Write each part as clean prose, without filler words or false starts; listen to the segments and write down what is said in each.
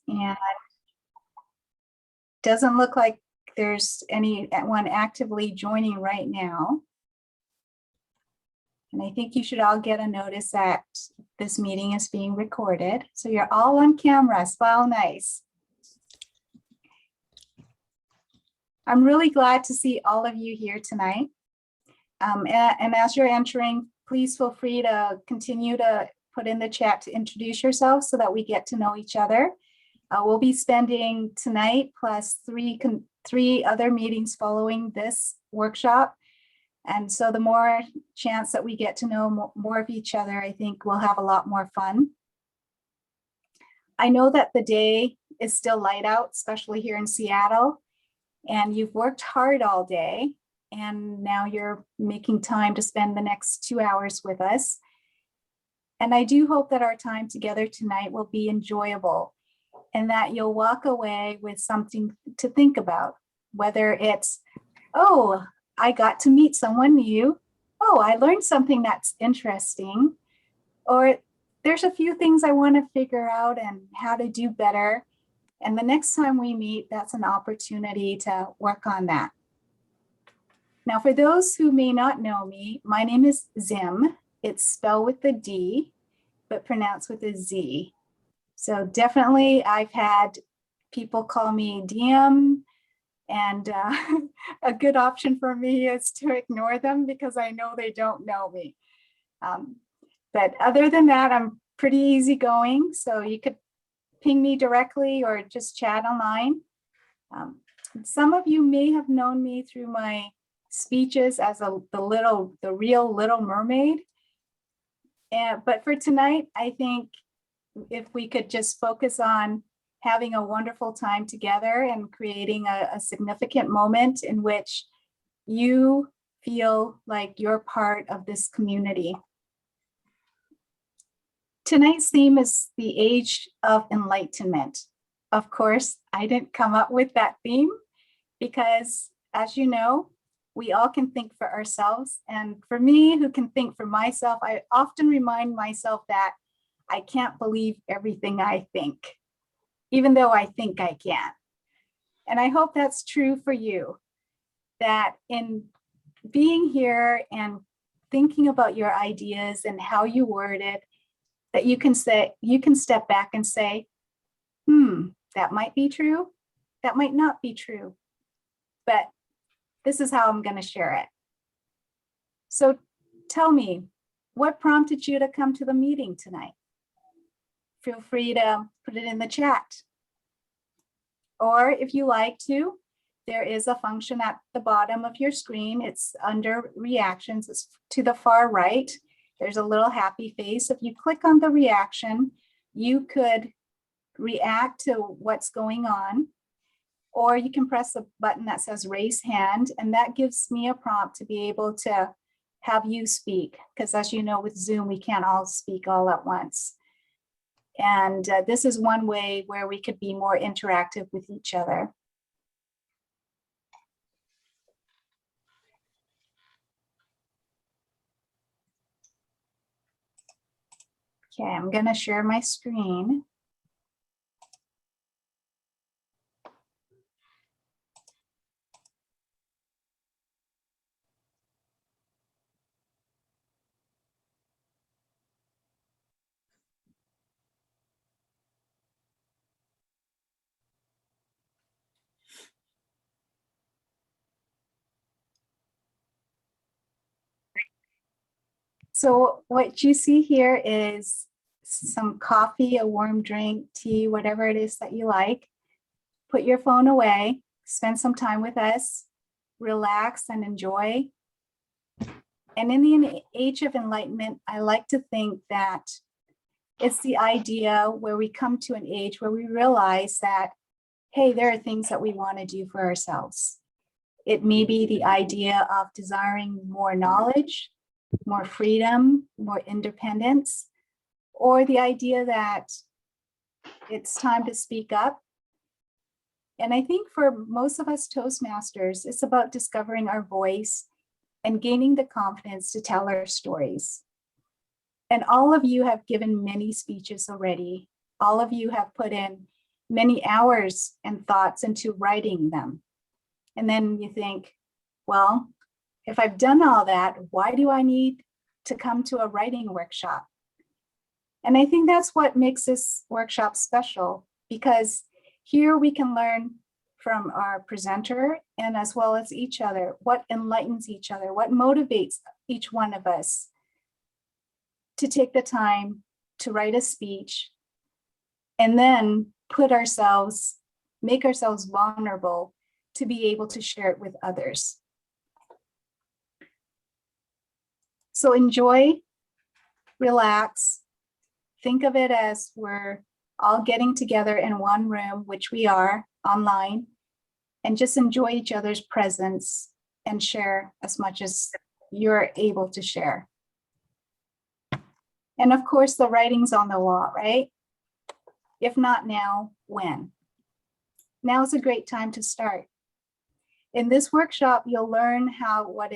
And doesn't look like there's anyone actively joining right now. And I think you should all get a notice that this meeting is being recorded. So you're all on camera. Smile nice. I'm really glad to see all of you here tonight. And as you're entering, please feel free to continue to put in the chat to introduce yourself so that we get to know each other. We'll be spending tonight plus three other meetings following this workshop. And so the more chance that we get to know more of each other, I think we'll have a lot more fun. I know that the day is still light out, especially here in Seattle, and you've worked hard all day, and now you're making time to spend the next 2 hours with us. And I do hope that our time together tonight will be enjoyable and that you'll walk away with something to think about, whether it's, oh, I got to meet someone new. Oh, I learned something that's interesting. Or there's a few things I want to figure out and how to do better. And the next time we meet, that's an opportunity to work on that. Now, for those who may not know me, my name is Zim. It's spelled with a D, but pronounced with a Z. So definitely I've had people call me DM, and a good option for me is to ignore them because I know they don't know me. But other than that, I'm pretty easygoing. So you could ping me directly or just chat online. Some of you may have known me through my speeches as the real Little Mermaid. But for tonight, I think if we could just focus on having a wonderful time together and creating a significant moment in which you feel like you're part of this community. Tonight's theme is the Age of Enlightenment. Of course, I didn't come up with that theme because, as you know, we all can think for ourselves. And for me, who can think for myself, I often remind myself that I can't believe everything I think, even though I think I can. And I hope that's true for you, that in being here and thinking about your ideas and how you word it, that you can step back and say, that might be true, that might not be true, but this is how I'm going to share it. So tell me, what prompted you to come to the meeting tonight? Feel free to put it in the chat. Or if you like to, there is a function at the bottom of your screen. It's under reactions. It's to the far right. There's a little happy face. If you click on the reaction, you could react to what's going on, or you can press the button that says raise hand, and that gives me a prompt to be able to have you speak, because as you know, with Zoom, we can't all speak all at once. And this is one way where we could be more interactive with each other. Okay, I'm going to share my screen. So what you see here is some coffee, a warm drink, tea, whatever it is that you like. Put your phone away, spend some time with us, relax and enjoy. And in the Age of Enlightenment, I like to think that it's the idea where we come to an age where we realize that, hey, there are things that we want to do for ourselves. It may be the idea of desiring more knowledge, more freedom, more independence, or the idea that it's time to speak up. And I think for most of us Toastmasters, it's about discovering our voice and gaining the confidence to tell our stories. And all of you have given many speeches already. All of you have put in many hours and thoughts into writing them. And then you think, well, if I've done all that, why do I need to come to a writing workshop? And I think that's what makes this workshop special, because here we can learn from our presenter and as well as each other, what enlightens each other, what motivates each one of us to take the time to write a speech and then make ourselves vulnerable to be able to share it with others. So enjoy, relax, think of it as we're all getting together in one room, which we are online, and just enjoy each other's presence and share as much as you're able to share. And of course, the writing's on the wall, right? If not now, when? Now is a great time to start. In this workshop, you'll learn what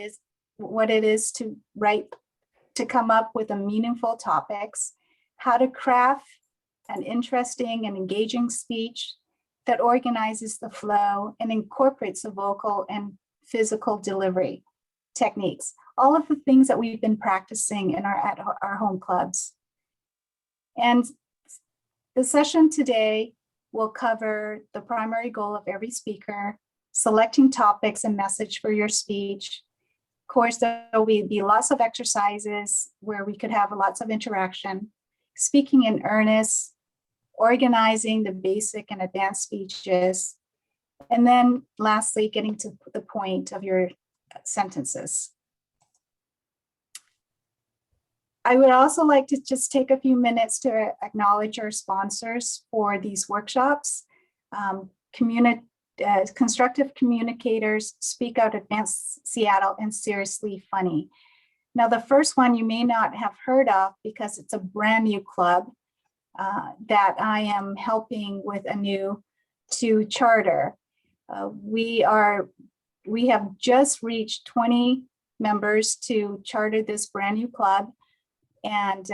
it is to write, to come up with a meaningful topics, how to craft an interesting and engaging speech that organizes the flow and incorporates the vocal and physical delivery techniques, all of the things that we've been practicing in our home clubs. And the session today will cover the primary goal of every speaker, selecting topics and message for your speech. Of course, there will be lots of exercises where we could have lots of interaction, speaking in earnest, organizing the basic and advanced speeches, and then lastly, getting to the point of your sentences. I would also like to just take a few minutes to acknowledge our sponsors for these workshops. Constructive Communicators, Speak Out Advanced Seattle, and Seriously Funny. Now, the first one you may not have heard of because it's a brand new club that I am helping with to charter. We have just reached 20 members to charter this brand new club. And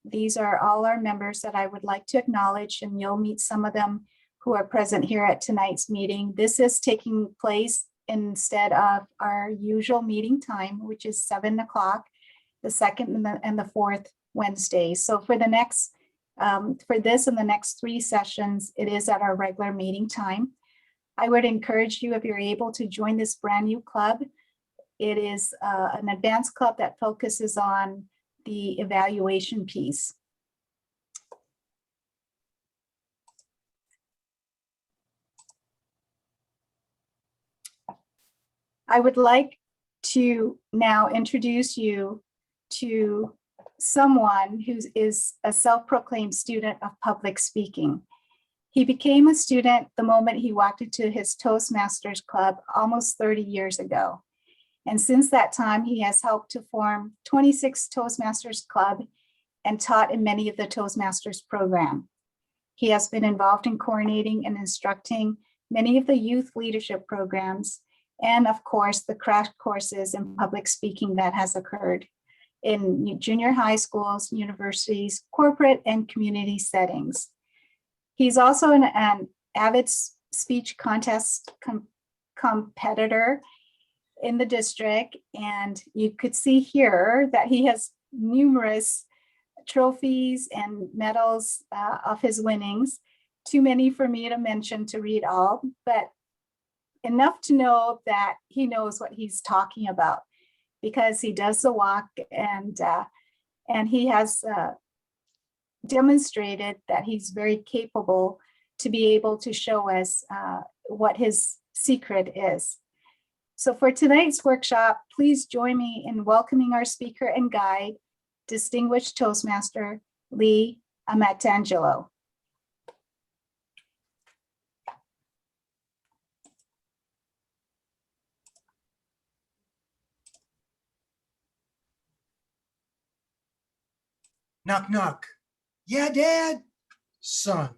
these are all our members that I would like to acknowledge, and you'll meet some of them who are present here at tonight's meeting. This is taking place instead of our usual meeting time, which is 7 o'clock, the second and the fourth Wednesday. So for the next, for this and the next 3 sessions, it is at our regular meeting time. I would encourage you, if you're able, to join this brand new club. It is an advanced club that focuses on the evaluation piece. I would like to now introduce you to someone who is a self-proclaimed student of public speaking. He became a student the moment he walked into his Toastmasters club almost 30 years ago. And since that time, he has helped to form 26 Toastmasters Club and taught in many of the Toastmasters program. He has been involved in coordinating and instructing many of the youth leadership programs, and of course, the crash courses in public speaking that has occurred in junior high schools, universities, corporate and community settings. He's also an avid speech contest competitor in the district, and you could see here that he has numerous trophies and medals of his winnings. Too many for me to mention to read all, but enough to know that he knows what he's talking about, because he does the walk, and he has demonstrated that he's very capable to be able to show us what his secret is. So for tonight's workshop, please join me in welcoming our speaker and guide, distinguished Toastmaster Lee Amatangelo. Knock, knock. Yeah, Dad? Son,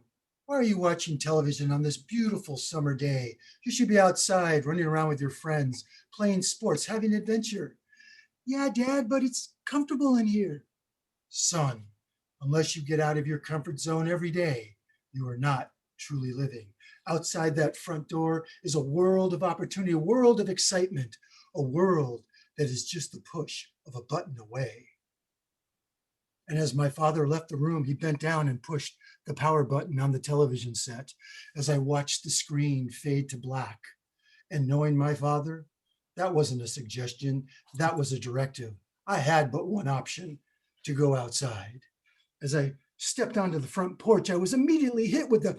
why are you watching television on this beautiful summer day? You should be outside running around with your friends, playing sports, having adventure. Yeah, Dad, but it's comfortable in here. Son, unless you get out of your comfort zone every day, you are not truly living. Outside that front door is a world of opportunity, a world of excitement, a world that is just the push of a button away. And as my father left the room, he bent down and pushed the power button on the television set as I watched the screen fade to black. And knowing my father, that wasn't a suggestion, that was a directive. I had but one option, to go outside. As I stepped onto the front porch, I was immediately hit with the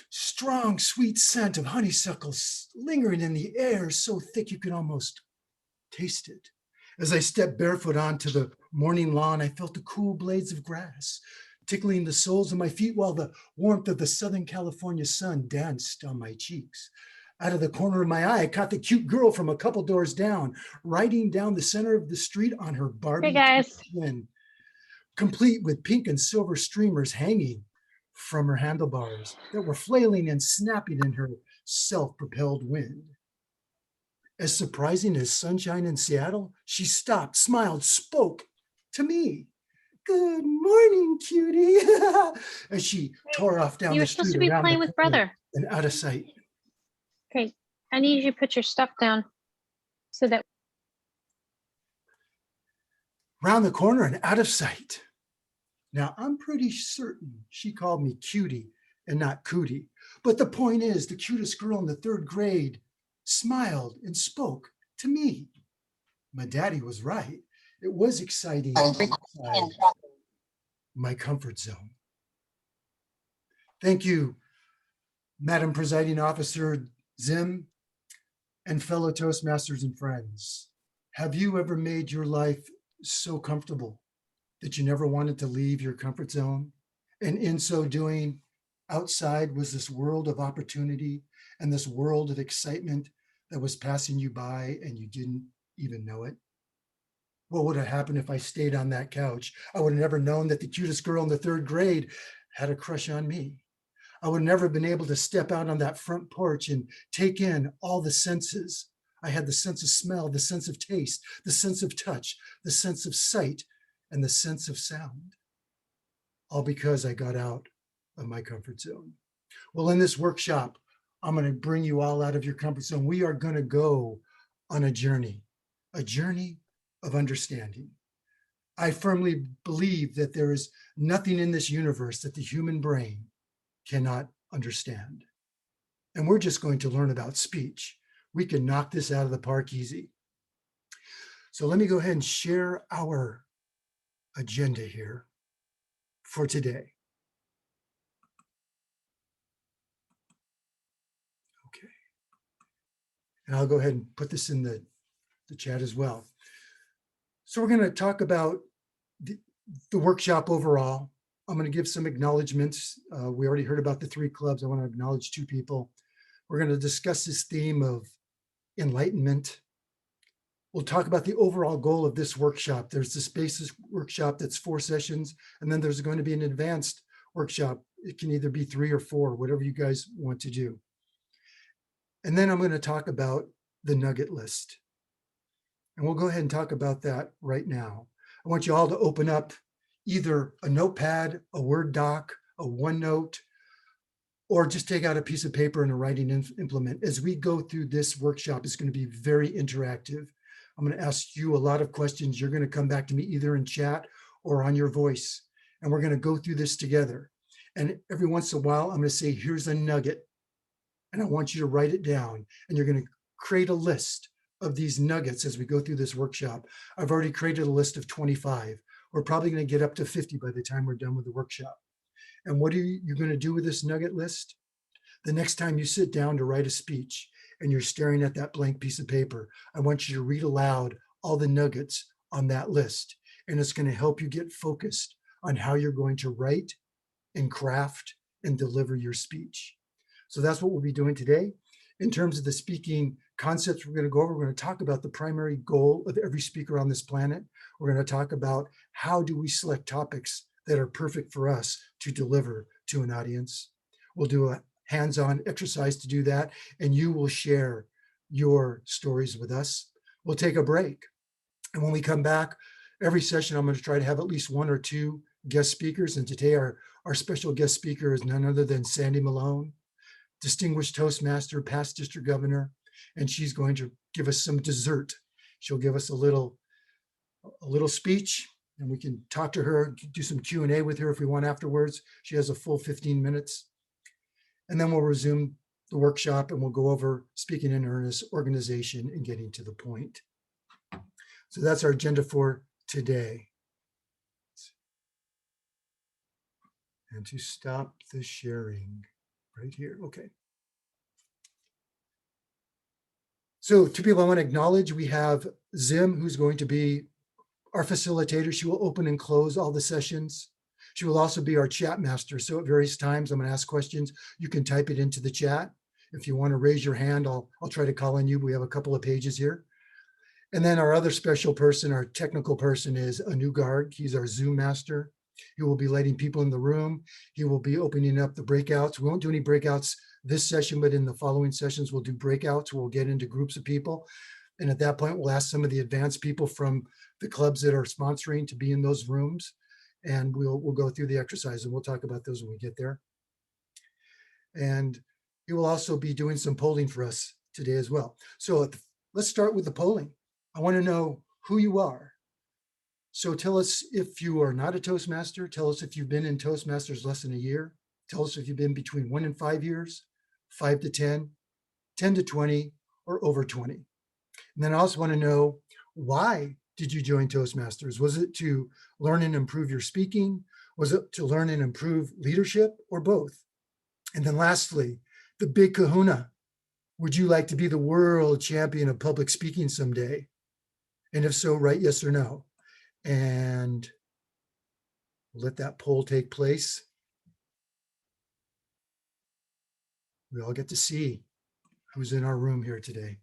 strong, sweet scent of honeysuckles lingering in the air, so thick you could almost taste it. As I stepped barefoot onto the morning lawn, I felt the cool blades of grass tickling the soles of my feet while the warmth of the Southern California sun danced on my cheeks. Out of the corner of my eye, I caught the cute girl from a couple doors down, riding down the center of the street on her Barbie Hey guys. twin, complete with pink and silver streamers hanging from her handlebars that were flailing and snapping in her self-propelled wind. As surprising as sunshine in Seattle, she stopped, smiled, spoke to me. Good morning, cutie. As she tore off down You the were supposed street to be around playing the with corner brother. and out of sight. Okay, I need you to put your stuff down so that Round the corner and out of sight. Now, I'm pretty certain she called me cutie and not cootie. But the point is, the cutest girl in the third grade smiled and spoke to me. My daddy was right. It was exciting outside my comfort zone. Thank you, Madam Presiding Officer Zim and fellow Toastmasters and friends. Have you ever made your life so comfortable that you never wanted to leave your comfort zone? And in so doing, outside was this world of opportunity and this world of excitement that was passing you by and you didn't even know it? What would have happened if I stayed on that couch? I would have never known that the cutest girl in the third grade had a crush on me. I would never have been able to step out on that front porch and take in all the senses. I had the sense of smell, the sense of taste, the sense of touch, the sense of sight, and the sense of sound. All because I got out of my comfort zone. Well, in this workshop, I'm going to bring you all out of your comfort zone. We are going to go on a journey of understanding. I firmly believe that there is nothing in this universe that the human brain cannot understand. And we're just going to learn about speech. We can knock this out of the park easy. So let me go ahead and share our agenda here for today. Okay. And I'll go ahead and put this in the chat as well. So we're going to talk about the workshop overall. I'm going to give some acknowledgements. We already heard about the 3 clubs. I want to acknowledge 2 people. We're going to discuss this theme of enlightenment. We'll talk about the overall goal of this workshop. There's this basic workshop that's 4 sessions, and then there's going to be an advanced workshop. It can either be 3 or 4, whatever you guys want to do. And then I'm going to talk about the Nugget list. And we'll go ahead and talk about that right now. I want you all to open up either a notepad, a Word doc, a OneNote, or just take out a piece of paper and a writing implement. As we go through this workshop, it's going to be very interactive. I'm going to ask you a lot of questions. You're going to come back to me either in chat or on your voice. And we're going to go through this together. And every once in a while, I'm going to say, here's a nugget. And I want you to write it down. And you're going to create a list of these nuggets as we go through this workshop. I've already created a list of 25. We're probably going to get up to 50 by the time we're done with the workshop. And what are you going to do with this nugget list? The next time you sit down to write a speech and you're staring at that blank piece of paper, I want you to read aloud all the nuggets on that list. And it's going to help you get focused on how you're going to write and craft and deliver your speech. So that's what we'll be doing today. In terms of the speaking concepts we're going to go over, we're going to talk about the primary goal of every speaker on this planet. We're going to talk about how do we select topics that are perfect for us to deliver to an audience. We'll do a hands-on exercise to do that, and you will share your stories with us. We'll take a break. And when we come back, every session, I'm going to try to have at least 1 or 2 guest speakers. And today our Our special guest speaker is none other than Sandy Malone, distinguished Toastmaster, past district governor, and she's going to give us some dessert. She'll give us a little speech, and we can talk to her, do some Q&A with her if we want afterwards. She has a full 15 minutes. And then we'll resume the workshop and we'll go over speaking in earnest, organization, and getting to the point. So that's our agenda for today. And to stop the sharing right here. Okay. So two people I want to acknowledge. We have Zim, who's going to be our facilitator. She will open and close all the sessions. She will also be our chat master. So at various times, I'm going to ask questions. You can type it into the chat. If you want to raise your hand, I'll try to call on you. We have a couple of pages here. And then our other special person, our technical person, is Anu Garg. He's our Zoom master. He will be letting people in the room. He will be opening up the breakouts. We won't do any breakouts this session, but in the following sessions, we'll do breakouts. We'll get into groups of people. And at that point, we'll ask some of the advanced people from the clubs that are sponsoring to be in those rooms. And we'll go through the exercise, and we'll talk about those when we get there. And he will also be doing some polling for us today as well. So let's start with the polling. I want to know who you are. So tell us if you are not a Toastmaster. Tell us if you've been in Toastmasters less than a year. Tell us if you've been between 1 and 5 years, 5 to 10, 10 to 20, or over 20. And then I also want to know, why did you join Toastmasters? Was it to learn and improve your speaking? Was it to learn and improve leadership, or both? And then lastly, the big kahuna. Would you like to be the world champion of public speaking someday? And if so, write yes or no. And we'll let that poll take place. We all get to see who's in our room here today.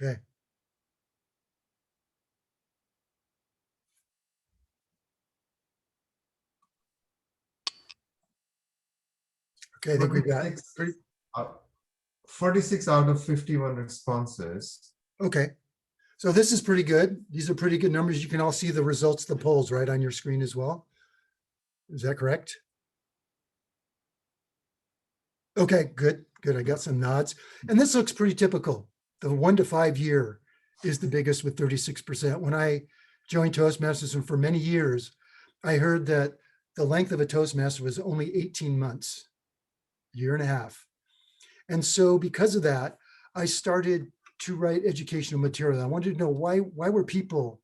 Okay. Okay, I think we got 46 out of 51 responses. okay. So this is pretty good. These are pretty good numbers. You can all see the results of the polls right on your screen as well. Is that correct? Okay, good, good. I got some nods. And this looks pretty typical. The 1 to 5 year is the biggest with 36%. When I joined Toastmasters, and for many years, I heard that the length of a Toastmaster was only 18 months, a year and a half. And so because of that, I started to write educational material. I wanted to know why were people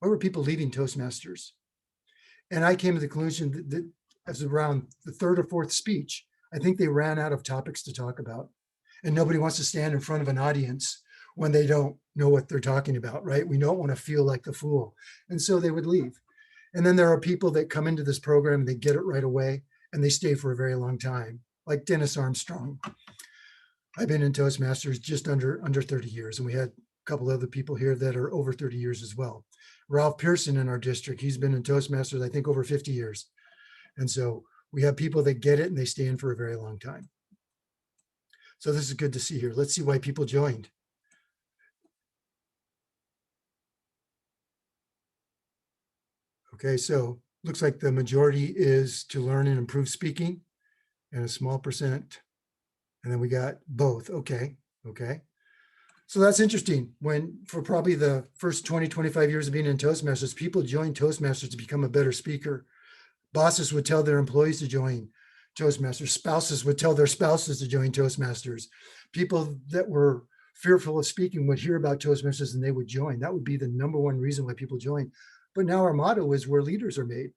leaving Toastmasters? And I came to the conclusion that as around the 3rd or 4th speech, I think they ran out of topics to talk about. And nobody wants to stand in front of an audience when they don't know what they're talking about, right? We don't want to feel like the fool. And so they would leave. And then there are people that come into this program and they get it right away and they stay for a very long time, like Dennis Armstrong. I've been in Toastmasters just under 30 years, and we had a couple other people here that are over 30 years as well. Ralph Pearson in our district, he's been in Toastmasters, I think, over 50 years. And so we have people that get it and they stay in for a very long time. So this is good to see here. Let's see why people joined. Okay, so looks like the majority is to learn and improve speaking, and a small percent. And then we got both. Okay. Okay. So that's interesting. When for probably the first 20, 25 years of being in Toastmasters, people joined Toastmasters to become a better speaker. Bosses would tell their employees to join Toastmasters. Spouses would tell their spouses to join Toastmasters. People that were fearful of speaking would hear about Toastmasters and they would join. That would be the #1 reason why people join. But now our motto is where leaders are made.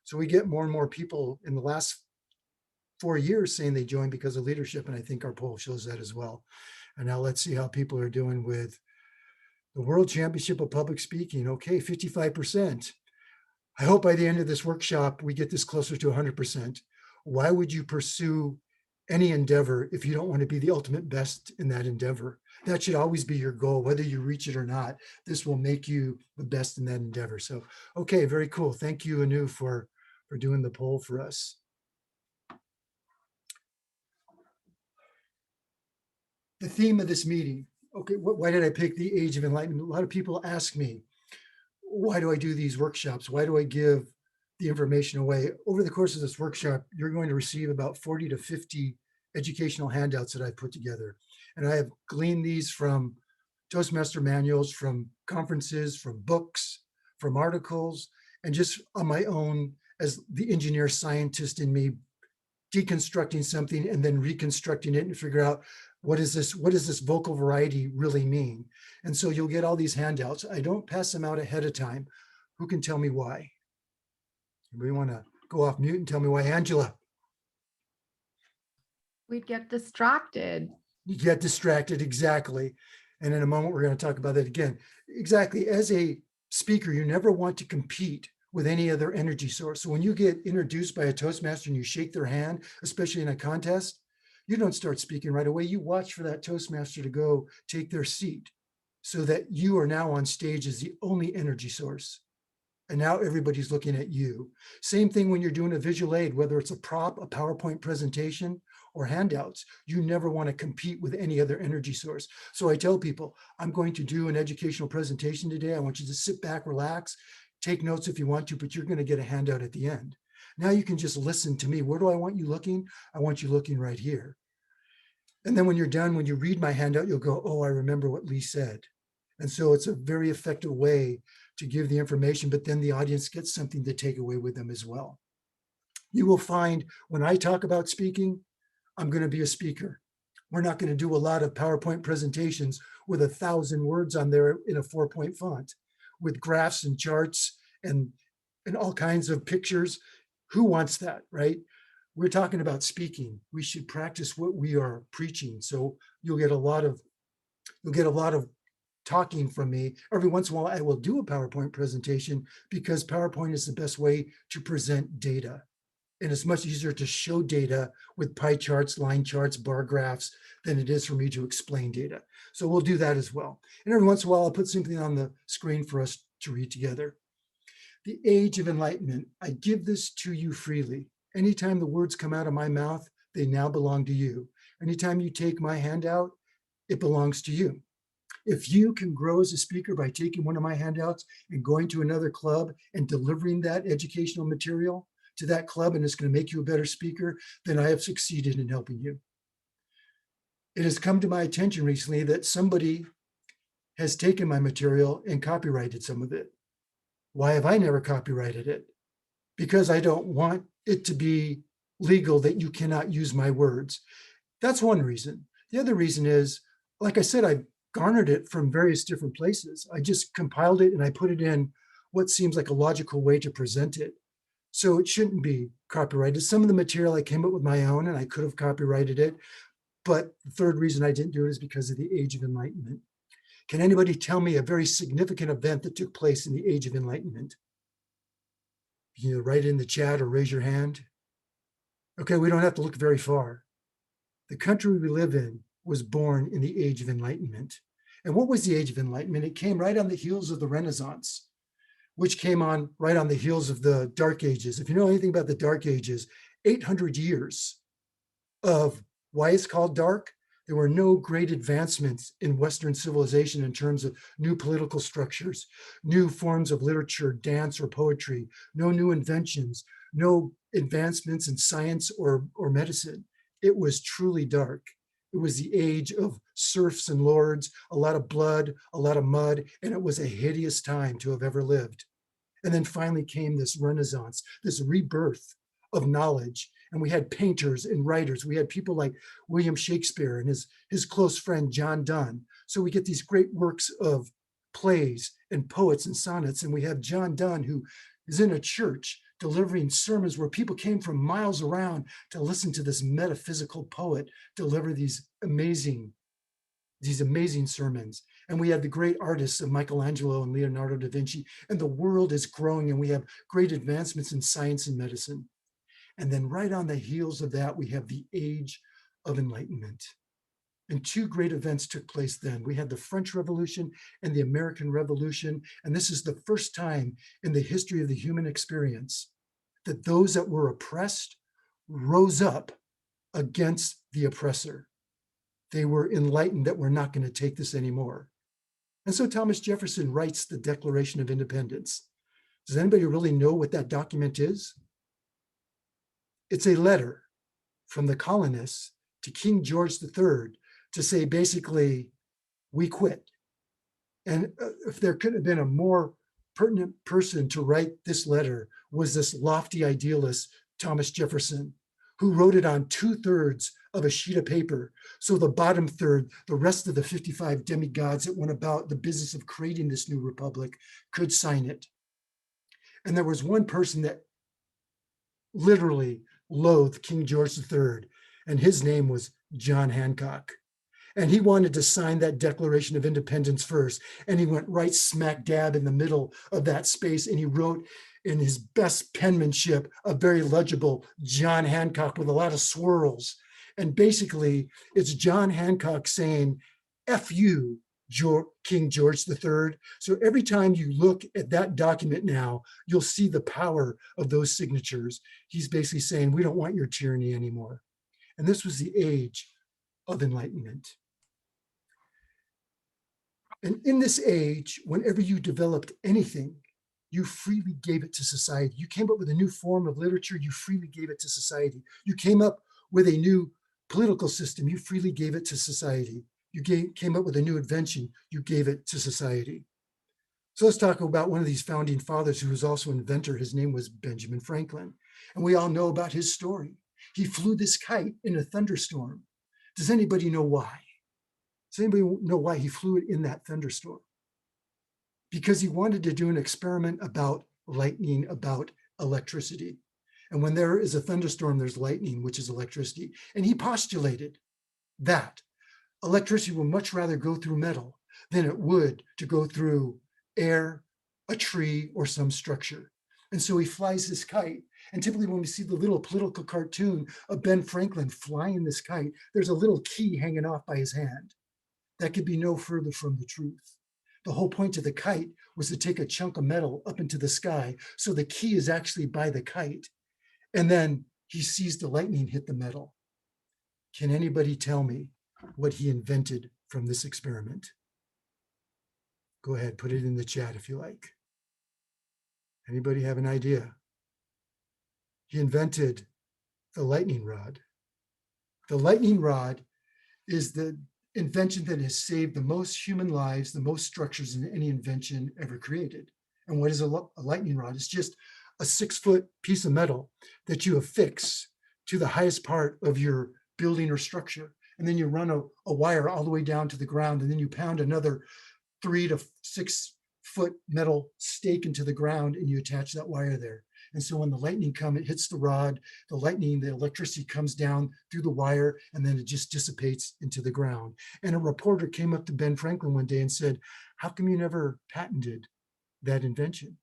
So we get more and more people in the last 4 years saying they joined because of leadership. And I think our poll shows that as well. And now let's see how people are doing with the World Championship of Public Speaking. Okay, 55%. I hope by the end of this workshop, we get this closer to 100%. Why would you pursue any endeavor if you don't want to be the ultimate best in that endeavor? That should always be your goal, whether you reach it or not. This will make you the best in that endeavor. So, okay, very cool. Thank you, Anu, for doing the poll for us. the theme of this meeting. Okay, why did I pick the Age of Enlightenment? A lot of people ask me, why do I do these workshops? Why do I give the information away? Over the course of this workshop, you're going to receive about 40 to 50 educational handouts that I've put together. And I have gleaned these from Toastmaster manuals, from conferences, from books, from articles, and just on my own as the engineer scientist in me, deconstructing something and then reconstructing it and figure out what does this vocal variety really mean? And so you'll get all these handouts. I don't pass them out ahead of time. Who can tell me why? Anybody want to go off mute and tell me why? Angela? We'd get distracted. You get distracted, exactly. And in a moment, we're going to talk about that again. Exactly. As a speaker, you never want to compete with any other energy source. So when you get introduced by a Toastmaster and you shake their hand, especially in a contest, you don't start speaking right away. You watch for that Toastmaster to go take their seat so that you are now on stage as the only energy source. And now everybody's looking at you. Same thing when you're doing a visual aid, whether it's a prop, a PowerPoint presentation, or handouts. You never want to compete with any other energy source. So I tell people, I'm going to do an educational presentation today. I want you to sit back, relax, take notes if you want to, but you're going to get a handout at the end. Now you can just listen to me. Where do I want you looking? I want you looking right here. And then when you're done, when you read my handout, you'll go, oh, I remember what Lee said. And so it's a very effective way to give the information, but then the audience gets something to take away with them as well. You will find when I talk about speaking, I'm going to be a speaker. We're not going to do a lot of PowerPoint presentations with 1,000 words on there in a 4-point font with graphs and charts and all kinds of pictures. Who wants that, right? We're talking about speaking. We should practice what we are preaching. So you'll get a lot of talking from me. Every once in a while, I will do a PowerPoint presentation because PowerPoint is the best way to present data. And it's much easier to show data with pie charts, line charts, bar graphs than it is for me to explain data. So we'll do that as well. And every once in a while, I'll put something on the screen for us to read together. The Age of Enlightenment. I give this to you freely. Anytime the words come out of my mouth, they now belong to you. Anytime you take my handout, it belongs to you. If you can grow as a speaker by taking one of my handouts and going to another club and delivering that educational material to that club, and it's going to make you a better speaker, then I have succeeded in helping you. It has come to my attention recently that somebody has taken my material and copyrighted some of it. Why have I never copyrighted it? Because I don't want it to be legal that you cannot use my words. That's one reason. The other reason is, like I said, I garnered it from various different places. I just compiled it and I put it in what seems like a logical way to present it. So it shouldn't be copyrighted. Some of the material I came up with my own and I could have copyrighted it. But the third reason I didn't do it is because of the Age of Enlightenment. Can anybody tell me a very significant event that took place in the Age of Enlightenment? You know, write in the chat or raise your hand. Okay, we don't have to look very far. The country we live in was born in the Age of Enlightenment. And what was the Age of Enlightenment? It came right on the heels of the Renaissance, which came on right on the heels of the Dark Ages. If you know anything about the Dark Ages, 800 years of why it's called dark. There were no great advancements in Western civilization in terms of new political structures, new forms of literature, dance, or poetry, no new inventions, no advancements in science or medicine. It was truly dark. It was the age of serfs and lords, a lot of blood, a lot of mud, and it was a hideous time to have ever lived. And then finally came this Renaissance, this rebirth of knowledge. And we had painters and writers. We had people like William Shakespeare and his close friend, John Donne. So we get these great works of plays and poets and sonnets. And we have John Donne, who is in a church delivering sermons where people came from miles around to listen to this metaphysical poet deliver these amazing sermons. And we had the great artists of Michelangelo and Leonardo da Vinci, and the world is growing and we have great advancements in science and medicine. And then right on the heels of that, we have the Age of Enlightenment. And two great events took place then. We had the French Revolution and the American Revolution. And this is the first time in the history of the human experience that those that were oppressed rose up against the oppressor. they were enlightened that we're not going to take this anymore. And so Thomas Jefferson writes the Declaration of Independence. Does anybody really know what that document is? It's a letter from the colonists to King George III to say, basically, we quit. And if there could have been a more pertinent person to write this letter, was this lofty idealist, Thomas Jefferson, who wrote it on 2/3 of a sheet of paper. So the bottom third, the rest of the 55 demigods that went about the business of creating this new republic, could sign it. And there was one person that literally loathed King George III, and his name was John Hancock. And he wanted to sign that Declaration of Independence first. And he went right smack dab in the middle of that space. And he wrote in his best penmanship a very legible John Hancock with a lot of swirls. And basically, it's John Hancock saying, F you, King George III. So every time you look at that document now, you'll see the power of those signatures. He's basically saying, we don't want your tyranny anymore. And this was the age of enlightenment. And in this age, whenever you developed anything, you freely gave it to society. You came up with a new form of literature, you freely gave it to society. You came up with a new political system, you freely gave it to society. You came up with a new invention, you gave it to society. So let's talk about one of these founding fathers who was also an inventor. His name was Benjamin Franklin. And we all know about his story. He flew this kite in a thunderstorm. Does anybody know why? Does anybody know why he flew it in that thunderstorm? Because he wanted to do an experiment about lightning, about electricity. And when there is a thunderstorm, there's lightning, which is electricity. And he postulated that electricity will much rather go through metal than it would to go through air, a tree, or some structure. And so he flies this kite. And typically when we see the little political cartoon of Ben Franklin flying this kite, there's a little key hanging off by his hand. That could be no further from the truth. The whole point of the kite was to take a chunk of metal up into the sky. So the key is actually by the kite. And then he sees the lightning hit the metal. Can anybody tell me what he invented from this experiment? Go ahead, put it in the chat if you like. Anybody have an idea? He invented the lightning rod. The lightning rod is the invention that has saved the most human lives, the most structures in any invention ever created. And what is a lightning rod? It's just a 6-foot piece of metal that you affix to the highest part of your building or structure. And then you run a wire all the way down to the ground, and then you pound another 3 to 6 foot metal stake into the ground, and you attach that wire there. And so when the lightning comes, it hits the rod, the electricity comes down through the wire, and then it just dissipates into the ground. And a reporter came up to Ben Franklin one day and said, how come you never patented that invention?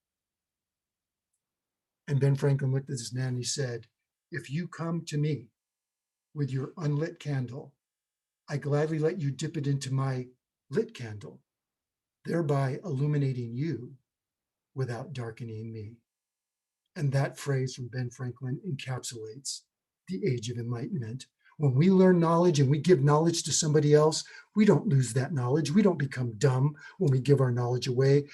And Ben Franklin looked at this man and he said, if you come to me with your unlit candle, I gladly let you dip it into my lit candle, thereby illuminating you without darkening me. And that phrase from Ben Franklin encapsulates the Age of Enlightenment. When we learn knowledge and we give knowledge to somebody else, we don't lose that knowledge. We don't become dumb when we give our knowledge away.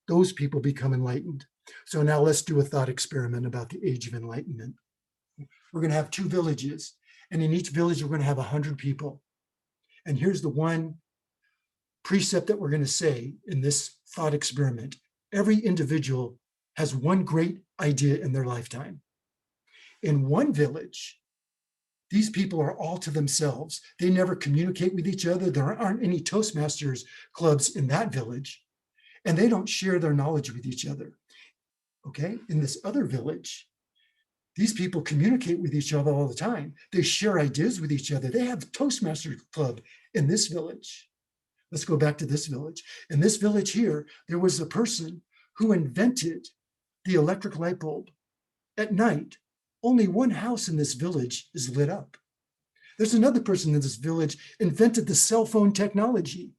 Those people become enlightened. So now let's do a thought experiment about the Age of Enlightenment. We're going to have 2 villages, and in each village, we're going to have 100 people. And here's the one precept that we're going to say in this thought experiment. Every individual has one great idea in their lifetime. In one village, these people are all to themselves. They never communicate with each other. There aren't any Toastmasters clubs in that village, and they don't share their knowledge with each other. Okay, in this other village, these people communicate with each other all the time. They share ideas with each other. They have a Toastmasters club in this village. Let's go back to this village. In this village here, there was a person who invented the electric light bulb. At night, only one house in this village is lit up. There's another person in this village invented the cell phone technology.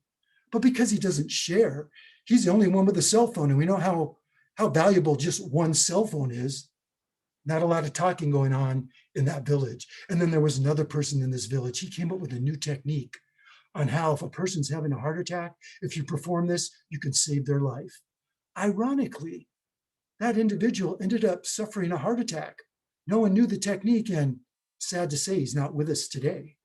But because he doesn't share, he's the only one with a cell phone. And we know how valuable just one cell phone is. Not a lot of talking going on in that village. And then there was another person in this village. He came up with a new technique on how, if a person's having a heart attack, if you perform this, you can save their life. Ironically, that individual ended up suffering a heart attack. No one knew the technique, and sad to say, he's not with us today.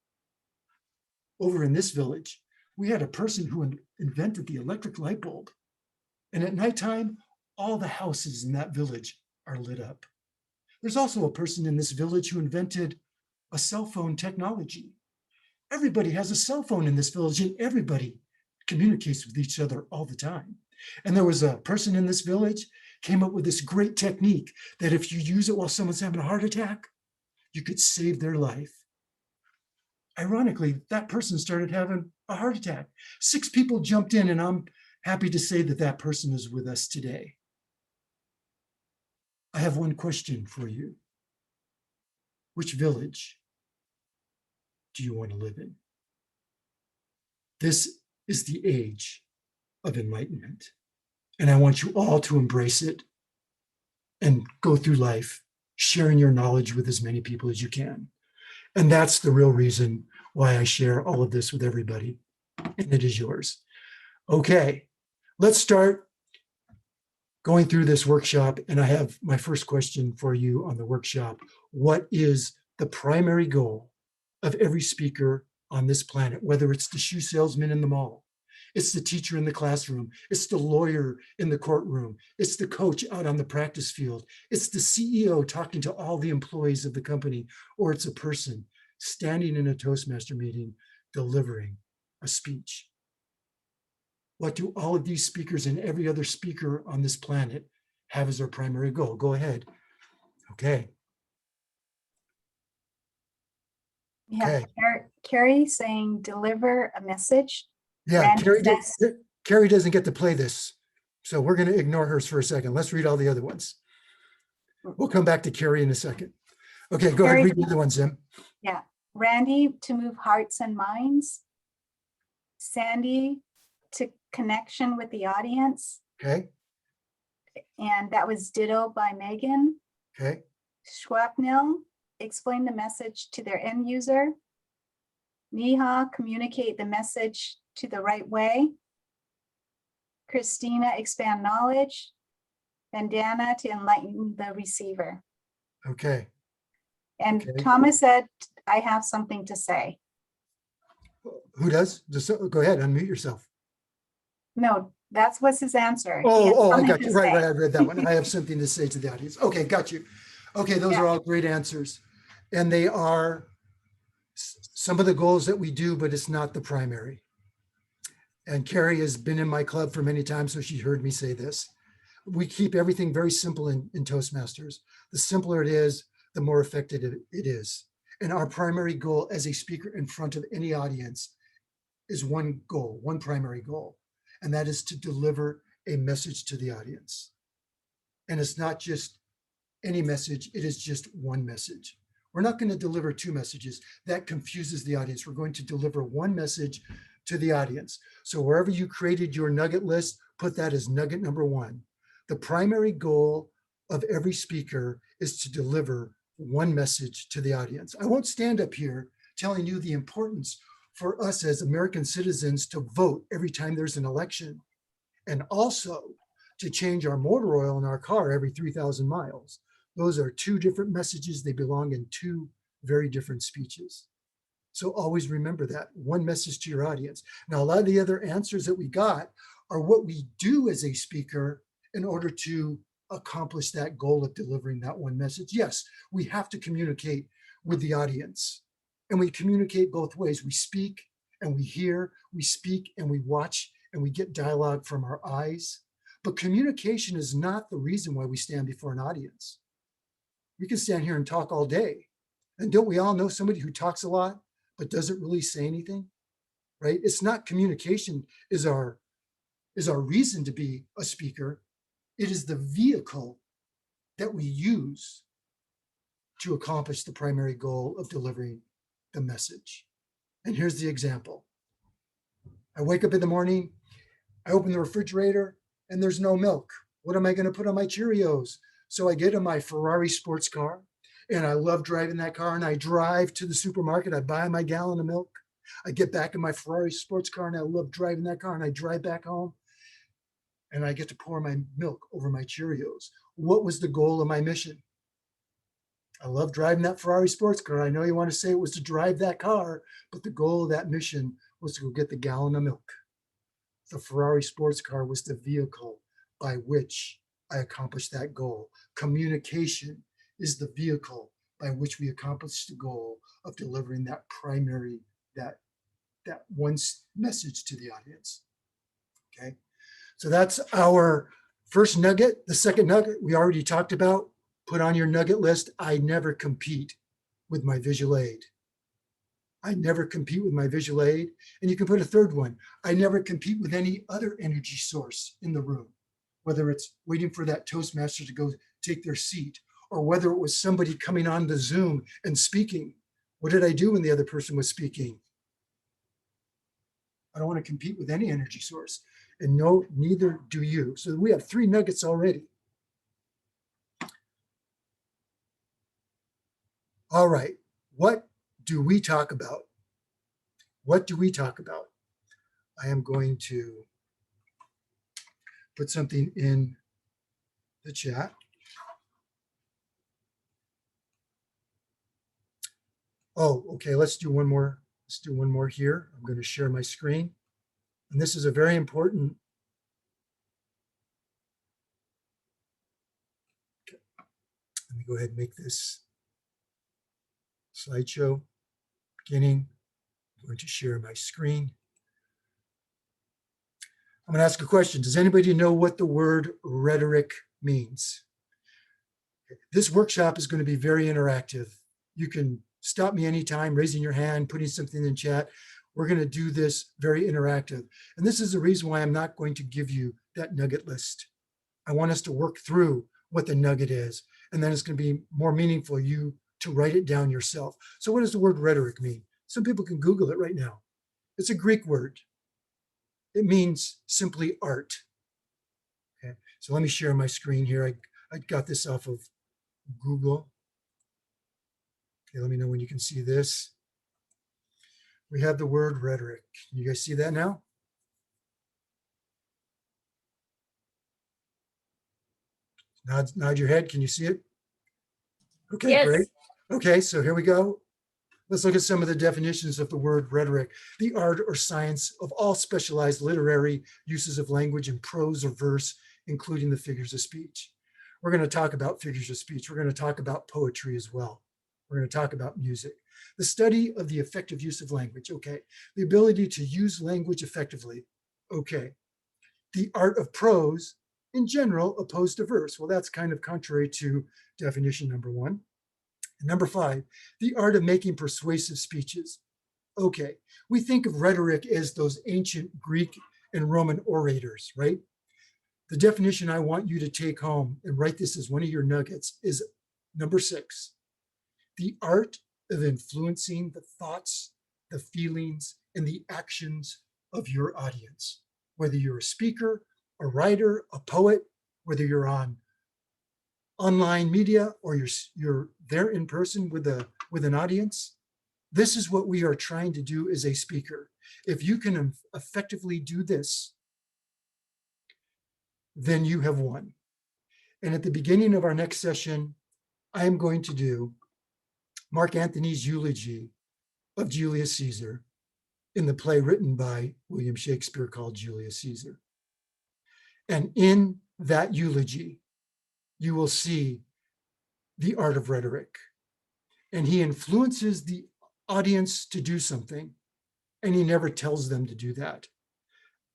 Over in this village, we had a person who invented the electric light bulb. And at nighttime, all the houses in that village are lit up. There's also a person in this village who invented a cell phone technology. Everybody has a cell phone in this village, and everybody communicates with each other all the time. And there was a person in this village came up with this great technique that if you use it while someone's having a heart attack, you could save their life. Ironically, that person started having a heart attack. 6 people jumped in, and I'm happy to say that that person is with us today. I have one question for you. Which village do you want to live in? This is the age of enlightenment, and I want you all to embrace it and go through life sharing your knowledge with as many people as you can. And that's the real reason why I share all of this with everybody, and it is yours. Okay, let's start going through this workshop, and I have my first question for you on the workshop. What is the primary goal of every speaker on this planet, whether it's the shoe salesman in the mall, it's the teacher in the classroom, it's the lawyer in the courtroom, it's the coach out on the practice field, it's the CEO talking to all the employees of the company, or it's a person standing in a Toastmaster meeting delivering a speech? What do all of these speakers and every other speaker on this planet have as their primary goal? Go ahead. Okay. We have Okay. Carrie saying deliver a message. Yeah, Randy Carrie doesn't get to play this, so we're going to ignore hers for a second. Let's read all the other ones. We'll come back to Carrie in a second. Okay, go ahead, Carrie- read the other ones, Zim. Yeah, Randy to move hearts and minds. Sandy to connection with the audience. Okay, And that was ditto by Megan. okay, Schwapnil, explain the message to their end user. Neha, communicate the message to the right way. Christina, expand knowledge. Vandana, to enlighten the receiver. okay. And Okay. Thomas said, I have something to say. Who does? Just go ahead, unmute yourself. No, that's what's his answer. He has Oh, I something got to you. Right, say. right, I read that one. I have something to say to the audience. Okay, got you. Okay, those are all great answers. And they are some of the goals that we do, but it's not the primary. And Carrie has been in my club for many times, so she heard me say this. We keep everything very simple in Toastmasters. The simpler it is, the more effective it is. And our primary goal as a speaker in front of any audience is one goal, one primary goal, and that is to deliver a message to the audience. And it's not just any message, it is just one message. We're not going to deliver 2 messages. That confuses the audience. We're going to deliver one message to the audience. So wherever you created your nugget list, put that as nugget number 1. The primary goal of every speaker is to deliver one message to the audience. I won't stand up here telling you the importance for us as American citizens to vote every time there's an election, and also to change our motor oil in our car every 3,000 miles. Those are 2 different messages. They belong in 2 very different speeches. So always remember that, one message to your audience. Now, a lot of the other answers that we got are what we do as a speaker in order to accomplish that goal of delivering that one message. Yes, we have to communicate with the audience, and we communicate both ways. We speak and we hear, we speak and we watch, and we get dialogue from our eyes. But communication is not the reason why we stand before an audience. We can stand here and talk all day. And don't we all know somebody who talks a lot but doesn't really say anything, right? It's not communication is our reason to be a speaker. It is the vehicle that we use to accomplish the primary goal of delivering the message. And here's the example. I wake up in the morning, I open the refrigerator, and there's no milk. What am I going to put on my Cheerios? So I get in my Ferrari sports car, and I love driving that car, and I drive to the supermarket, I buy my gallon of milk, I get back in my Ferrari sports car, and I love driving that car, and I drive back home, and I get to pour my milk over my Cheerios. What was the goal of my mission? I love driving that Ferrari sports car. I know you want to say it was to drive that car, but the goal of that mission was to go get the gallon of milk. The Ferrari sports car was the vehicle by which I accomplished that goal. Communication is the vehicle by which we accomplish the goal of delivering that primary, that one message to the audience. Okay, so that's our first nugget. The second nugget we already talked about. Put on your nugget list, I never compete with my visual aid. I never compete with my visual aid. And you can put a third one. I never compete with any other energy source in the room, whether it's waiting for that Toastmaster to go take their seat, or whether it was somebody coming on the Zoom and speaking. What did I do when the other person was speaking? I don't want to compete with any energy source. And no, neither do you. So we have 3 nuggets already. All right, what do we talk about? What do we talk about? I am going to put something in the chat. Oh, okay, let's do one more. Let's do one more here. I'm going to share my screen. And this is a very important. Okay. Let me go ahead and make this slideshow beginning. I'm going to share my screen. I'm going to ask a question. Does anybody know what the word rhetoric means? This workshop is going to be very interactive. You can stop me anytime, raising your hand, putting something in chat. We're going to do this very interactive. And this is the reason why I'm not going to give you that nugget list. I want us to work through what the nugget is, and then it's going to be more meaningful you to write it down yourself. So what does the word rhetoric mean? Some people can Google it right now. It's a Greek word. It means simply art. Okay, so let me share my screen here. I got this off of Google. Okay, let me know when you can see this. We have the word rhetoric. Can you guys see that now? Nod your head. Can you see it? Okay, Yes. great. Okay, so here we go. Let's look at some of the definitions of the word rhetoric. The art or science of all specialized literary uses of language in prose or verse, including the figures of speech. We're going to talk about figures of speech. We're going to talk about poetry as well. We're going to talk about music. The study of the effective use of language. Okay. The ability to use language effectively. Okay. The art of prose in general opposed to verse. Well, that's kind of contrary to definition number 1. And number 5, the art of making persuasive speeches. Okay, we think of rhetoric as those ancient Greek and Roman orators, right? The definition I want you to take home and write this as one of your nuggets is number 6, the art of influencing the thoughts, the feelings, and the actions of your audience. Whether you're a speaker, a writer, a poet, whether you're on online media or you're there in person with an audience, this is what we are trying to do as a speaker. If you can effectively do this, then you have won. And at the beginning of our next session, I am going to do Mark Antony's eulogy of Julius Caesar in the play written by William Shakespeare called Julius Caesar. And in that eulogy, you will see the art of rhetoric. And he influences the audience to do something, and he never tells them to do that.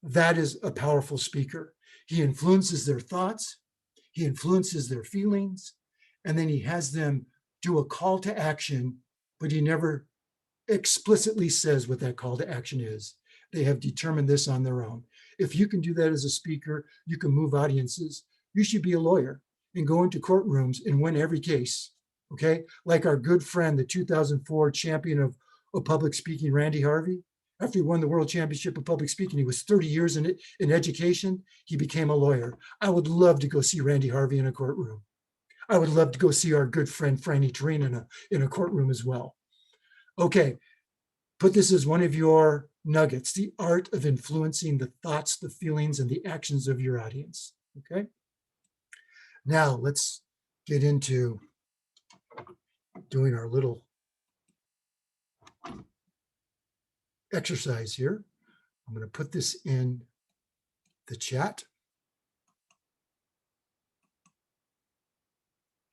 That is a powerful speaker. He influences their thoughts, he influences their feelings, and then he has them do a call to action, but he never explicitly says what that call to action is. They have determined this on their own. If you can do that as a speaker, you can move audiences. You should be a lawyer and go into courtrooms and win every case, okay? Like our good friend, the 2004 champion of public speaking, Randy Harvey. After he won the World Championship of Public Speaking, he was 30 years in education. He became a lawyer. I would love to go see Randy Harvey in a courtroom. I would love to go see our good friend Franny Terrain in a courtroom as well. Okay, put this as one of your nuggets, the art of influencing the thoughts, the feelings, and the actions of your audience. Okay. Now let's get into doing our little exercise here. I'm going to put this in the chat.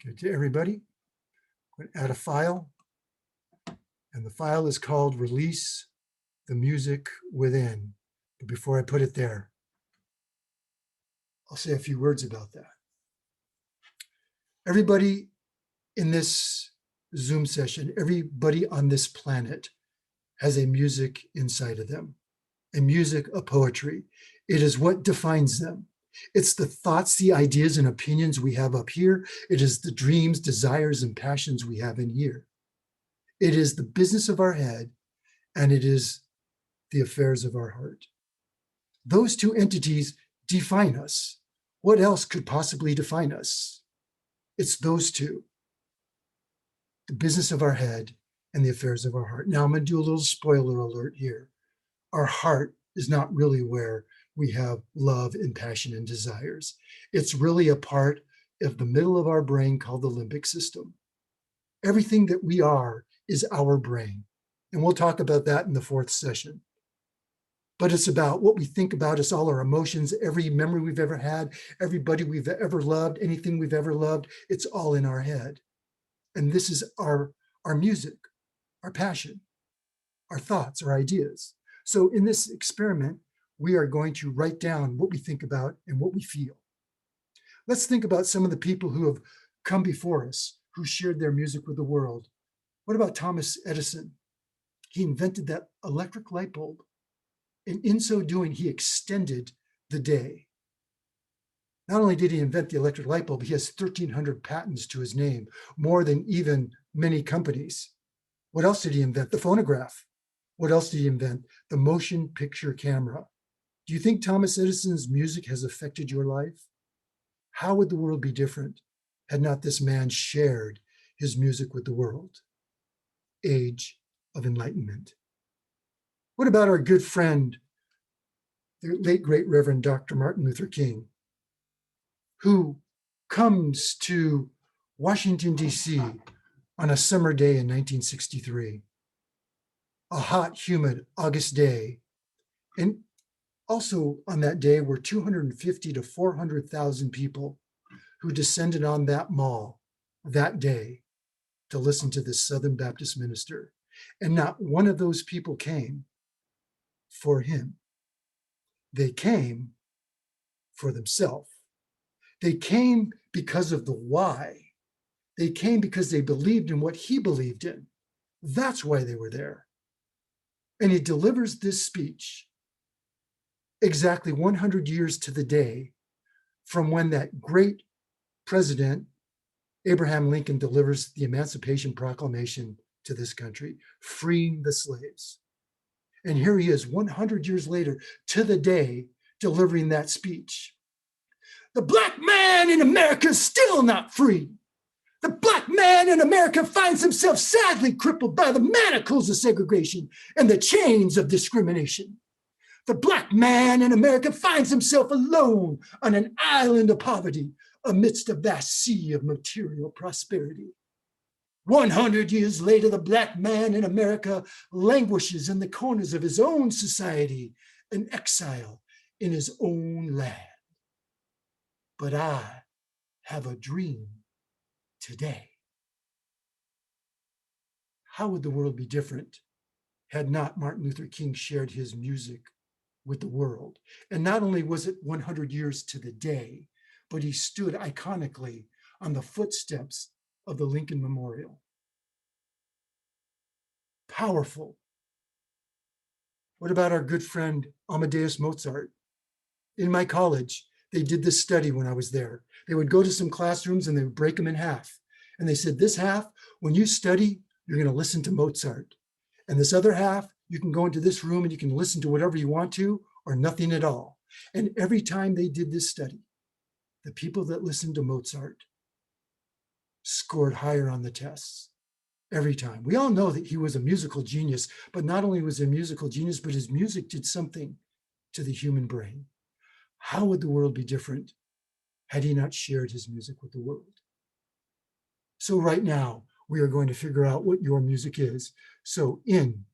Good to everybody. I'm going to add a file, and the file is called Release the Music Within. But before I put it there, I'll say a few words about that. Everybody in this Zoom session, everybody on this planet has a music inside of them, a music, a poetry. It is what defines them. It's the thoughts, the ideas, and opinions we have up here. It is the dreams, desires, and passions we have in here. It is the business of our head, and it is the affairs of our heart. Those two entities define us. What else could possibly define us? It's those two, the business of our head and the affairs of our heart. Now I'm going to do a little spoiler alert here. Our heart is not really where we have love and passion and desires. It's really a part of the middle of our brain called the limbic system. Everything that we are is our brain. And we'll talk about that in the fourth session. But it's about what we think about. It's all our emotions, every memory we've ever had, everybody we've ever loved, anything we've ever loved, it's all in our head. And this is our music, our passion, our thoughts, our ideas. So in this experiment, we are going to write down what we think about and what we feel. Let's think about some of the people who have come before us, who shared their music with the world. What about Thomas Edison? He invented that electric light bulb. And in so doing, he extended the day. Not only did he invent the electric light bulb, he has 1,300 patents to his name, more than even many companies. What else did he invent? The phonograph. What else did he invent? The motion picture camera. Do you think Thomas Edison's music has affected your life? How would the world be different had not this man shared his music with the world? Age of Enlightenment. What about our good friend, the late great Reverend Dr. Martin Luther King, who comes to Washington, D.C. on a summer day in 1963, a hot, humid August day. And also on that day were 250 to 400,000 people who descended on that mall that day to listen to this Southern Baptist minister. And not one of those people came for him. They came for themselves. They came because of the why. They came because they believed in what he believed in. That's why they were there. And he delivers this speech exactly 100 years to the day from when that great president, Abraham Lincoln, delivers the Emancipation Proclamation to this country, freeing the slaves. And here he is 100 years later to the day delivering that speech. The black man in America is still not free. The black man in America finds himself sadly crippled by the manacles of segregation and the chains of discrimination. The black man in America finds himself alone on an island of poverty amidst a vast sea of material prosperity. 100 years later, the black man in America languishes in the corners of his own society, in exile in his own land. But I have a dream today. How would the world be different had not Martin Luther King shared his music with the world? And not only was it 100 years to the day, but he stood iconically on the footsteps of the Lincoln Memorial. Powerful. What about our good friend Amadeus Mozart? In my college, they did this study when I was there. They would go to some classrooms and they would break them in half. And they said, this half, when you study, you're going to listen to Mozart. And this other half, you can go into this room and you can listen to whatever you want to or nothing at all. And every time they did this study, the people that listened to Mozart scored higher on the tests every time. We all know that he was a musical genius, but not only was he a musical genius, but his music did something to the human brain. How would the world be different had he not shared his music with the world? So right now, we are going to figure out what your music is. So in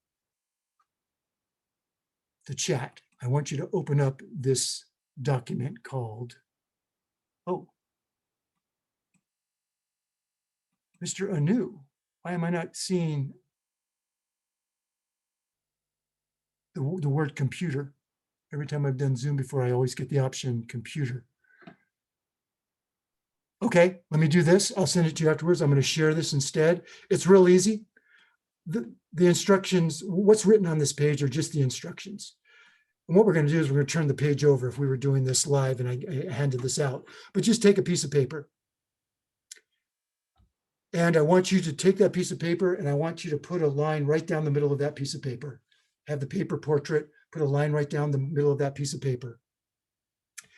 the chat, I want you to open up this document called, oh, Mr. Anu, why am I not seeing the word computer? Every time I've done Zoom before, I always get the option computer. Okay, let me do this. I'll send it to you afterwards. I'm going to share this instead. It's real easy. The instructions, what's written on this page are just the instructions. And what we're going to do is we're going to turn the page over if we were doing this live and I handed this out. But just take a piece of paper. And I want you to take that piece of paper and I want you to put a line right down the middle of that piece of paper. Have the paper portrait, put a line right down the middle of that piece of paper.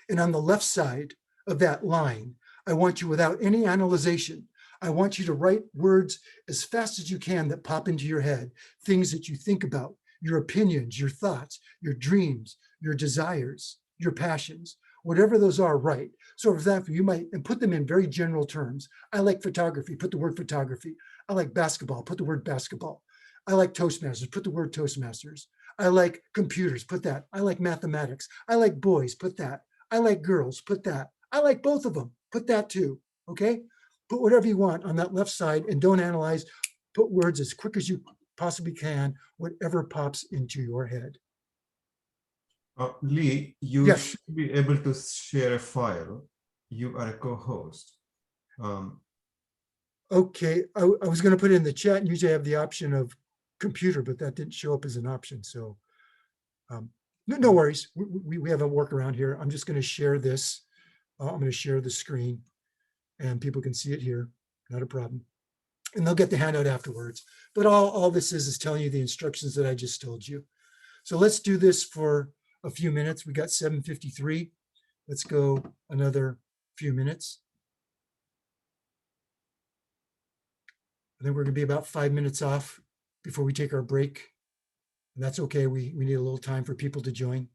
And on the left side of that line, I want you, without any analyzation, I want you to write words as fast as you can that pop into your head, things that you think about, your opinions, your thoughts, your dreams, your desires, your passions, whatever those are, write. So for example, you might, and put them in very general terms. I like photography, put the word photography. I like basketball, put the word basketball. I like Toastmasters, put the word Toastmasters. I like computers, put that. I like mathematics. I like boys, put that. I like girls, put that. I like both of them, put that too, okay? Put whatever you want on that left side and don't analyze. Put words as quick as you possibly can, whatever pops into your head. Lee, you Yes. should be able to share a file. You are a co-host. Okay, I was going to put it in the chat and usually I have the option of computer, but that didn't show up as an option. So no worries. We have a workaround here. I'm just going to share this. I'm going to share the screen and people can see it here. Not a problem. And they'll get the handout afterwards. But all this is telling you the instructions that I just told you. So let's do this for a few minutes. We got 7:53. Let's go another few minutes. I think we're going to be about 5 minutes off before we take our break. And that's okay. We need a little time for people to join.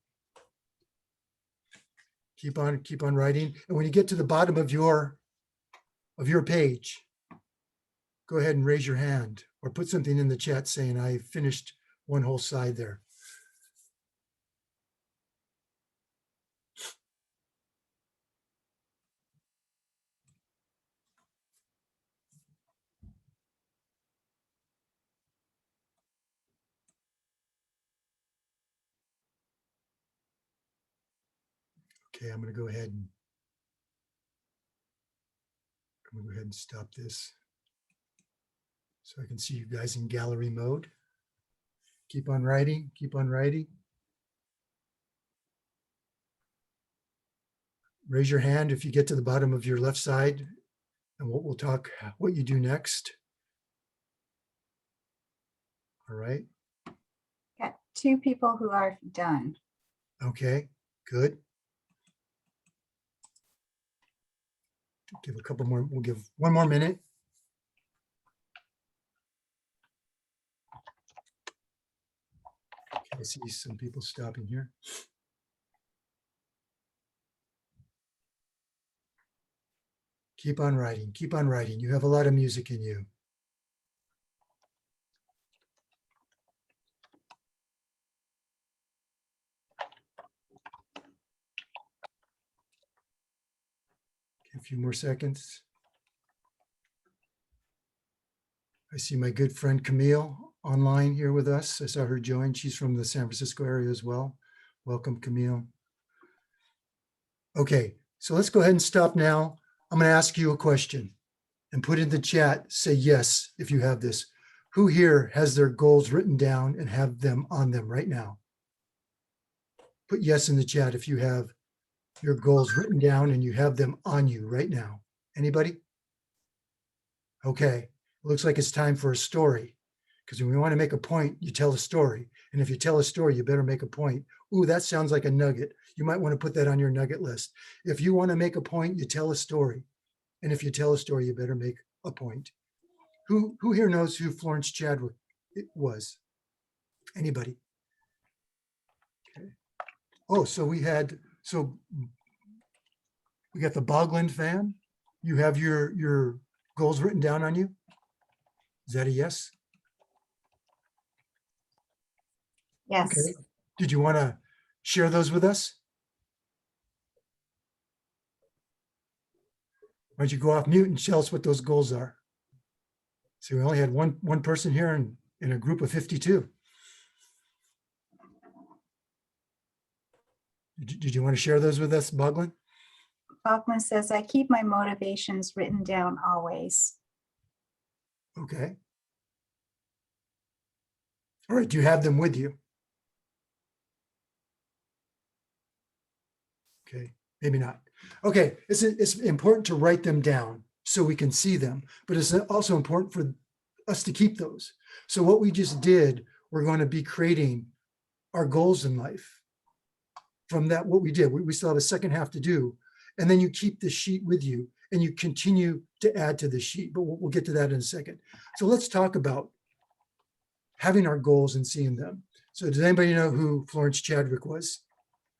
Keep on writing. And when you get to the bottom of your page, go ahead and raise your hand or put something in the chat saying I finished one whole side there. Okay, I'm going to go ahead and stop this so I can see you guys in gallery mode. Keep on writing, keep on writing. Raise your hand if you get to the bottom of your left side, and we'll talk what you do next. All right. Got 2 people who are done. Okay, good. Give a couple more, we'll give 1 more minute. Okay, I see some people stopping here. Keep on writing, keep on writing. You have a lot of music in you. A few more seconds. I see my good friend Camille online here with us. I saw her join. She's from the San Francisco area as well. Welcome, Camille. Okay, so let's go ahead and stop now. I'm going to ask you a question and put in the chat, say yes if you have this. Who here has their goals written down and have them on them right now? Put yes in the chat if you have your goals written down and you have them on you right now. Anybody? Okay, looks like it's time for a story, because when we want to make a point, you tell a story. And if you tell a story, you better make a point. Ooh, that sounds like a nugget. You might want to put that on your nugget list. If you want to make a point, you tell a story. And if you tell a story, you better make a point. Who here knows who Florence Chadwick was? Anybody? Okay. Oh, so we got the Bogland fan. You have your goals written down on you. Is that a yes? Yes. Okay. Did you want to share those with us? Why don't you go off mute and tell us what those goals are? So we only had one person here in a group of 52. Did you want to share those with us, Bogland? Bachman says, I keep my motivations written down always. Okay. All right, do you have them with you? Okay, maybe not. Okay, it's important to write them down so we can see them, but it's also important for us to keep those. So what we just did, we're going to be creating our goals in life. From that, what we did, we still have a second half to do, and then you keep the sheet with you and you continue to add to the sheet, but we'll get to that in a second. So let's talk about having our goals and seeing them. So does anybody know who Florence Chadwick was?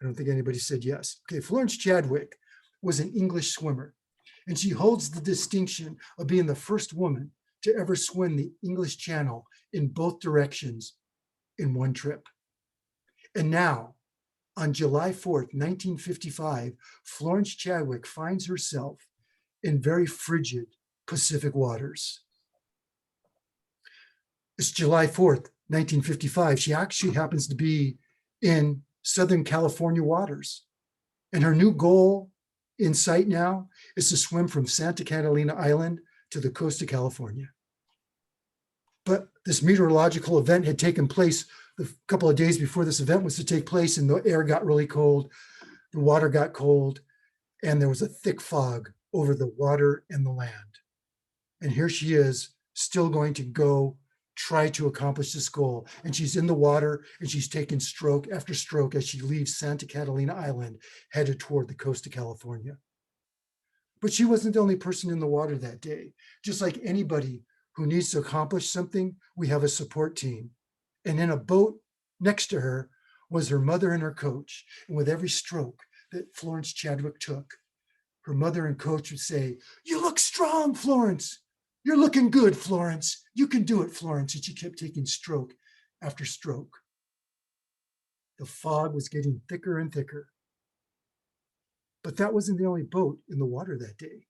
I don't think anybody said yes. Okay, Florence Chadwick was an English swimmer, and she holds the distinction of being the first woman to ever swim the English Channel in both directions in one trip. And now, on July 4th, 1955, Florence Chadwick finds herself in very frigid Pacific waters. It's July 4th, 1955. She actually happens to be in Southern California waters. And her new goal in sight now is to swim from Santa Catalina Island to the coast of California. But this meteorological event had taken place a couple of days before this event was to take place, and the air got really cold, the water got cold, and there was a thick fog over the water and the land. And here she is, still going to go try to accomplish this goal. And she's in the water and she's taking stroke after stroke as she leaves Santa Catalina Island, headed toward the coast of California. But she wasn't the only person in the water that day. Just like anybody who needs to accomplish something, we have a support team. And in a boat next to her was her mother and her coach. And with every stroke that Florence Chadwick took, her mother and coach would say, "You look strong, Florence. You're looking good, Florence. You can do it, Florence." And she kept taking stroke after stroke. The fog was getting thicker and thicker. But that wasn't the only boat in the water that day.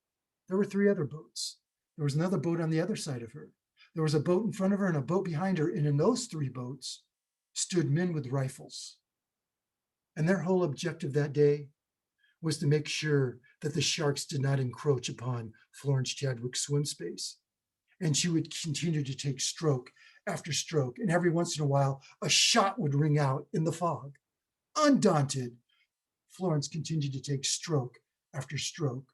There were 3 other boats. There was another boat on the other side of her. There was a boat in front of her and a boat behind her. And in those 3 boats stood men with rifles. And their whole objective that day was to make sure that the sharks did not encroach upon Florence Chadwick's swim space. And she would continue to take stroke after stroke. And every once in a while, a shot would ring out in the fog. Undaunted, Florence continued to take stroke after stroke.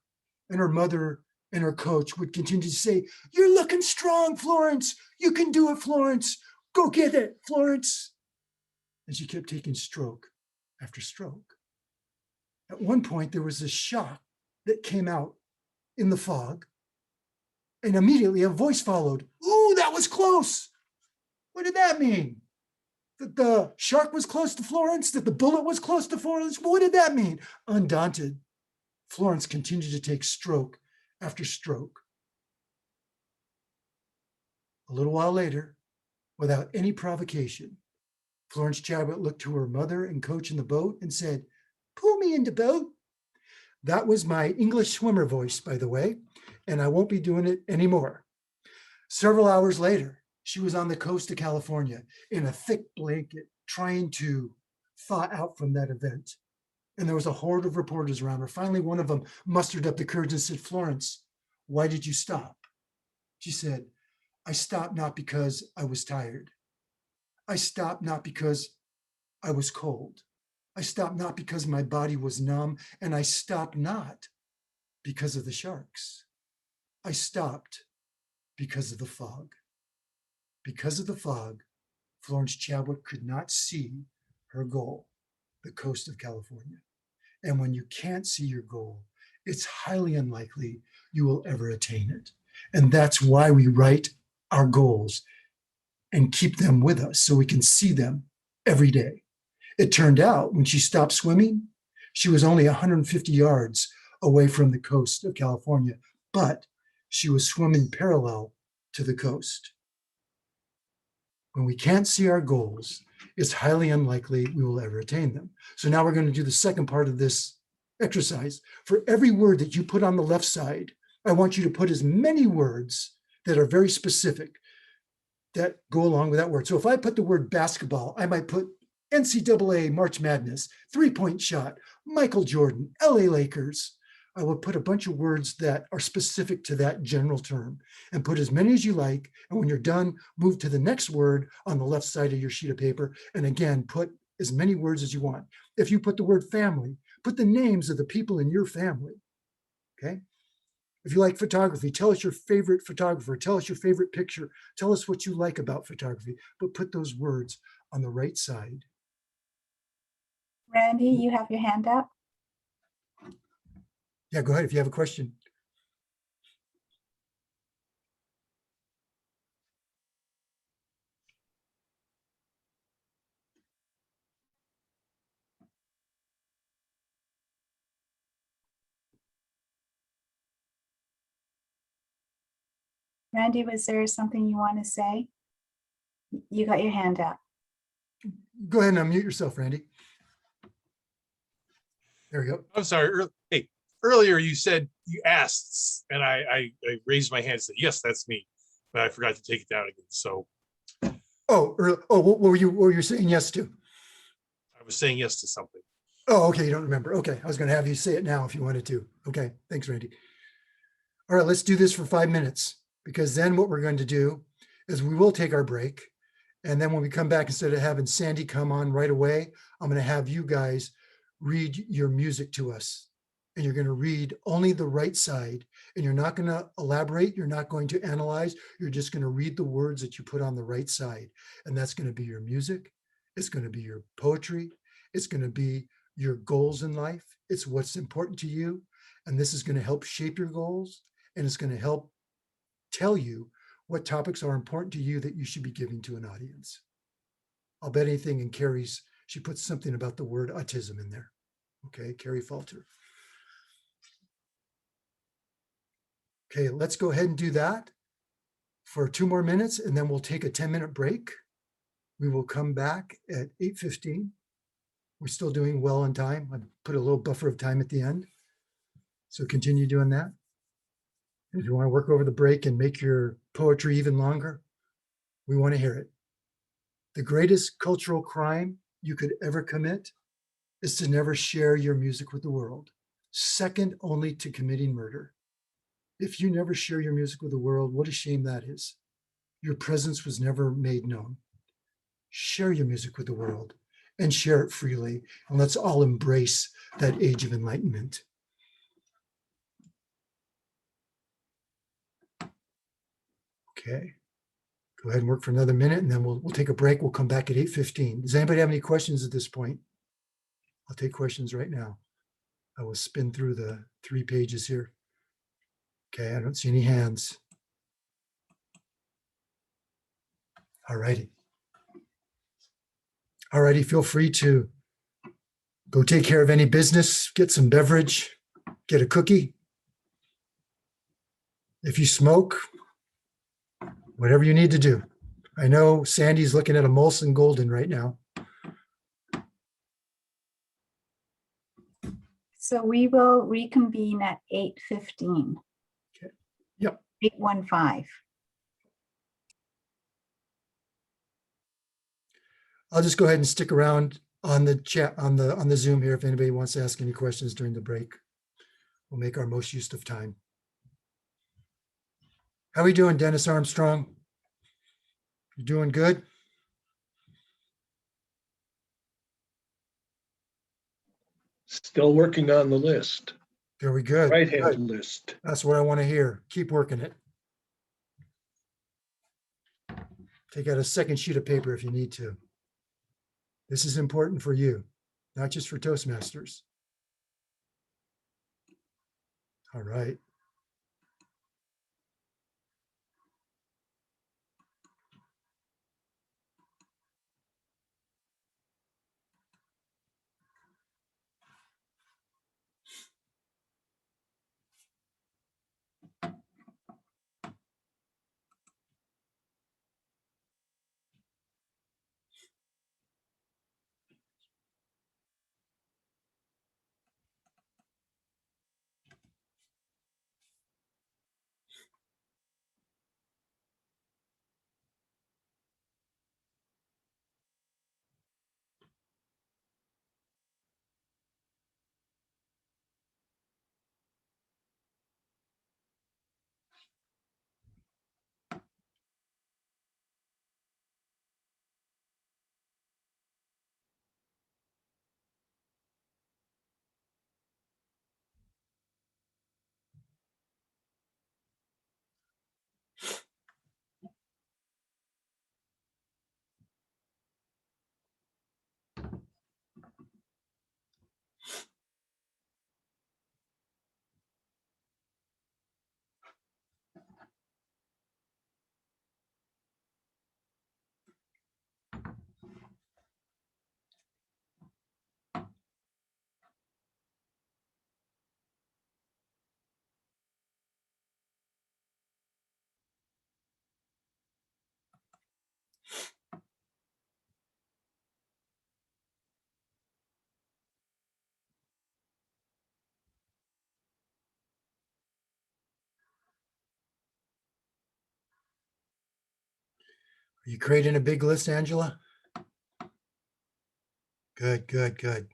And her mother and her coach would continue to say, "You're looking strong, Florence. You can do it, Florence. Go get it, Florence." And she kept taking stroke after stroke. At one point, there was a shot that came out in the fog. And immediately a voice followed. "Ooh, that was close." What did that mean? That the shark was close to Florence? That the bullet was close to Florence? What did that mean? Undaunted, Florence continued to take stroke after stroke. A little while later, without any provocation, Florence Chadwick looked to her mother and coach in the boat and said, "Pull me into boat." That was my English swimmer voice, by the way, and I won't be doing it anymore. Several hours later, she was on the coast of California in a thick blanket, trying to thaw out from that event. And there was a horde of reporters around her. Finally, one of them mustered up the courage and said, "Florence, why did you stop?" She said, "I stopped not because I was tired. I stopped not because I was cold. I stopped not because my body was numb, and I stopped not because of the sharks. I stopped because of the fog." Because of the fog, Florence Chadwick could not see her goal, the coast of California. And when you can't see your goal, it's highly unlikely you will ever attain it. And that's why we write our goals and keep them with us so we can see them every day. It turned out when she stopped swimming, she was only 150 yards away from the coast of California, but she was swimming parallel to the coast. When we can't see our goals, it's highly unlikely we will ever attain them. So now we're going to do the second part of this exercise. For every word that you put on the left side, I want you to put as many words that are very specific that go along with that word. So if I put the word basketball, I might put NCAA March Madness, three-point shot, Michael Jordan, LA Lakers. I will put a bunch of words that are specific to that general term and put as many as you like. And when you're done, move to the next word on the left side of your sheet of paper. And again, put as many words as you want. If you put the word family, put the names of the people in your family, okay? If you like photography, tell us your favorite photographer, tell us your favorite picture, tell us what you like about photography, but put those words on the right side. Randy, you have your hand up. Yeah, go ahead if you have a question. Randy, was there something you want to say? You got your hand up. Go ahead and unmute yourself, Randy. There we go. I'm sorry. Hey, earlier you said you asked, and I raised my hand and said, yes, that's me, but I forgot to take it down again. So What were you saying yes to? I was saying yes to something. Oh, okay, you don't remember. Okay, I was going to have you say it now if you wanted to. Okay, thanks, Randy. All right, let's do this for 5 minutes, because then what we're going to do is we will take our break. And then when we come back, instead of having Sandy come on right away, I'm going to have you guys read your music to us. And you're going to read only the right side. And you're not going to elaborate. You're not going to analyze. You're just going to read the words that you put on the right side. And that's going to be your music. It's going to be your poetry. It's going to be your goals in life. It's what's important to you. And this is going to help shape your goals. And it's going to help tell you what topics are important to you that you should be giving to an audience. I'll bet anything in Carrie's, she puts something about the word autism in there. Okay, Carrie Falter. Okay, let's go ahead and do that for 2 more minutes, and then we'll take a 10-minute break. We will come back at 8:15. We're still doing well on time. I put a little buffer of time at the end. So continue doing that. If you want to work over the break and make your poetry even longer, we want to hear it. The greatest cultural crime you could ever commit is to never share your music with the world, second only to committing murder. If you never share your music with the world, what a shame that is. Your presence was never made known. Share your music with the world and share it freely. And let's all embrace that age of enlightenment. Okay. Go ahead and work for another minute, and then we'll take a break. We'll come back at 8:15. Does anybody have any questions at this point? I'll take questions right now. I will spin through the 3 pages here. Okay, I don't see any hands. All righty. All righty, feel free to go take care of any business, get some beverage, get a cookie. If you smoke, whatever you need to do. I know Sandy's looking at a Molson Golden right now. So we will reconvene at 8:15. Okay. Yep. 8:15. I'll just go ahead and stick around on the chat, on the Zoom here if anybody wants to ask any questions during the break. We'll make our most use of time. How are we doing, Dennis Armstrong? You doing good? Still working on the list, Very good. right-hand Good. list. That's what I want to hear. Keep working it. Take out a second sheet of paper if you need to. This is important for you, not just for Toastmasters. All right. Are you creating a big list, Angela? Good, good, good.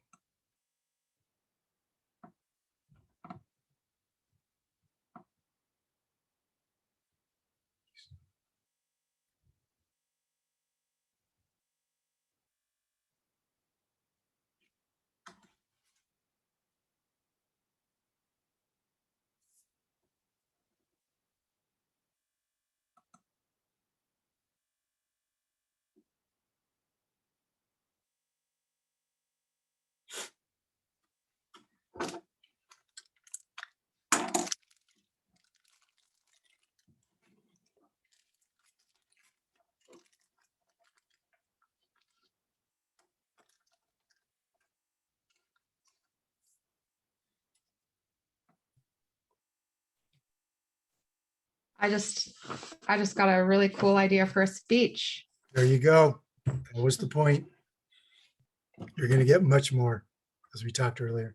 I just got a really cool idea for a speech. There you go. That was the point. You're going to get much more, as we talked earlier.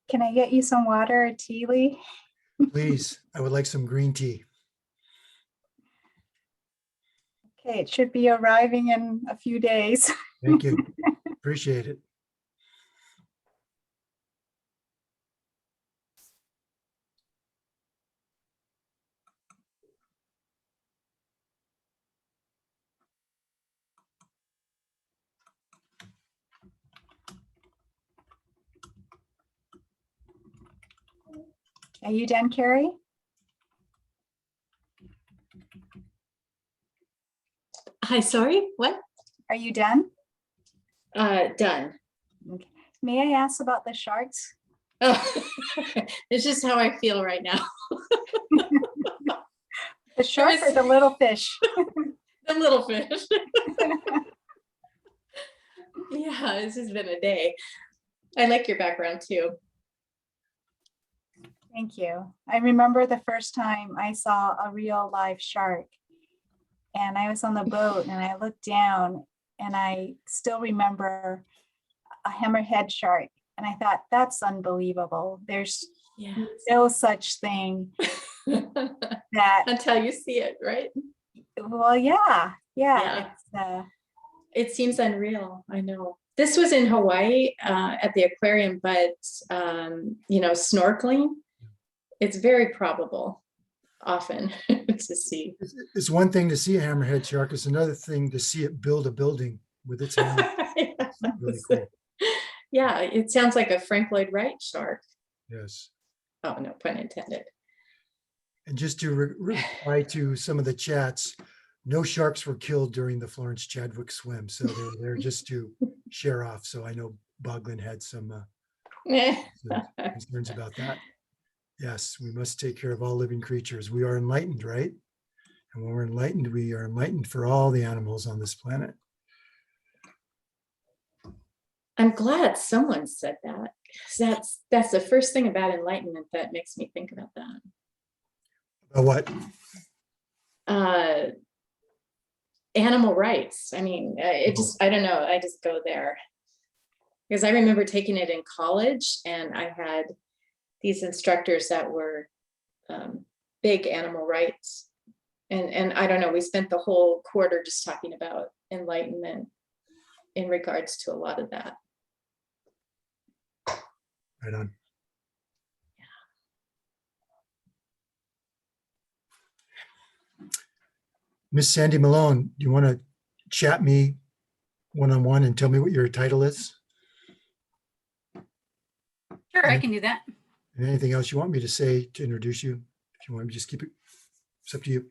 Can I get you some water or tea, Lee? Please, I would like some green tea. Okay, it should be arriving in a few days. Thank you. Appreciate it. Are you done, Carrie? Hi, sorry, what? Are you done? Done. May I ask about the sharks? Oh, it's just how I feel right now. The shark or the little fish? The little fish. Yeah, this has been a day. I like your background too. Thank you. I remember the first time I saw a real live shark, and I was on the boat and I looked down and I still remember a hammerhead shark. And I thought, that's unbelievable. There's Yeah. no such thing that, Until you see it, right? well, yeah. Yeah. It's, It seems unreal. I know. This was in Hawaii at the aquarium, but snorkeling, it's very probable often to see. It's one thing to see a hammerhead shark. It's another thing to see it build a building with its hand. Really cool. Yeah, it sounds like a Frank Lloyd Wright shark. Yes. Oh, no pun intended. And just to reply to some of the chats, no sharks were killed during the Florence Chadwick swim. So they're there just to share off. So I know Boglin had some concerns about that. Yes, we must take care of all living creatures. We are enlightened, right? And when we're enlightened, we are enlightened for all the animals on this planet. I'm glad someone said that. 'Cause that's the first thing about enlightenment that makes me think about that. What? Animal rights. I mean, I don't know. I just go there because I remember taking it in college, and I had these instructors that were big animal rights And I don't know, we spent the whole quarter just talking about enlightenment in regards to a lot of that. Right on. Miss Sandy Malone, do you want to chat me one-on-one and tell me what your title is? Sure, I can do that. And anything else you want me to say to introduce you? If you want me to just keep it, it's up to you.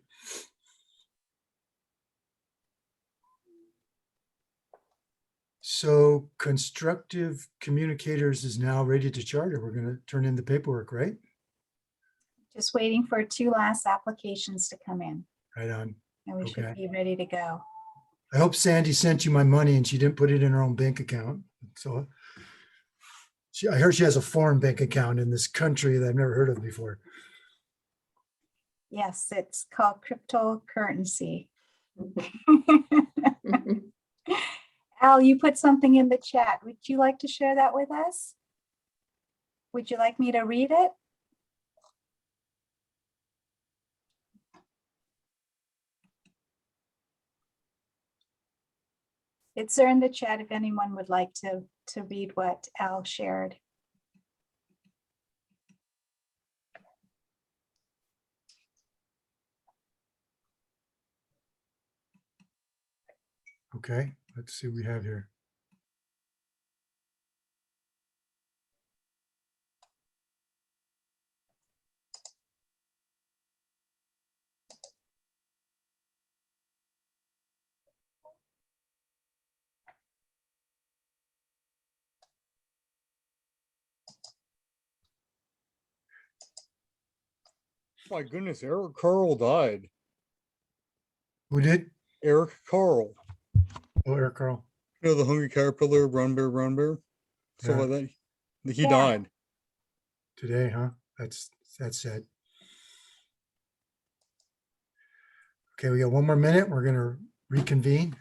So Constructive Communicators is now ready to charter. We're going to turn in the paperwork, right? Just waiting for 2 last applications to come in, Right on. and we should Okay. be ready to go. I hope Sandy sent you my money and she didn't put it in her own bank account. So I heard she has a foreign bank account in this country that I've never heard of before. Yes, it's called cryptocurrency. Al, you put something in the chat. Would you like to share that with us? Would you like me to read it? It's there in the chat if anyone would like to read what Al shared. Okay, let's see what we have here. My goodness, Eric Carl died. Who did? Eric Carl. Oh, Eric Carl. You know, the Hungry Caterpillar, Run Bear, stuff Yeah. like that. He Yeah. died. Today, huh? That's sad. Okay, we got 1 more minute. We're going to reconvene.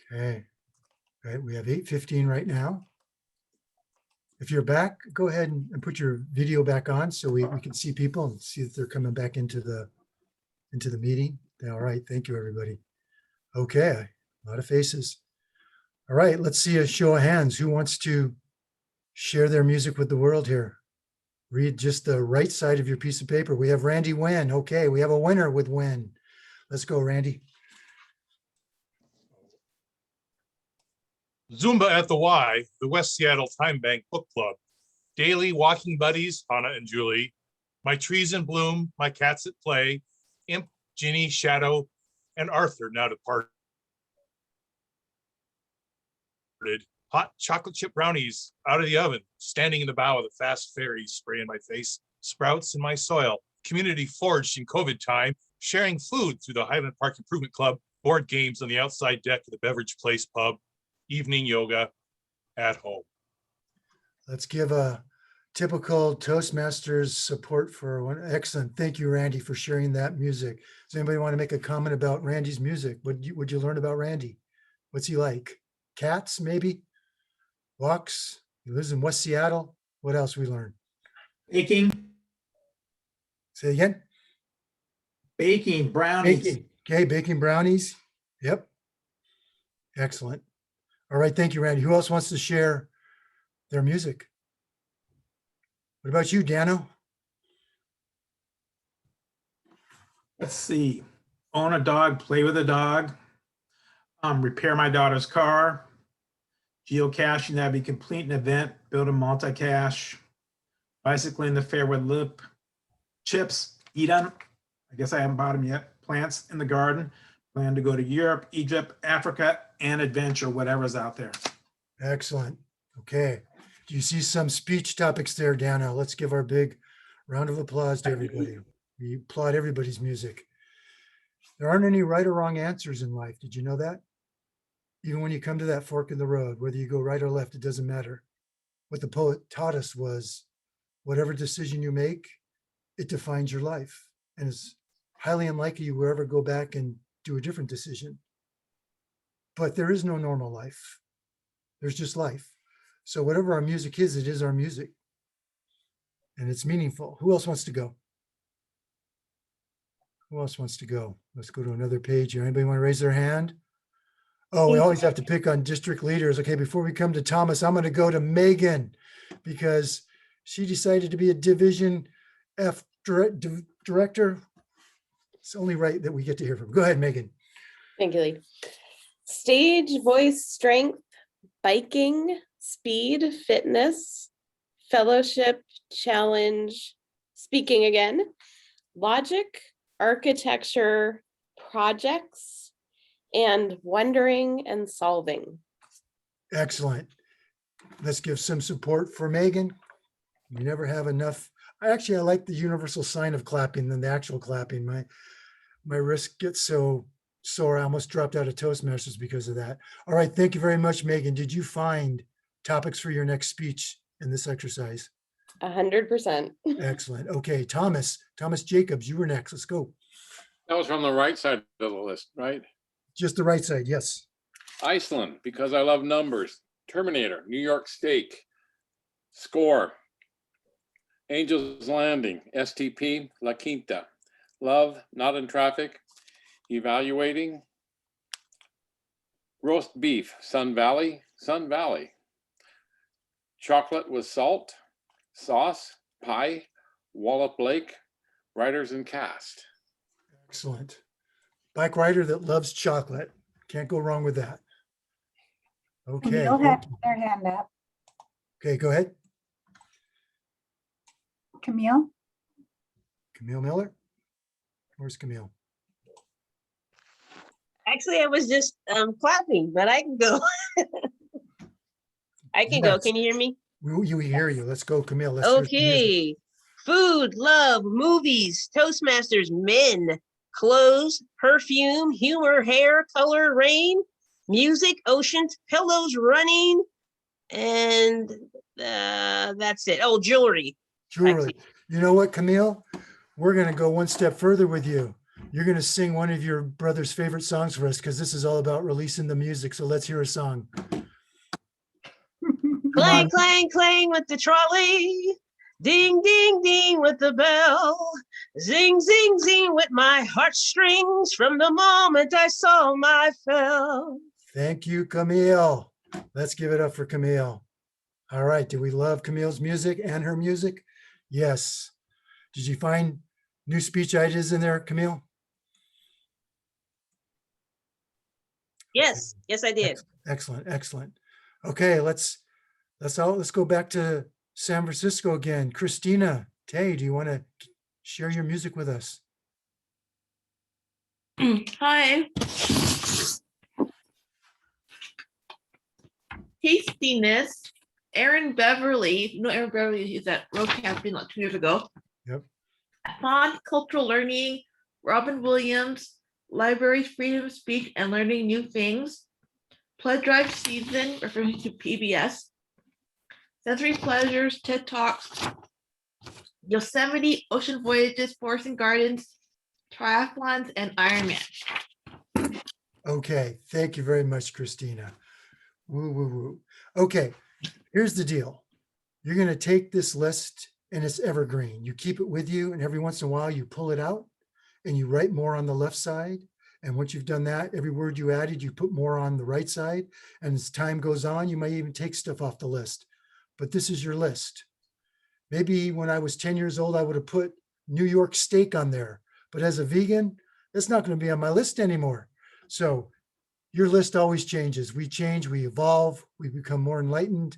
Okay, right, we have 8:15 right now. If you're back, go ahead and put your video back on so we can see people and see that they're coming back into the meeting. All right, thank you, everybody. Okay, a lot of faces. All right, let's see a show of hands. Who wants to share their music with the world here? Read just the right side of your piece of paper. We have Randy Wen. Okay, we have a winner with Wen. Let's go, Randy. Zumba at the Y, the West Seattle Time Bank Book Club. Daily walking buddies, Hannah and Julie. My trees in bloom, my cats at play. Imp, Ginny, Shadow, and Arthur now departed. Hot chocolate chip brownies out of the oven, standing in the bow of the fast ferry, spray in my face, sprouts in my soil. Community forged in COVID time, sharing food through the Highland Park Improvement Club, board games on the outside deck of the Beverage Place pub, evening yoga at home. Let's give a typical Toastmasters support for one. Excellent. Thank you, Randy, for sharing that music. Does anybody want to make a comment about Randy's music? Would you learn about Randy? What's he like? Cats, maybe? Walks? He lives in West Seattle. What else we learn? Baking, Say again? baking, brownies. Baking. Okay, baking brownies. Yep. Excellent. All right, thank you, Randy. Who else wants to share their music? What about you, Dano? Let's see. Own a dog, play with a dog. Repair my daughter's car. Geocaching, that'd be complete an event, build a multi-cache. Bicycling the Fairwood Loop. Chips, eat them. I guess I haven't bought them yet. Plants in the garden. Plan to go to Europe, Egypt, Africa, and adventure, whatever's out there. Excellent. Okay. Do you see some speech topics there, Dano? Let's give our big round of applause to everybody. We applaud everybody's music. There aren't any right or wrong answers in life. Did you know that? Even when you come to that fork in the road, whether you go right or left, it doesn't matter. What the poet taught us was whatever decision you make, it defines your life. And it's highly unlikely you will ever go back and do a different decision. But there is no normal life. There's just life. So whatever our music is, it is our music. And it's meaningful. Who else wants to go? Who else wants to go? Let's go to another page here. Anybody want to raise their hand? Oh, we always have to pick on district leaders. Okay, before we come to Thomas, I'm going to go to Megan because she decided to be a Division F director. It's only right that we get to hear from. Go ahead, Megan. Thank you, Lee. Stage, voice, strength, biking, speed, fitness, fellowship, challenge, speaking again, logic, architecture, projects, and wondering and solving. Excellent. Let's give some support for Megan. We never have enough. I like the universal sign of clapping than the actual clapping. My wrist gets so sore. I almost dropped out of Toastmasters because of that. All right. Thank you very much, Megan. Did you find topics for your next speech in this exercise? 100%. Excellent. Okay, Thomas Jacobs, you were next. Let's go. That was from the right side of the list, right? Just the right side, yes. Iceland, because I love numbers. Terminator, New York Steak. Score. Angel's Landing, STP, La Quinta. Love, Not in Traffic. Evaluating. Roast beef, Sun Valley, Sun Valley. Chocolate with salt. Sauce, Pie, Wallop Lake, Writers and Cast. Excellent. Bike rider that loves chocolate. Can't go wrong with that. Okay. Camille had their hand up. Okay, go ahead. Camille? Camille Miller? Where's Camille? Actually, I was just clapping, but I can go. I can go. Yes. Can you hear me? We hear you. Let's go, Camille. Let's hear some music. Okay. Food, love, movies, Toastmasters, men, clothes, perfume, humor, hair, color, rain, music, oceans, pillows, running, and that's it. Oh, jewelry. Jewelry. You know what, Camille? We're going to go one step further with you. You're going to sing one of your brother's favorite songs for us because this is all about releasing the music. So let's hear a song. Clang, clang, clang with the trolley. Ding, ding, ding with the bell. Zing, zing, zing with my heartstrings from the moment I saw my fell. Thank you, Camille. Let's give it up for Camille. All right. Do we love Camille's music and her music? Yes. Did you find new speech ideas in there, Camille? Yes, yes, I did. Excellent, excellent. Okay, let's go back to San Francisco again. Christina Tay, do you want to share your music with us? Hi. Tastiness. Aaron Beverly. You know Aaron Beverly is that road captain like 2 years ago. Yep. Fond cultural learning. Robin Williams. Libraries, freedom of speech, and learning new things. Pledge Drive season, referring to PBS. Sensory pleasures, TED Talks. Yosemite, ocean voyages, forests and gardens, triathlons, and Ironman. Okay, thank you very much, Christina. Woo, woo, woo. Okay, here's the deal. You're going to take this list and it's evergreen. You keep it with you, and every once in a while you pull it out and you write more on the left side. And once you've done that, every word you added, you put more on the right side. And as time goes on, you might even take stuff off the list. But this is your list. Maybe when I was 10 years old, I would have put New York steak on there. But as a vegan, that's not going to be on my list anymore. So your list always changes. We change, we evolve, we become more enlightened.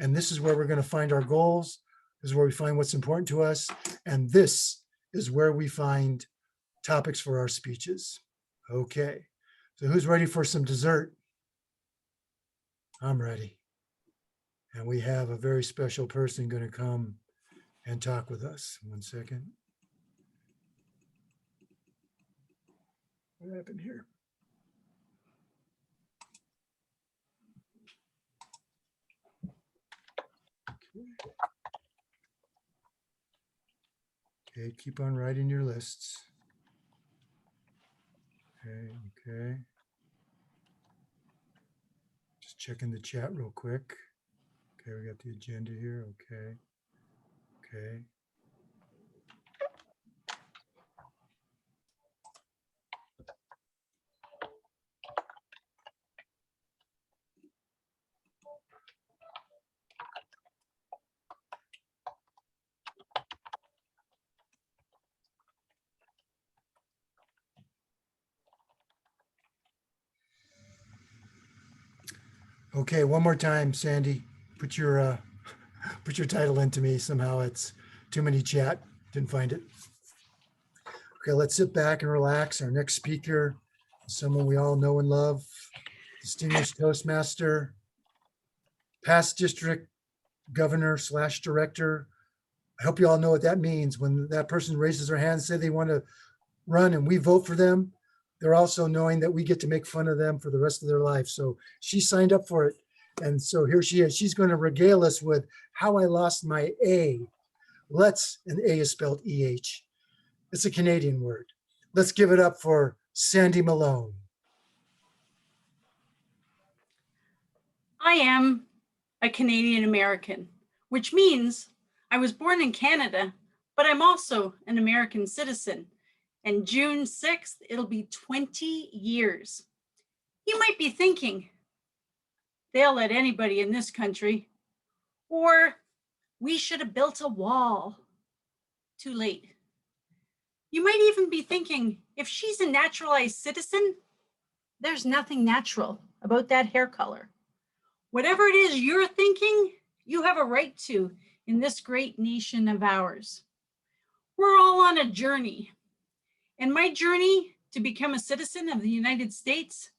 And this is where we're going to find our goals. This is where we find what's important to us. And this is where we find topics for our speeches. Okay, so who's ready for some dessert? I'm ready. And we have a very special person going to come and talk with us. 1 second. What happened here? Okay, keep on writing your lists. Okay. Just checking the chat real quick. Okay, we got the agenda here. Okay. Okay, one more time, Sandy. Put your title into me. Somehow it's too many chat. Didn't find it. Okay, let's sit back and relax. Our next speaker, someone we all know and love, distinguished Toastmaster, past district governor / director. I hope you all know what that means. When that person raises their hand, say they want to run and we vote for them, they're also knowing that we get to make fun of them for the rest of their life. So she signed up for it. And so here she is. She's going to regale us with how I lost my A. And A is spelled E-H. It's a Canadian word. Let's give it up for Sandy Malone. I am a Canadian American, which means I was born in Canada, but I'm also an American citizen. And June 6th, it'll be 20 years. You might be thinking, they'll let anybody in this country, or we should have built a wall. Too late. You might even be thinking, if she's a naturalized citizen, there's nothing natural about that hair color. Whatever it is you're thinking, you have a right to in this great nation of ours. We're all on a journey. And my journey to become a citizen of the United States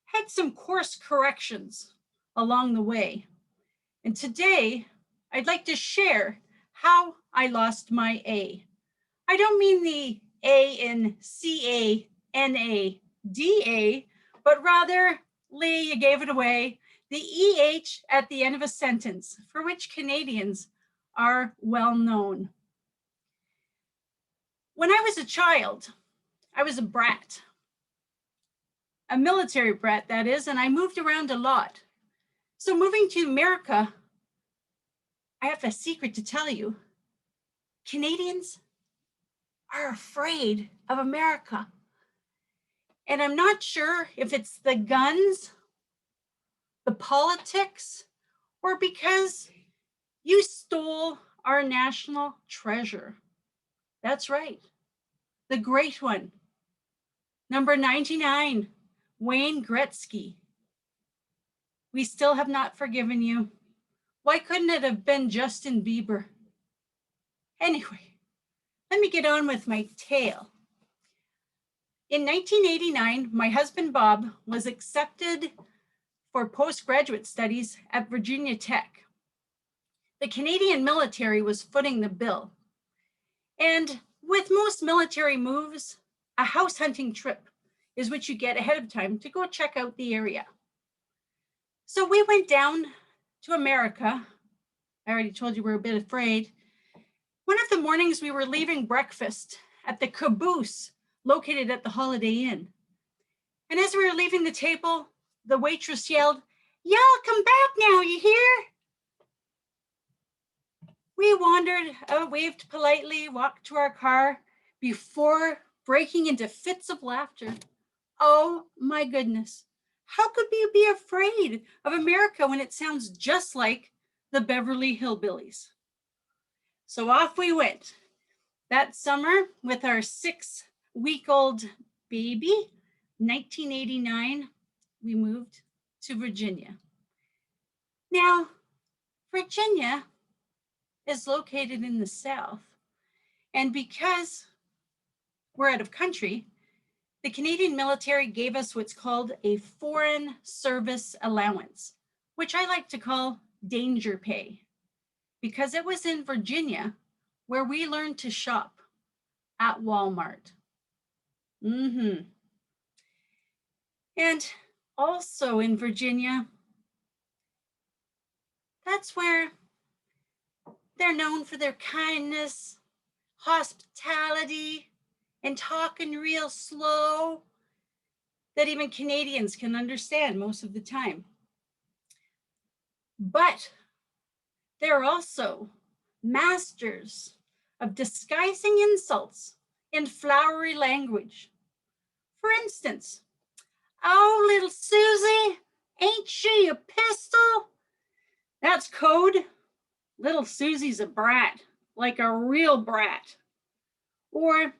had some course corrections along the way. And today, I'd like to share how I lost my A. I don't mean the A in C-A-N-A-D-A, but rather, Lee, you gave it away, the E-H at the end of a sentence, for which Canadians are well known. When I was a child, I was a brat, a military brat, that is, and I moved around a lot. So moving to America, I have a secret to tell you. Canadians are afraid of America. And I'm not sure if it's the guns, the politics, or because you stole our national treasure. That's right, the great one. Number 99, Wayne Gretzky. We still have not forgiven you. Why couldn't it have been Justin Bieber? Anyway, let me get on with my tale. In 1989, my husband Bob was accepted for postgraduate studies at Virginia Tech. The Canadian military was footing the bill. And with most military moves, a house hunting trip is what you get ahead of time to go check out the area. So we went down to America. I already told you we're a bit afraid. One of the mornings we were leaving breakfast at the caboose located at the Holiday Inn. And as we were leaving the table, the waitress yelled, "Y'all come back now, you hear?" We wandered, waved politely, walked to our car before breaking into fits of laughter. Oh my goodness. How could we be afraid of America when it sounds just like the Beverly Hillbillies? So off we went. That summer with our 6-week-old baby, 1989, we moved to Virginia. Now, Virginia is located in the South. And because we're out of country, the Canadian military gave us what's called a foreign service allowance, which I like to call danger pay, because it was in Virginia where we learned to shop at Walmart. And also in Virginia, that's where they're known for their kindness, hospitality, and talking real slow that even Canadians can understand most of the time. But they're also masters of disguising insults in flowery language. For instance, oh, little Susie, ain't she a pistol? That's code. Little Susie's a brat, like a real brat. Or,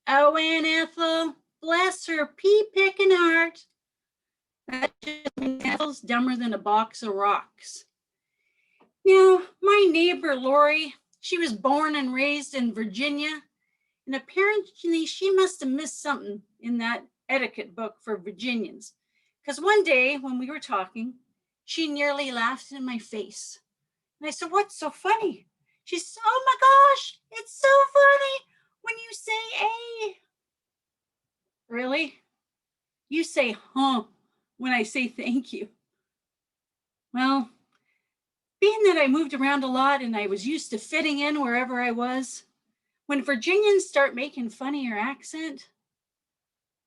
oh, Aunt Ethel, bless her pea-picking heart. That just means Ethel's dumber than a box of rocks. Now, my neighbor Lori, she was born and raised in Virginia, and apparently she must have missed something in that etiquette book for Virginians. Because one day when we were talking, she nearly laughed in my face. And I said, what's so funny? She said, oh my gosh, it's so funny when you say A. Really? You say huh when I say thank you. Well, being that I moved around a lot and I was used to fitting in wherever I was, when Virginians start making fun of your accent,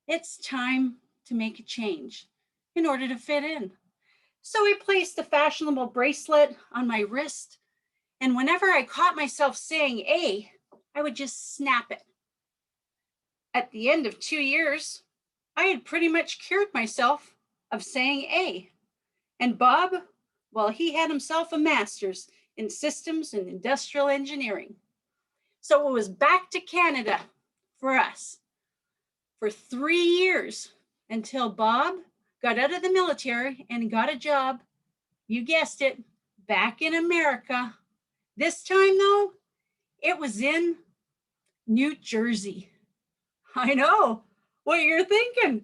it's time to make a change in order to fit in. So I placed a fashionable bracelet on my wrist, and whenever I caught myself saying A, I would just snap it. At the end of 2 years, I had pretty much cured myself of saying A. And Bob, well, he had himself a master's in systems and industrial engineering. So it was back to Canada for us for 3 years until Bob got out of the military and got a job, you guessed it, back in America. This time though, it was in New Jersey. I know what you're thinking.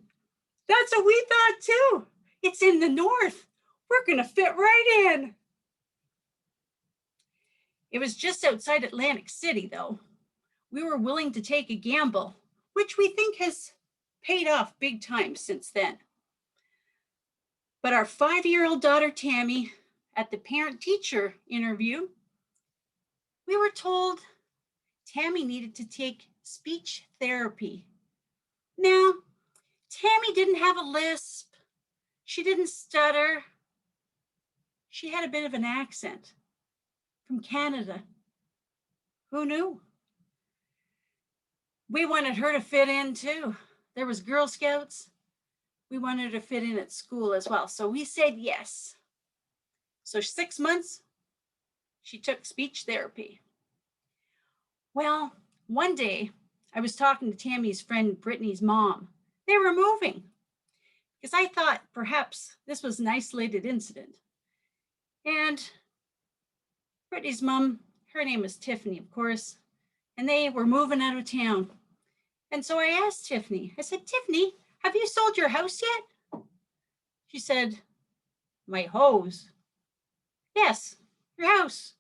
That's what we thought too. It's in the north. We're gonna fit right in. It was just outside Atlantic City though. We were willing to take a gamble, which we think has paid off big time since then. But our 5-year-old daughter, Tammy, at the parent-teacher interview, we were told Tammy needed to take speech therapy. Now, Tammy didn't have a lisp. She didn't stutter. She had a bit of an accent from Canada. Who knew? We wanted her to fit in too. There was Girl Scouts. We wanted her to fit in at school as well. So we said yes. So 6 months, she took speech therapy. Well, one day I was talking to Tammy's friend Brittany's mom. They were moving because I thought perhaps this was an isolated incident. And Brittany's mom, her name was Tiffany, of course, and they were moving out of town. And so I asked Tiffany, I said, Tiffany, have you sold your house yet? She said, my hose. Yes, your house.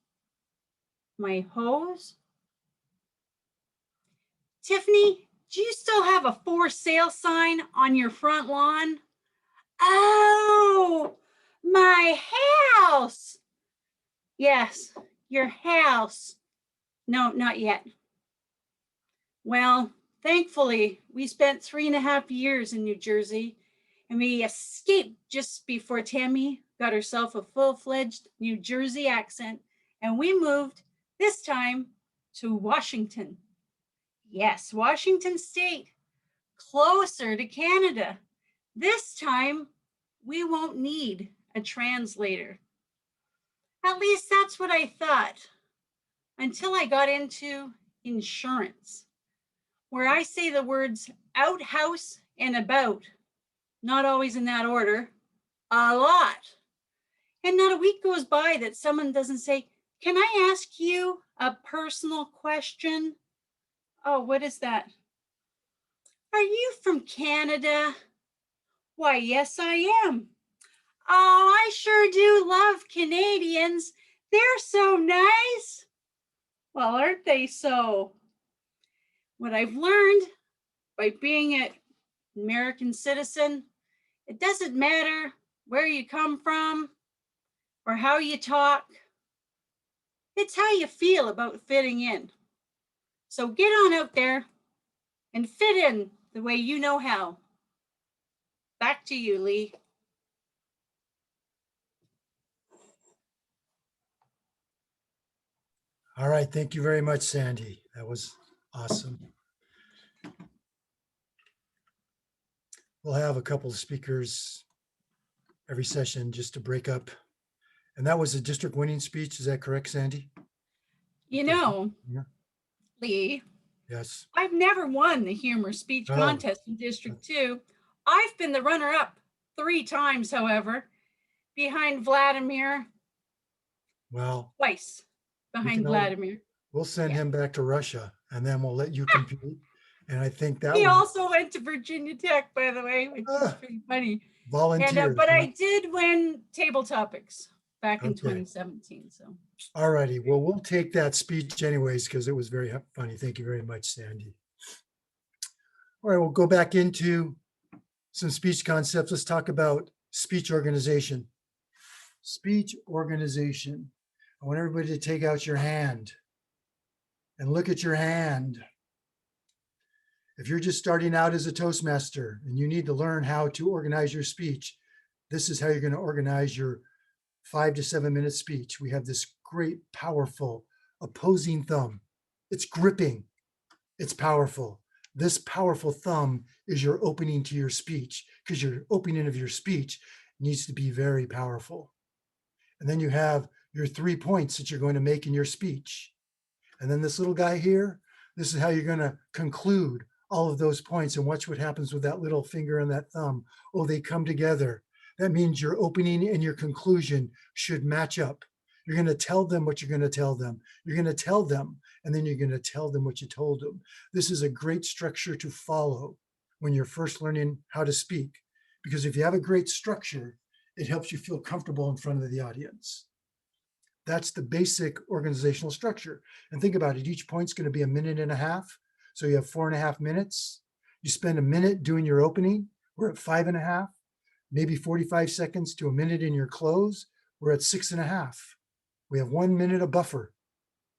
My hose? Tiffany, do you still have a for sale sign on your front lawn? Oh, my house. Yes, your house. No, not yet. Well, thankfully, we spent 3.5 years in New Jersey, and we escaped just before Tammy got herself a full-fledged New Jersey accent, and we moved this time to Washington. Yes, Washington State, closer to Canada. This time, we won't need a translator. At least that's what I thought, until I got into insurance, where I say the words outhouse and about, not always in that order, a lot. And not a week goes by that someone doesn't say, can I ask you a personal question? Oh, what is that? Are you from Canada? Why, yes, I am. Oh, I sure do love Canadians. They're so nice. Well, aren't they so? What I've learned by being an American citizen, it doesn't matter where you come from or how you talk. It's how you feel about fitting in. So get on out there and fit in the way you know how. Back to you, Lee. All right, thank you very much, Sandy. That was awesome. We'll have a couple of speakers every session just to break up. And that was a district winning speech. Is that correct, Sandy? You know, Yeah. Lee, Yes. I've never won the humor speech Oh. contest in District 2. I've been the runner-up 3 times, however, behind Vladimir, Well, twice behind Vladimir. we'll send him back to Russia and then we'll let you compete. And I think that He was also went to Virginia Tech, by the way, which is pretty funny. volunteers. And, but huh? I did win table topics back in Okay. 2017. So All righty. Well, we'll take that speech anyways, because it was very funny. Thank you very much, Sandy. All right, we'll go back into some speech concepts. Let's talk about speech organization. Speech organization. I want everybody to take out your hand and look at your hand. If you're just starting out as a Toastmaster and you need to learn how to organize your speech, this is how you're going to organize your 5 to 7 minute speech. We have this great, powerful, opposing thumb. It's gripping. It's powerful. This powerful thumb is your opening to your speech, because your opening of your speech needs to be very powerful. And then you have your 3 points that you're going to make in your speech. And then this little guy here, this is how you're going to conclude all of those points. And watch what happens with that little finger and that thumb. Oh, they come together. That means your opening and your conclusion should match up. You're going to tell them what you're going to tell them. You're going to tell them, and then you're going to tell them what you told them. This is a great structure to follow when you're first learning how to speak, because if you have a great structure, it helps you feel comfortable in front of the audience. That's the basic organizational structure. And think about it, each point's going to be 1.5 minutes. So you have 4.5 minutes. You spend 1 minute doing your opening. We're at 5.5. Maybe 45 seconds to 1 minute in your close. We're at 6.5. We have 1 minute of buffer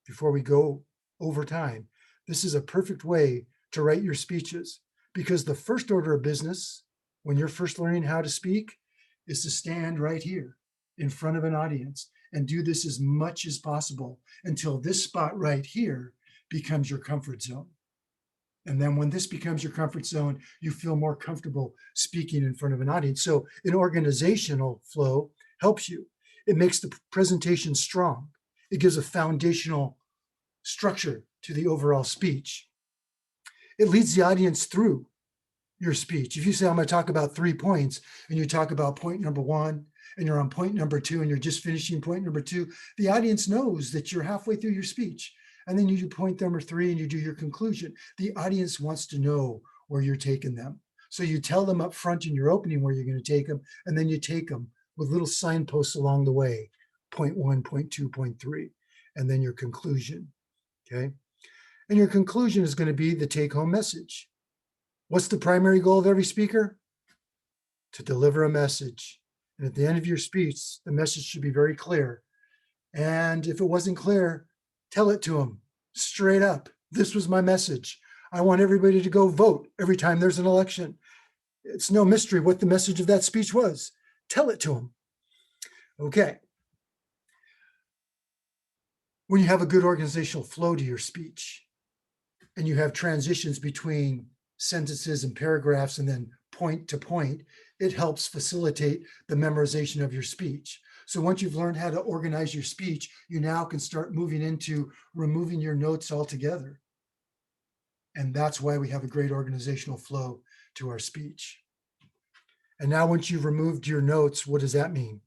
before we go over time. This is a perfect way to write your speeches, because the first order of business when you're first learning how to speak is to stand right here in front of an audience and do this as much as possible until this spot right here becomes your comfort zone. And then when this becomes your comfort zone, you feel more comfortable speaking in front of an audience. So an organizational flow helps you. It makes the presentation strong. It gives a foundational structure to the overall speech. It leads the audience through your speech. If you say, I'm going to talk about 3 points, and you talk about point number 1, and you're on point number 2, and you're just finishing point number 2, the audience knows that you're halfway through your speech. And then you do point number 3 and you do your conclusion. The audience wants to know where you're taking them. So you tell them up front in your opening where you're going to take them, and then you take them with little signposts along the way, point 1, point 2, point 3, and then your conclusion, okay? And your conclusion is going to be the take-home message. What's the primary goal of every speaker? To deliver a message. And at the end of your speech, the message should be very clear. And if it wasn't clear, tell it to them straight up. This was my message. I want everybody to go vote every time there's an election. It's no mystery what the message of that speech was. Tell it to them. Okay. When you have a good organizational flow to your speech, and you have transitions between sentences and paragraphs and then point to point, it helps facilitate the memorization of your speech. So once you've learned how to organize your speech, you now can start moving into removing your notes altogether. And that's why we have a great organizational flow to our speech. And now once you've removed your notes, what does that mean?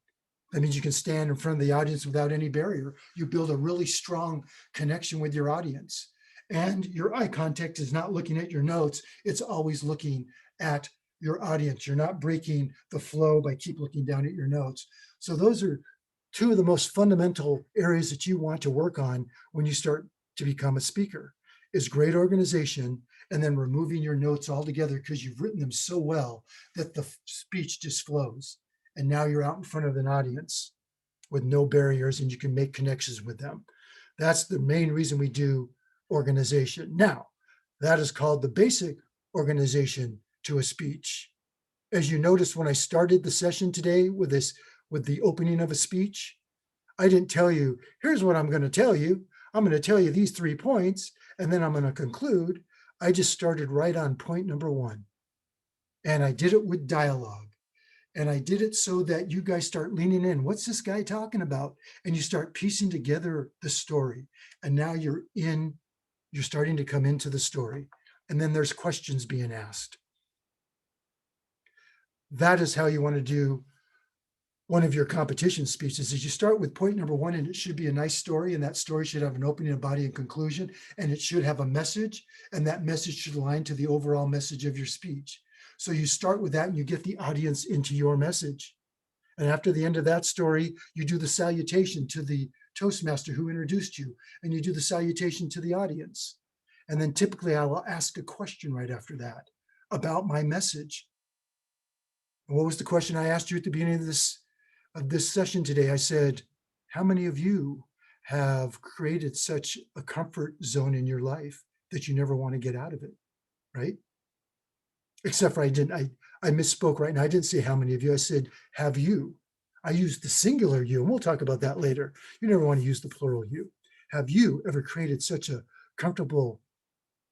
That means you can stand in front of the audience without any barrier. You build a really strong connection with your audience. And your eye contact is not looking at your notes. It's always looking at your audience. You're not breaking the flow by keep looking down at your notes. So those are 2 of the most fundamental areas that you want to work on when you start to become a speaker, is great organization and then removing your notes altogether, because you've written them so well that the speech just flows. And now you're out in front of an audience with no barriers and you can make connections with them. That's the main reason we do organization. Now, that is called the basic organization to a speech. As you noticed when I started the session today with the opening of a speech, I didn't tell you, here's what I'm going to tell you. I'm going to tell you these 3 points, and then I'm going to conclude. I just started right on point number 1. And I did it with dialogue. And I did it so that you guys start leaning in. What's this guy talking about? And you start piecing together the story. And now you're starting to come into the story. And then there's questions being asked. That is how you want to do one of your competition speeches. Is you start with point number 1, and it should be a nice story, and that story should have an opening, a body, and conclusion, and it should have a message, and that message should align to the overall message of your speech. So you start with that and you get the audience into your message. And after the end of that story, you do the salutation to the Toastmaster who introduced you, and you do the salutation to the audience. And then typically I will ask a question right after that about my message. And what was the question I asked you at the beginning of this session today? I said, how many of you have created such a comfort zone in your life that you never want to get out of it, right? Except for I misspoke right now. I didn't say how many of you, I said, have you? I used the singular you, and we'll talk about that later. You never want to use the plural you. Have you ever created such a comfortable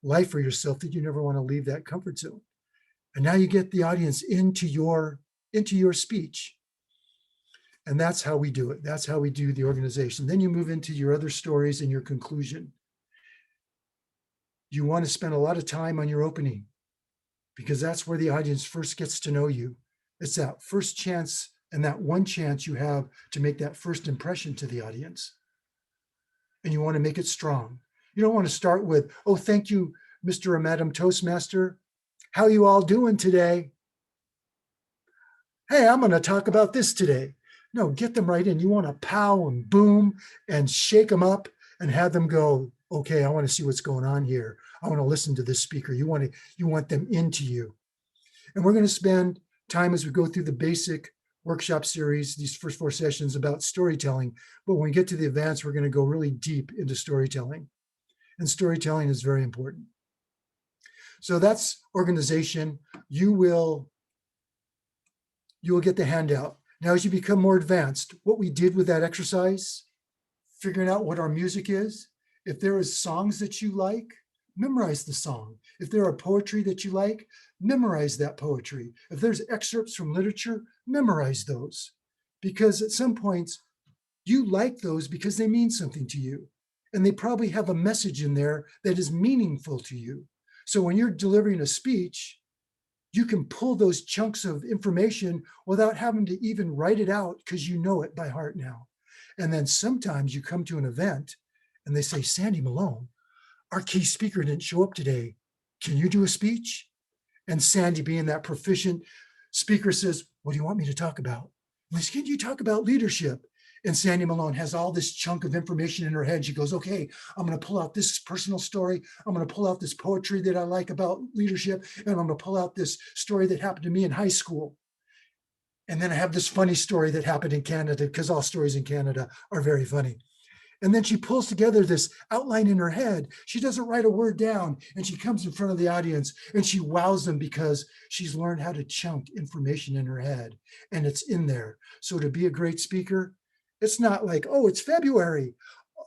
life for yourself that you never want to leave that comfort zone? And now you get the audience into your speech. And that's how we do it. That's how we do the organization. Then you move into your other stories and your conclusion. You want to spend a lot of time on your opening, because that's where the audience first gets to know you. It's that first chance and that one chance you have to make that first impression to the audience. And you want to make it strong. You don't want to start with, oh, thank you, Mr. or Madam Toastmaster. How you all doing today? Hey, I'm going to talk about this today. No, get them right in. You want to pow and boom and shake them up and have them go, okay, I want to see what's going on here. I want to listen to this speaker. You want them into you. And we're going to spend time as we go through the basic workshop series, these first 4 sessions about storytelling. But when we get to the advanced, we're going to go really deep into storytelling. And storytelling is very important. So that's organization. You will get the handout. Now, as you become more advanced, what we did with that exercise, figuring out what our music is, if there is songs that you like, memorize the song. If there are poetry that you like, memorize that poetry. If there's excerpts from literature, memorize those. Because at some points, you like those because they mean something to you. And they probably have a message in there that is meaningful to you. So when you're delivering a speech, you can pull those chunks of information without having to even write it out because you know it by heart now. And then sometimes you come to an event and they say, Sandy Malone, our key speaker didn't show up today. Can you do a speech? And Sandy, being that proficient speaker, says, what do you want me to talk about? I said, can you talk about leadership? And Sandy Malone has all this chunk of information in her head. She goes, okay, I'm going to pull out this personal story. I'm going to pull out this poetry that I like about leadership. And I'm going to pull out this story that happened to me in high school. And then I have this funny story that happened in Canada, because all stories in Canada are very funny. And then she pulls together this outline in her head. She doesn't write a word down, and she comes in front of the audience and she wows them because she's learned how to chunk information in her head, and it's in there. So to be a great speaker, it's not like, oh, it's February.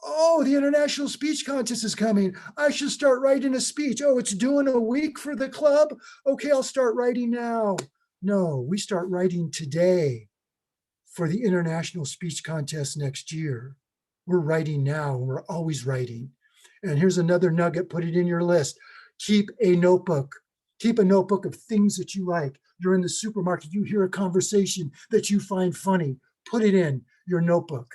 Oh, the International Speech Contest is coming. I should start writing a speech. Oh, it's due in a week for the club. Okay, I'll start writing now. No, we start writing today for the International Speech Contest next year. We're writing now, and we're always writing. And here's another nugget, put it in your list. Keep a notebook. Keep a notebook of things that you like. You're in the supermarket, you hear a conversation that you find funny. Put it in your notebook.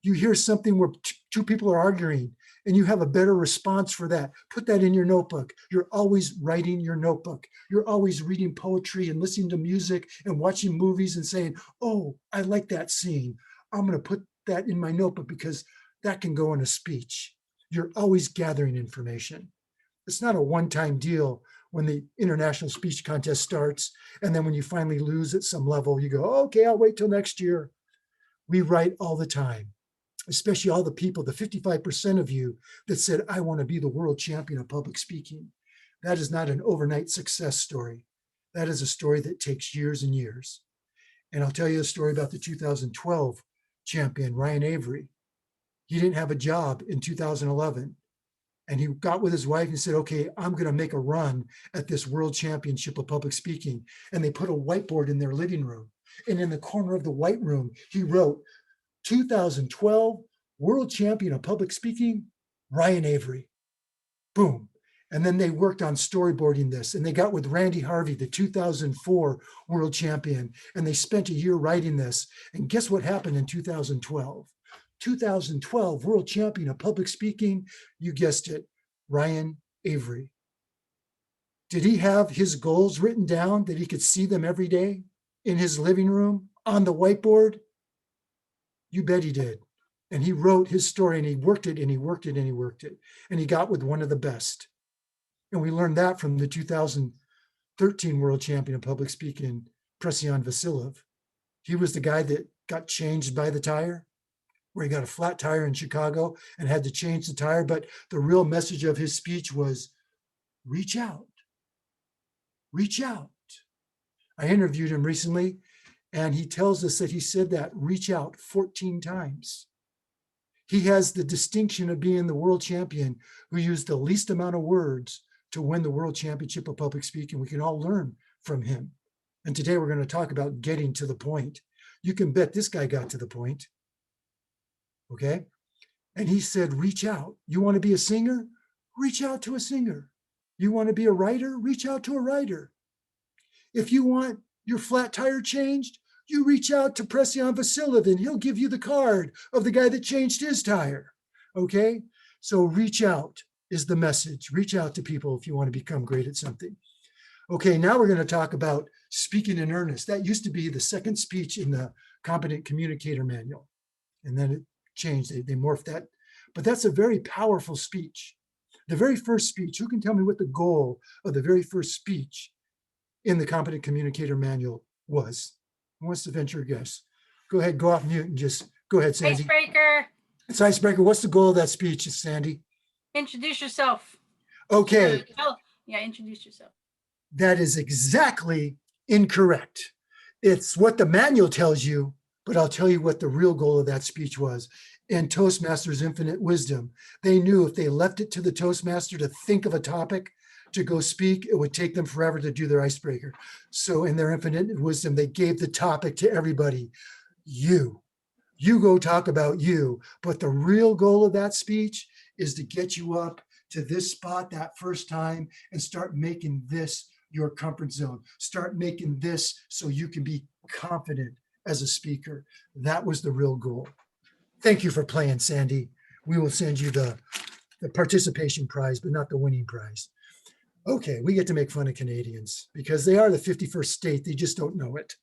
You hear something where 2 people are arguing and you have a better response for that. Put that in your notebook. You're always writing your notebook. You're always reading poetry and listening to music and watching movies and saying, oh, I like that scene. I'm going to put that in my notebook because that can go in a speech. You're always gathering information. It's not a one-time deal when the International Speech Contest starts. And then when you finally lose at some level, you go, okay, I'll wait till next year. We write all the time. especially all the people, the 55% of you that said, I want to be the world champion of public speaking. That is not an overnight success story. That is a story that takes years and years. And I'll tell you a story about the 2012 champion, Ryan Avery. He didn't have a job in 2011. And he got with his wife and said, okay, I'm going to make a run at this world championship of public speaking. And they put a whiteboard in their living room. And in the corner of the white room, he wrote, 2012 world champion of public speaking, Ryan Avery. Boom. And then they worked on storyboarding this, and they got with Randy Harvey, the 2004 world champion, and they spent a year writing this. And guess what happened in 2012? 2012 world champion of public speaking, you guessed it, Ryan Avery. Did he have his goals written down that he could see them every day in his living room on the whiteboard? You bet he did. And he wrote his story, and he worked it, and he worked it, and he worked it. And he got with one of the best. And we learned that from the 2013 world champion of public speaking, Persuasive Vasiliev. He was the guy that got changed by the tire, where he got a flat tire in Chicago and had to change the tire. But the real message of his speech was, reach out, reach out. I interviewed him recently, and he tells us that he said that reach out 14 times. He has the distinction of being the world champion who used the least amount of words to win the world championship of public speaking. We can all learn from him. And today we're going to talk about getting to the point. You can bet this guy got to the point. Okay. And he said, reach out. You want to be a singer? Reach out to a singer. You want to be a writer? Reach out to a writer. If you want your flat tire changed, you reach out to Persuasive Vasiliev, and he'll give you the card of the guy that changed his tire. Okay. So reach out is the message. Reach out to people if you want to become great at something. Okay, now we're going to talk about speaking in earnest. That used to be the second speech in the Competent Communicator Manual. And then it changed, they morphed that. But that's a very powerful speech. The very first speech, who can tell me what the goal of the very first speech in the Competent Communicator Manual was? Who wants to venture a guess? Go ahead, go off mute and just, go ahead, Sandy. Icebreaker. It's icebreaker. What's the goal of that speech, Sandy? Introduce yourself. Okay. Yeah, introduce yourself. That is exactly incorrect. It's what the manual tells you, but I'll tell you what the real goal of that speech was. In Toastmasters' infinite wisdom, they knew if they left it to the Toastmaster to think of a topic to go speak, it would take them forever to do their icebreaker. So in their infinite wisdom, they gave the topic to everybody. You go talk about you. But the real goal of that speech is to get you up to this spot that first time and start making this your comfort zone. Start making this so you can be confident as a speaker. That was the real goal. Thank you for playing, Sandy. We will send you the participation prize, but not the winning prize. Okay, we get to make fun of Canadians because they are the 51st state. They just don't know it.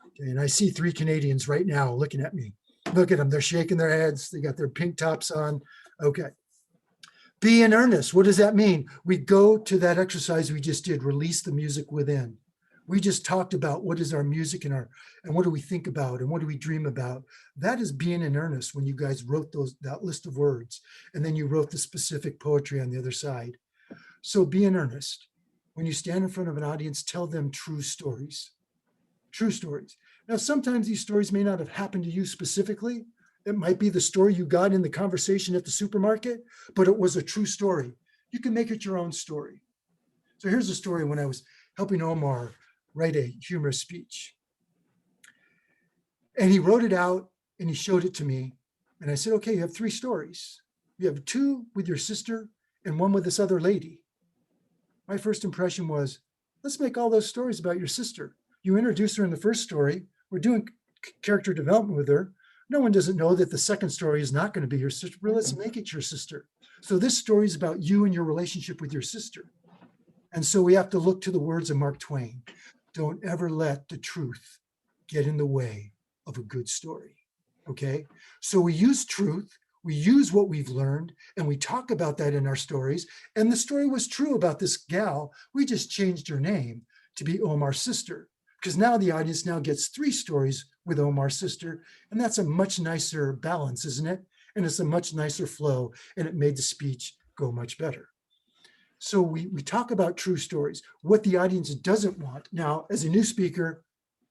Okay, and I see 3 Canadians right now looking at me. Look at them. They're shaking their heads. They got their pink tops on. Okay. Be in earnest. What does that mean? We go to that exercise we just did, release the music within. We just talked about what is our music and what do we think about and what do we dream about. That is being in earnest when you guys wrote that list of words, and then you wrote the specific poetry on the other side. So be in earnest. When you stand in front of an audience, tell them true stories. True stories. Now, sometimes these stories may not have happened to you specifically. It might be the story you got in the conversation at the supermarket, but it was a true story. You can make it your own story. So here's a story when I was helping Omar write a humorous speech. And he wrote it out and he showed it to me. And I said, okay, you have 3 stories. You have 2 with your sister and 1 with this other lady. My first impression was, let's make all those stories about your sister. You introduce her in the first story. We're doing character development with her. No one doesn't know that the second story is not going to be your sister. Well, let's make it your sister. So this story is about you and your relationship with your sister. And so we have to look to the words of Mark Twain. Don't ever let the truth get in the way of a good story. Okay? So we use truth, we use what we've learned, and we talk about that in our stories. And the story was true about this gal. We just changed her name to be Omar's sister, because now the audience now gets 3 stories with Omar's sister, and that's a much nicer balance, isn't it? and it's a much nicer flow, and it made the speech go much better. So we talk about true stories, what the audience doesn't want. Now, as a new speaker,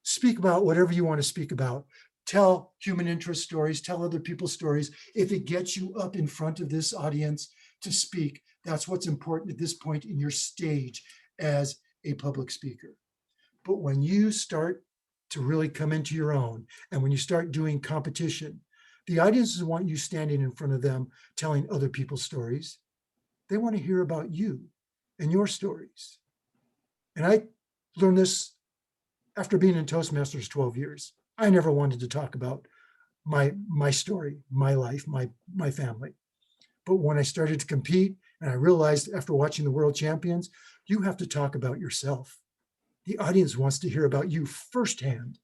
speak about whatever you want to speak about. Tell human interest stories, tell other people's stories. If it gets you up in front of this audience to speak, that's what's important at this point in your stage as a public speaker. But when you start to really come into your own, and when you start doing competition, the audiences want you standing in front of them telling other people's stories. They want to hear about you and your stories. And I learned this after being in Toastmasters 12 years. I never wanted to talk about my story, my life, my family. But when I started to compete, and I realized after watching the world champions, you have to talk about yourself. The audience wants to hear about you firsthand.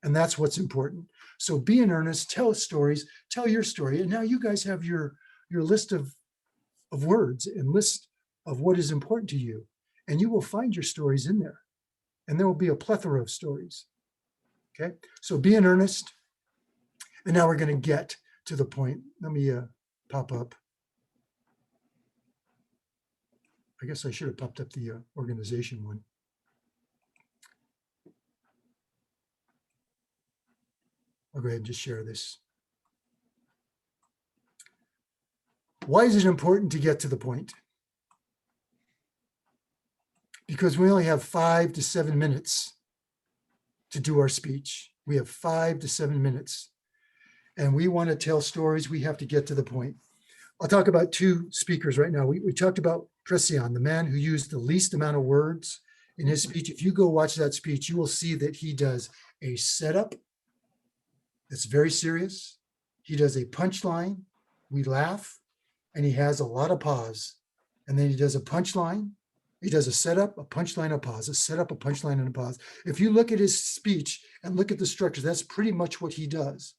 And that's what's important. So be in earnest, tell stories, tell your story. And now you guys have your list of words and list of what is important to you. And you will find your stories in there. And there will be a plethora of stories. Okay, so be in earnest. And now we're going to get to the point. Let me pop up. I guess I should have popped up the organization one. I'll go ahead and just share this. Why is it important to get to the point? Because we only have 5 to 7 minutes to do our speech. We have 5 to 7 minutes. And we want to tell stories. We have to get to the point. I'll talk about 2 speakers right now. We talked about Pression, the man who used the least amount of words in his speech. If you go watch that speech, you will see that he does a setup that's very serious. He does a punchline, we laugh, and he has a lot of pause. And then he does a punchline. He does a setup, a punchline, a pause, a setup, a punchline, and a pause. If you look at his speech and look at the structure, that's pretty much what he does.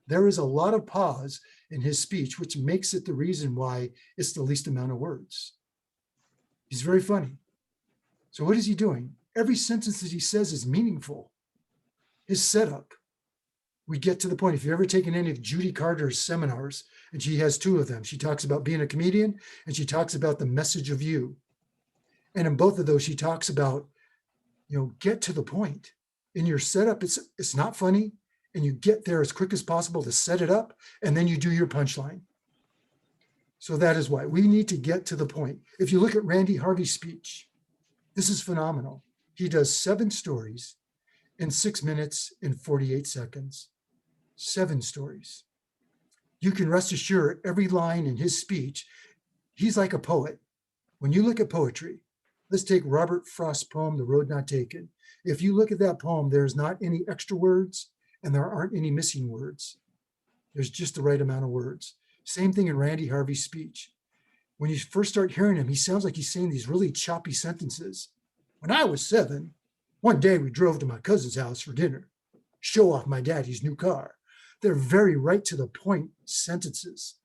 There is a lot of pause in his speech, which makes it the reason why it's the least amount of words. He's very funny. So what is he doing? Every sentence that he says is meaningful. His setup, we get to the point. If you've ever taken any of Judy Carter's seminars, and she has 2 of them, she talks about being a comedian and she talks about the message of you. And in both of those, she talks about, get to the point. In your setup, it's not funny, and you get there as quick as possible to set it up, and then you do your punchline. So that is why we need to get to the point. If you look at Randy Harvey's speech, this is phenomenal. He does 7 stories in 6 minutes and 48 seconds. 7 stories. You can rest assured every line in his speech, he's like a poet. When you look at poetry, let's take Robert Frost's poem, The Road Not Taken. If you look at that poem, there's not any extra words and there aren't any missing words. There's just the right amount of words. Same thing in Randy Harvey's speech. When you first start hearing him, he sounds like he's saying these really choppy sentences. When I was 7, one day we drove to my cousin's house for dinner, show off my daddy's new car. They're very right to the point sentences.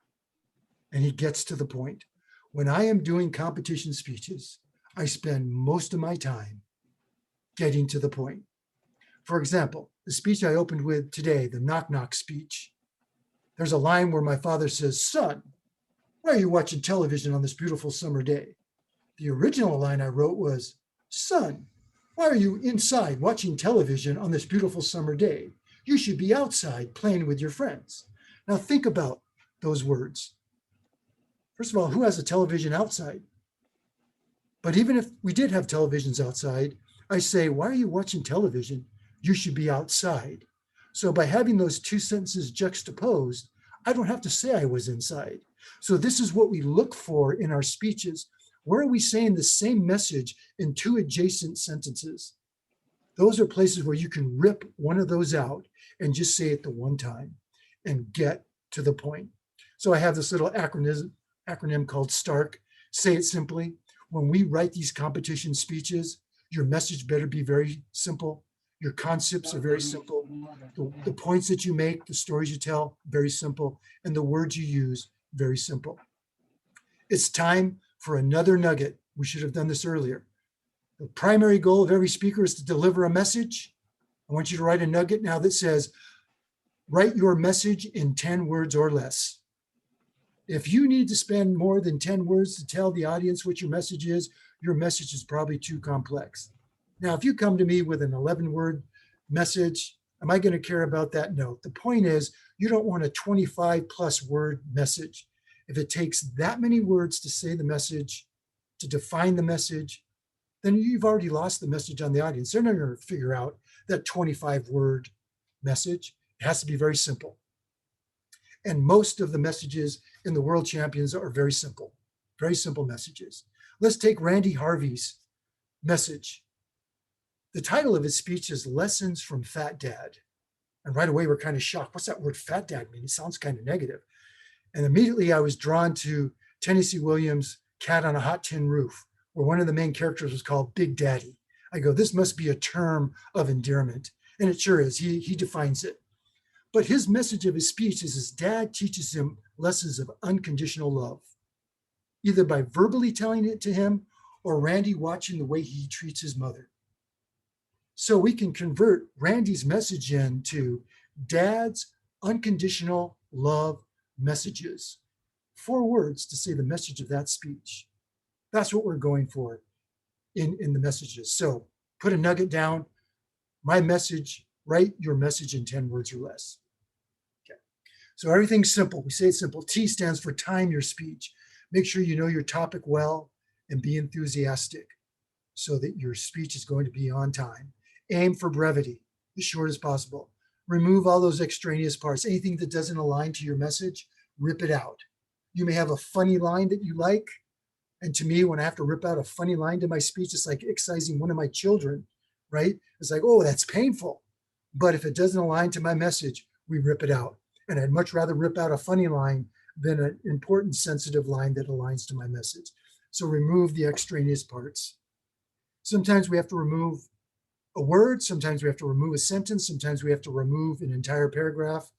And he gets to the point. When I am doing competition speeches, I spend most of my time getting to the point. For example, the speech I opened with today, the knock knock speech, there's a line where my father says, "Son, why are you watching television on this beautiful summer day?" The original line I wrote was, "Son, why are you inside watching television on this beautiful summer day? You should be outside playing with your friends." Now think about those words. First of all, who has a television outside? But even if we did have televisions outside, I say, why are you watching television? You should be outside. So by having those 2 sentences juxtaposed, I don't have to say I was inside. So this is what we look for in our speeches. Where are we saying the same message in 2 adjacent sentences? Those are places where you can rip one of those out and just say it the one time and get to the point. So I have this little acronym called STARK. Say it simply. When we write these competition speeches, your message better be very simple. Your concepts are very simple. The points that you make, the stories you tell, very simple. And the words you use, very simple. It's time for another nugget. We should have done this earlier. The primary goal of every speaker is to deliver a message. I want you to write a nugget now that says, write your message in 10 words or less. If you need to spend more than 10 words to tell the audience what your message is probably too complex. Now, if you come to me with an 11-word message, am I going to care about that? No. The point is, you don't want a 25+ word message. If it takes that many words to say the message, to define the message, then you've already lost the message on the audience. They're not going to figure out that 25-word message. It has to be very simple. And most of the messages in the World Champions are very simple messages. Let's take Randy Harvey's message. The title of his speech is Lessons from Fat Dad. And right away, we're kind of shocked. What's that word fat dad mean? It sounds kind of negative. And immediately I was drawn to Tennessee Williams' Cat on a Hot Tin Roof, where one of the main characters was called Big Daddy. I go, this must be a term of endearment. And it sure is. He defines it. But his message of his speech is his dad teaches him lessons of unconditional love, either by verbally telling it to him or Randy watching the way he treats his mother. So we can convert Randy's message into dad's unconditional love messages. 4 words to say the message of that speech. That's what we're going for in the messages. So put a nugget down. My message, write your message in 10 words or less. Okay. So everything's simple. We say it's simple. T stands for time your speech. Make sure you know your topic well and be enthusiastic so that your speech is going to be on time. Aim for brevity, as short as possible. Remove all those extraneous parts. Anything that doesn't align to your message, rip it out. You may have a funny line that you like. And to me, when I have to rip out a funny line to my speech, it's like excising one of my children, right? It's like, oh, that's painful. But if it doesn't align to my message, we rip it out. And I'd much rather rip out a funny line than an important, sensitive line that aligns to my message. So remove the extraneous parts. Sometimes we have to remove a word. Sometimes we have to remove a sentence. Sometimes we have to remove an entire paragraph.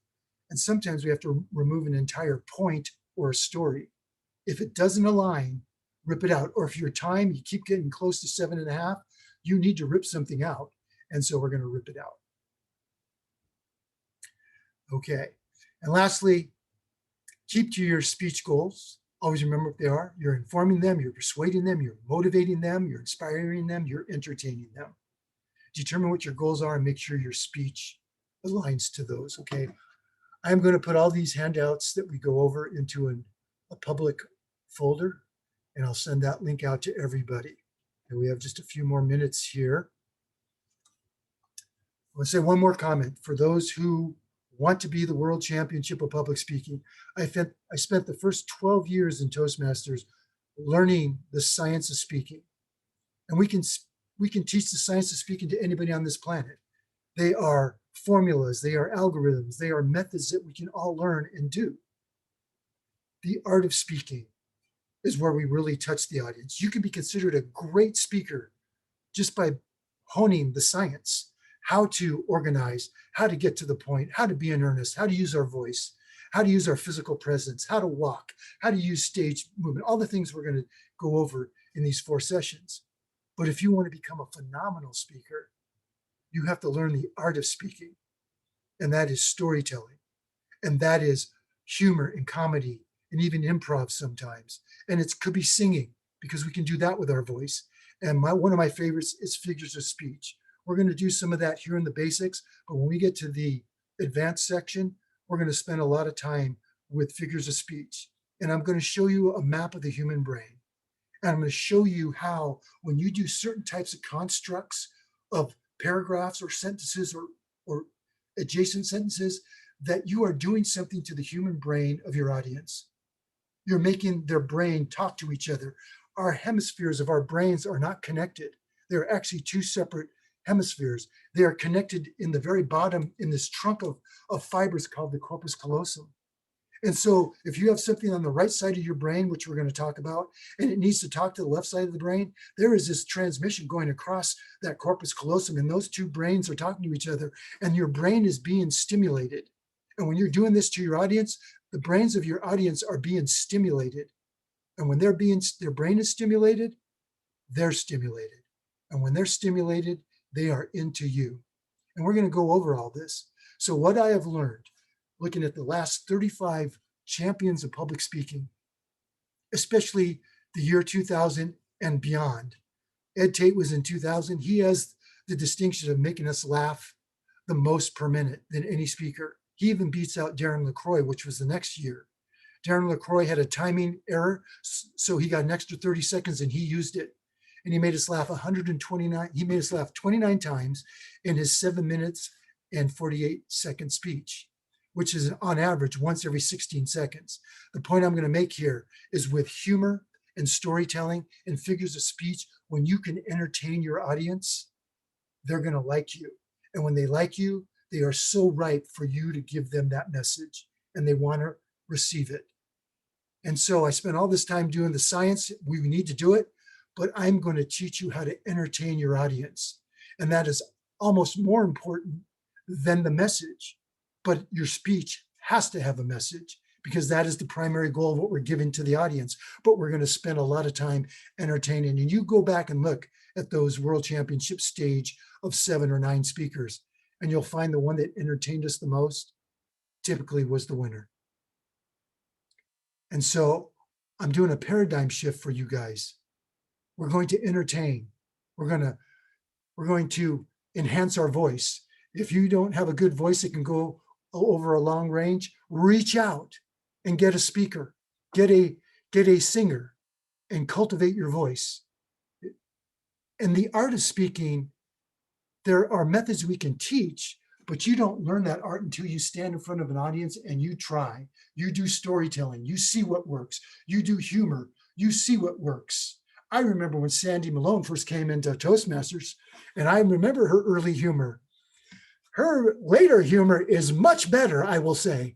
And sometimes we have to remove an entire point or a story. If it doesn't align, rip it out. Or if your time, you keep getting close to 7.5, you need to rip something out. And so we're going to rip it out. Okay. And lastly, keep to your speech goals. Always remember what they are. You're informing them, you're persuading them, you're motivating them, you're inspiring them, you're entertaining them. Determine what your goals are and make sure your speech aligns to those, okay? I'm going to put all these handouts that we go over into a public folder, and I'll send that link out to everybody. And we have just a few more minutes here. I want to say one more comment. For those who want to be the World Championship of Public Speaking, I spent the first 12 years in Toastmasters learning the science of speaking. And we can teach the science of speaking to anybody on this planet. They are formulas, they are algorithms, they are methods that we can all learn and do. The art of speaking is where we really touch the audience. You can be considered a great speaker just by honing the science, how to organize, how to get to the point, how to be in earnest, how to use our voice, how to use our physical presence, how to walk, how to use stage movement, all the things we're going to go over in these 4 sessions. But if you want to become a phenomenal speaker, you have to learn the art of speaking. And that is storytelling. And that is humor and comedy and even improv sometimes. And it could be singing, because we can do that with our voice. And one of my favorites is figures of speech. We're going to do some of that here in the basics, but when we get to the advanced section, we're going to spend a lot of time with figures of speech. And I'm going to show you a map of the human brain. And I'm going to show you how, when you do certain types of constructs of paragraphs or sentences or adjacent sentences, that you are doing something to the human brain of your audience. You're making their brain talk to each other. Our hemispheres of our brains are not connected. They're actually 2 separate hemispheres. They are connected in the very bottom in this trunk of fibers called the corpus callosum. And so if you have something on the right side of your brain, which we're going to talk about, and it needs to talk to the left side of the brain, there is this transmission going across that corpus callosum, and those 2 brains are talking to each other, and your brain is being stimulated. And when you're doing this to your audience, the brains of your audience are being stimulated. And when their brain is stimulated, they're stimulated. And when they're stimulated, they are into you. And we're going to go over all this. So what I have learned, looking at the last 35 champions of public speaking, especially the year 2000 and beyond. Ed Tate was in 2000. He has the distinction of making us laugh the most per minute than any speaker. He even beats out Darren LaCroix, which was the next year. Darren LaCroix had a timing error, so he got an extra 30 seconds and he used it. And he made us laugh 129, he made us laugh 29 times in his 7 minutes and 48-second speech, which is on average once every 16 seconds. The point I'm going to make here is with humor and storytelling and figures of speech, when you can entertain your audience, they're going to like you. And when they like you, they are so ripe for you to give them that message and they want to receive it. And so I spent all this time doing the science. We need to do it, but I'm going to teach you how to entertain your audience. And that is almost more important than the message. But your speech has to have a message because that is the primary goal of what we're giving to the audience. But we're going to spend a lot of time entertaining. And you go back and look at those World Championship stage of 7 or 9 speakers, and you'll find the one that entertained us the most typically was the winner. And so I'm doing a paradigm shift for you guys. We're going to entertain. We're going to enhance our voice. If you don't have a good voice that can go over a long range, reach out and get a speaker, get a singer, and cultivate your voice. And the art of speaking, there are methods we can teach, but you don't learn that art until you stand in front of an audience and you try. You do storytelling, you see what works. You do humor, you see what works. I remember when Sandy Malone first came into Toastmasters, and I remember her early humor. Her later humor is much better, I will say.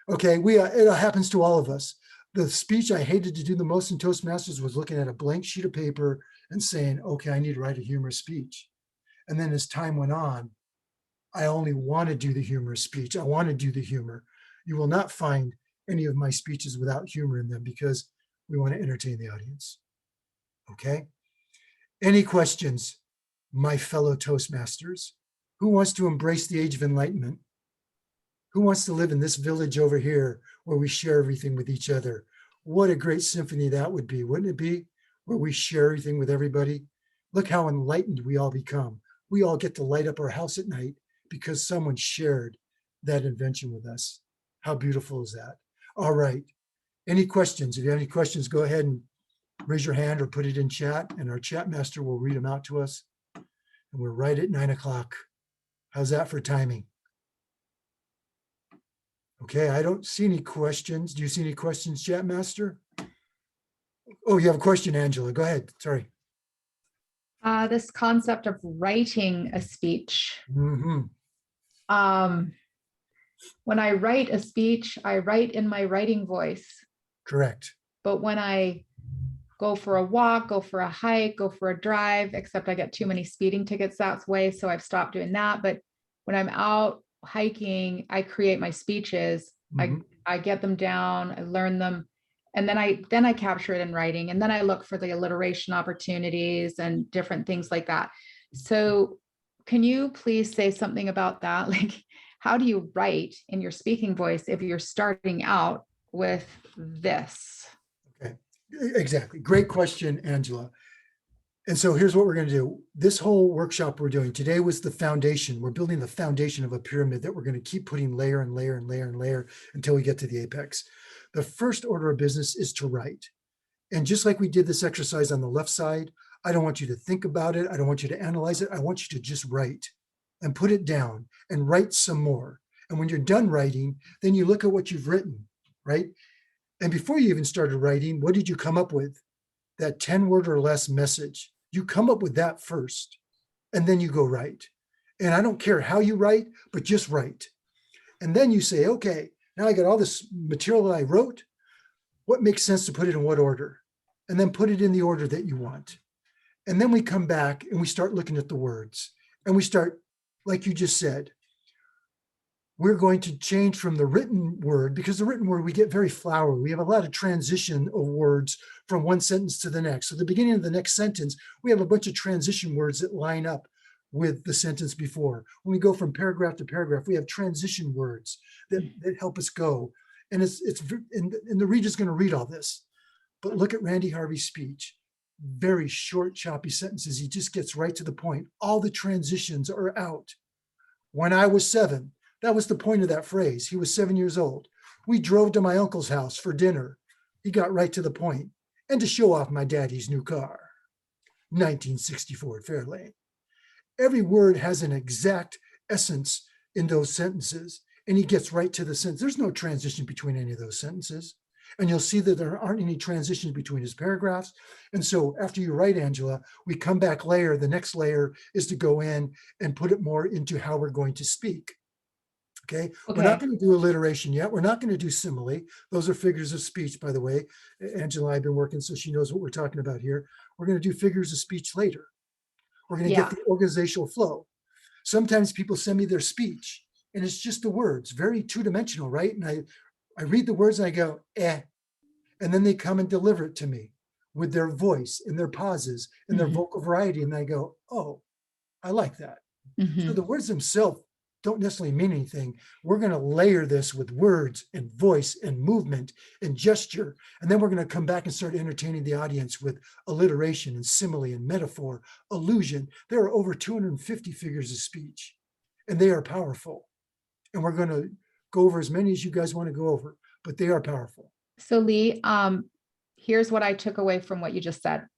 Okay, it happens to all of us. The speech I hated to do the most in Toastmasters was looking at a blank sheet of paper and saying, okay, I need to write a humorous speech. And then as time went on, I only want to do the humorous speech. I want to do the humor. You will not find any of my speeches without humor in them because we want to entertain the audience. Okay? Any questions, my fellow Toastmasters? Who wants to embrace the Age of Enlightenment? Who wants to live in this village over here where we share everything with each other? What a great symphony that would be, wouldn't it be? Where we share everything with everybody. Look how enlightened we all become. We all get to light up our house at night because someone shared that invention with us. How beautiful is that? All right. Any questions? If you have any questions, go ahead and raise your hand or put it in chat, and our chat master will read them out to us. And we're right at 9 o'clock. How's that for timing? Okay, I don't see any questions. Do you see any questions, chat master? Oh, you have a question, Angela. Go ahead. Sorry. This concept of writing a speech. Mm-hmm. When I write a speech, I write in my writing voice. Correct. But when I go for a walk, go for a hike, go for a drive, except I get too many speeding tickets that way, so I've stopped doing that. But when I'm out hiking, I create my speeches. Mm-hmm. I get them down, I learn them, and then I capture it in writing, and then I look for the alliteration opportunities and different things like that. So can you please say something about that? Like, how do you write in your speaking voice if you're starting out with this? Okay, exactly. Great question, Angela. And so here's what we're going to do. This whole workshop we're doing today was the foundation. We're building the foundation of a pyramid that we're going to keep putting layer and layer and layer and layer until we get to the apex. The first order of business is to write. And just like we did this exercise on the left side, I don't want you to think about it. I don't want you to analyze it. I want you to just write and put it down and write some more. And when you're done writing, then you look at what you've written, right? And before you even started writing, what did you come up with? That 10-word or less message. You come up with that first, and then you go write. And I don't care how you write, but just write. And then you say, okay, now I got all this material that I wrote. What makes sense to put it in what order? And then put it in the order that you want. And then we come back and we start looking at the words. And we start, like you just said, we're going to change from the written word, because the written word, we get very flowery. We have a lot of transition of words from one sentence to the next. So the beginning of the next sentence, we have a bunch of transition words that line up with the sentence before. When we go from paragraph to paragraph, we have transition words that help us go. And and the reader's going to read all this. But look at Randy Harvey's speech. Very short, choppy sentences. He just gets right to the point. All the transitions are out. When I was 7, that was the point of that phrase. He was 7 years old. We drove to my uncle's house for dinner. He got right to the point. And to show off my daddy's new car. 1964 Fairlane. Every word has an exact essence in those sentences, and he gets right to the sentence. There's no transition between any of those sentences. And you'll see that there aren't any transitions between his paragraphs. And so after you write, Angela, we come back layer. The next layer is to go in and put it more into how we're going to speak. Okay. We're not going to do alliteration yet. We're not going to do simile. Those are figures of speech, by the way. Angela and I have been working, so she knows what we're talking about here. We're going to do figures of speech later. We're going to get the organizational flow. Sometimes people send me their speech and it's just the words, very two-dimensional, right? And I read the words and I go, eh. And then they come and deliver it to me with their voice and their pauses and their vocal variety. And I go, oh, I like that. So the words themselves don't necessarily mean anything. We're going to layer this with words and voice and movement and gesture. And then we're going to come back and start entertaining the audience with alliteration and simile and metaphor, allusion. There are over 250 figures of speech, and they are powerful. And we're going to go over as many as you guys want to go over, but they are powerful. So Lee, here's what I took away from what you just said.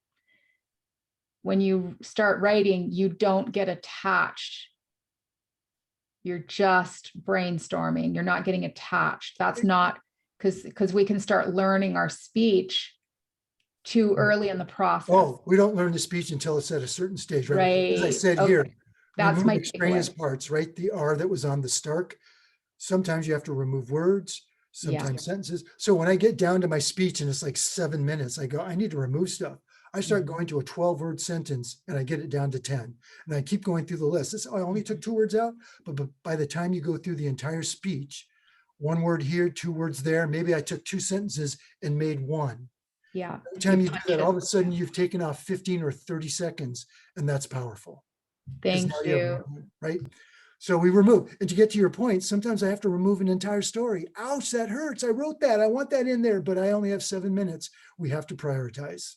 When you start writing, you don't get attached. You're just brainstorming. You're not getting attached. That's not because we can start learning our speech too early in the process. Oh, we don't learn the speech until it's at a certain stage, right? Right. As I said here, that's my extraneous parts, right? The R that was on the Stark. Sometimes you have to remove words, sometimes sentences. So when I get down to my speech and it's like 7 minutes, I go, I need to remove stuff. I start going to a 12-word sentence and I get it down to 10. And I keep going through the list. I only took 2 words out, but by the time you go through the entire speech, 1 word here, 2 words there, maybe I took 2 sentences and made 1. Yeah. By the time you do that, all of a sudden you've taken off 15 or 30 seconds, and that's powerful. Thank you. Right? So we remove, and to get to your point, sometimes I have to remove an entire story. Ouch, that hurts. I wrote that. I want that in there, but I only have 7 minutes. We have to prioritize.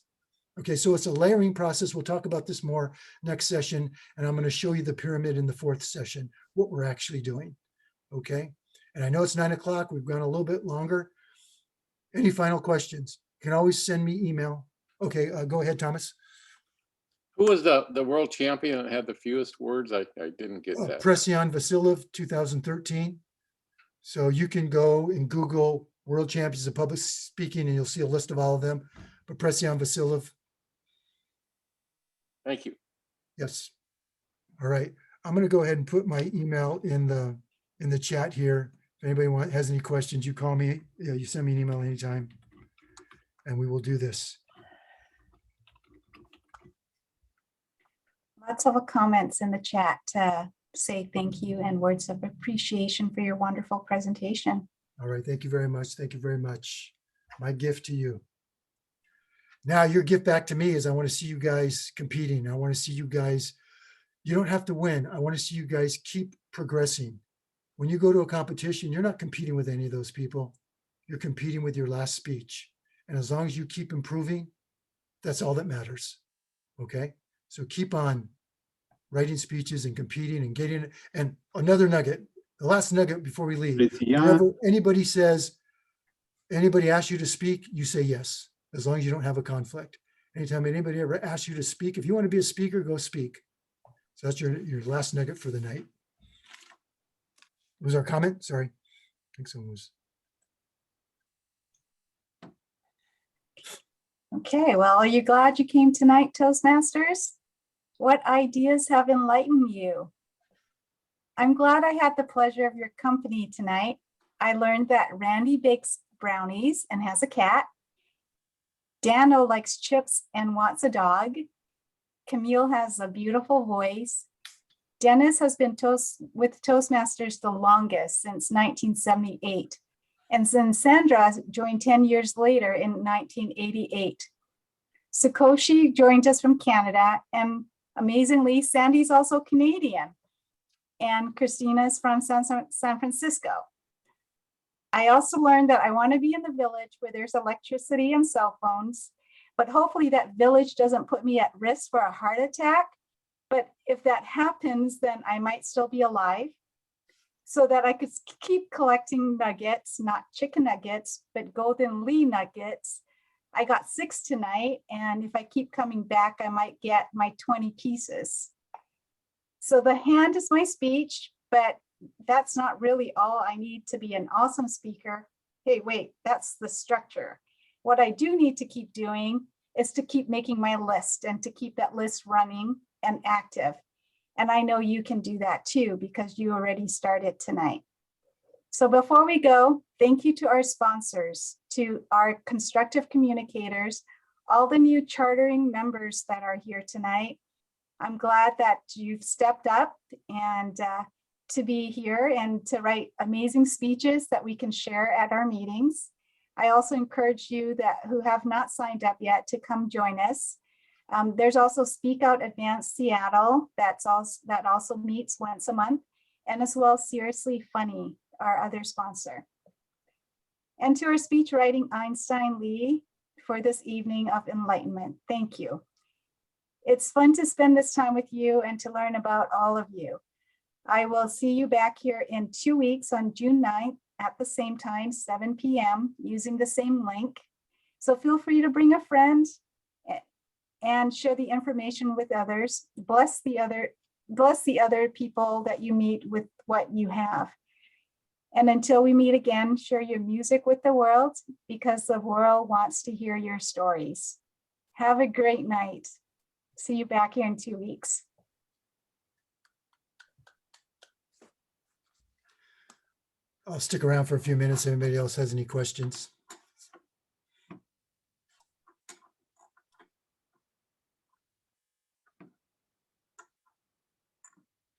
Okay, so it's a layering process. We'll talk about this more next session, and I'm going to show you the pyramid in the 4th session, what we're actually doing. Okay, and I know it's 9 o'clock. We've gone a little bit longer. Any final questions? You can always send me email. Okay, go ahead, Thomas. Who was the world champion that had the fewest words? I didn't get that. Persuasive, Vasiliev, 2013. So you can go and Google world champions of public speaking, and you'll see a list of all of them. But Persuasive, Vasiliev. Thank you. Yes. All right. I'm going to go ahead and put my email in the chat here. If anybody has any questions, you call me. You send me an email anytime, and we will do this. Lots of comments in the chat to say thank you and words of appreciation for your wonderful presentation. All right. Thank you very much. Thank you very much. My gift to you. Now your gift back to me is I want to see you guys competing. I want to see you guys, you don't have to win. I want to see you guys keep progressing. When you go to a competition, you're not competing with any of those people. You're competing with your last speech. And as long as you keep improving, that's all that matters. Okay? So keep on writing speeches and competing and getting it. And another nugget, the last nugget before we leave. Whenever anybody asks you to speak, you say yes, as long as you don't have a conflict. Anytime anybody ever asks you to speak, if you want to be a speaker, go speak. So that's your last nugget for the night. Was our comment? Sorry. I think someone was. Okay, well, are you glad you came tonight, Toastmasters? What ideas have enlightened you? I'm glad I had the pleasure of your company tonight. I learned that Randy bakes brownies and has a cat. Dano likes chips and wants a dog. Camille has a beautiful voice. Dennis has been with Toastmasters the longest, since 1978. And then Sandra joined 10 years later in 1988. Sakoshi joined us from Canada, and amazingly, Sandy's also Canadian. And Christina is from San Francisco. I also learned that I want to be in the village where there's electricity and cell phones, but hopefully that village doesn't put me at risk for a heart attack. But if that happens, then I might still be alive, so that I could keep collecting nuggets, not chicken nuggets, but golden Lee nuggets. I got 6 tonight, and if I keep coming back, I might get my 20 pieces. So the hand is my speech, but that's not really all I need to be an awesome speaker. Hey, wait, that's the structure. What I do need to keep doing is to keep making my list and to keep that list running and active. And I know you can do that too, because you already started tonight. So before we go, thank you to our sponsors, to our constructive communicators, all the new chartering members that are here tonight. I'm glad that you've stepped up and to be here and to write amazing speeches that we can share at our meetings. I also encourage you who have not signed up yet to come join us. There's also Speak Out Advanced Seattle that also meets once a month, and as well Seriously Funny, our other sponsor. And to our speech writing Einstein Lee for this evening of enlightenment, thank you. It's fun to spend this time with you and to learn about all of you. I will see you back here in 2 weeks on June 9th at the same time, 7 p.m. using the same link. So feel free to bring a friend and share the information with others. Bless the other people that you meet with what you have. And until we meet again, share your music with the world, because the world wants to hear your stories. Have a great night. See you back here in 2 weeks. I'll stick around for a few minutes if anybody else has any questions.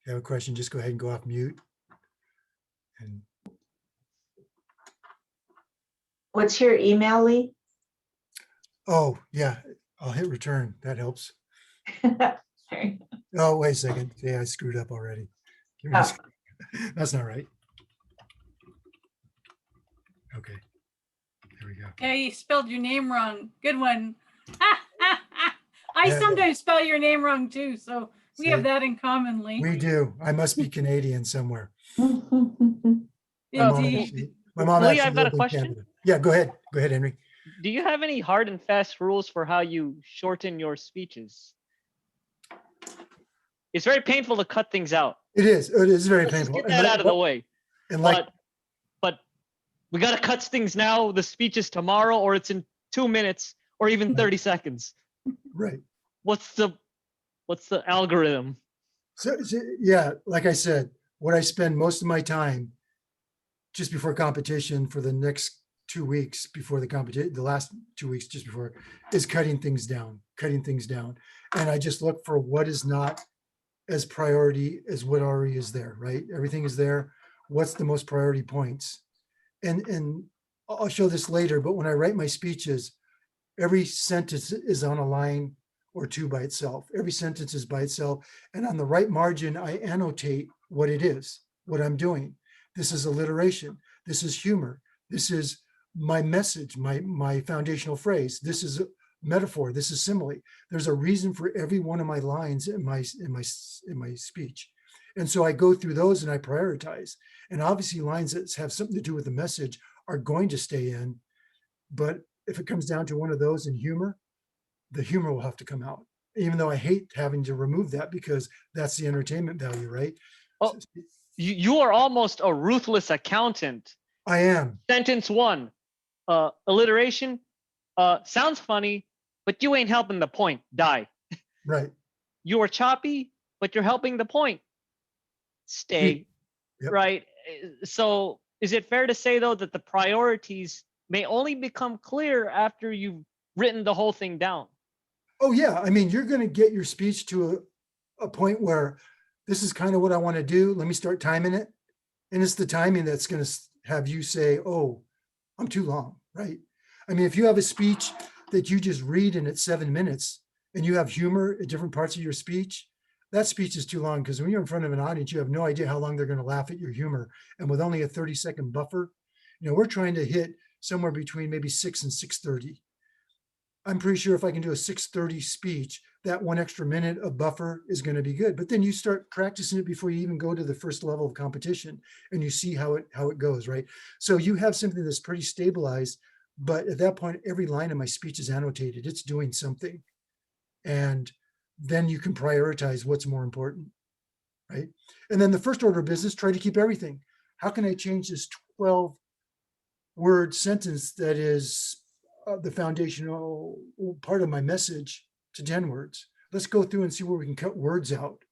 If you have a question, just go ahead and go off mute. And What's your email, Lee? oh, yeah, I'll hit return. That helps. Sorry. Oh, wait a second. Yeah, I screwed up already. Give me a second. That's not right. Okay. There we go. Yeah, you spelled your name wrong. Good one. I Yeah. sometimes spell your name wrong too, so we have See? that in common, Lee. We do. I must be Canadian somewhere. Indeed. My mom Lee, actually I've got a lived in question. Canada. Yeah, go ahead. Go ahead, Henry. Do you have any hard and fast rules for how you shorten your speeches? It's very painful to cut things out. It is. It is very Let's just painful. get that out of the way. And like, But we got to cut things now. The speech is tomorrow, or it's in 2 minutes, or even 30 seconds. right. What's the algorithm? So yeah, like I said, what I spend most of my time just before competition for the next 2 weeks before the competition, the last 2 weeks just before, is cutting things down. And I just look for what is not as priority as what already is there, right? Everything is there. What's the most priority points? And I'll show this later, but when I write my speeches, every sentence is on a line or two by itself. Every sentence is by itself. And on the right margin, I annotate what it is, what I'm doing. This is alliteration. This is humor. This is my message, my foundational phrase. This is a metaphor. This is simile. There's a reason for every one of my lines in my speech. And so I go through those and I prioritize. And obviously lines that have something to do with the message are going to stay in. But if it comes down to one of those in humor, the humor will have to come out, even though I hate having to remove that because that's the entertainment value, right? Oh, you are almost a ruthless accountant. I am. Sentence one, alliteration, sounds funny, but you ain't helping the point. Die. Right. You are choppy, but you're helping the point. Stay. Yep. Right. So is it fair to say though that the priorities may only become clear after you've written the whole thing down? Oh yeah. I mean, you're going to get your speech to a point where this is kind of what I want to do. Let me start timing it. And it's the timing that's going to have you say, oh, I'm too long, right? I mean, if you have a speech that you just read and it's 7 minutes and you have humor at different parts of your speech, that speech is too long, because when you're in front of an audience, you have no idea how long they're going to laugh at your humor. And with only a 30-second buffer, We're trying to hit somewhere between maybe 6 and 6:30. I'm pretty sure if I can do a 6:30 speech, that 1 extra minute of buffer is going to be good. But then you start practicing it before you even go to the first level of competition, and you see how it goes, right? So you have something that's pretty stabilized, but at that point, every line of my speech is annotated. It's doing something. And then you can prioritize what's more important, right? And then the first order of business, try to keep everything. How can I change this 12-word sentence that is the foundational part of my message to 10 words? Let's go through and see where we can cut words out.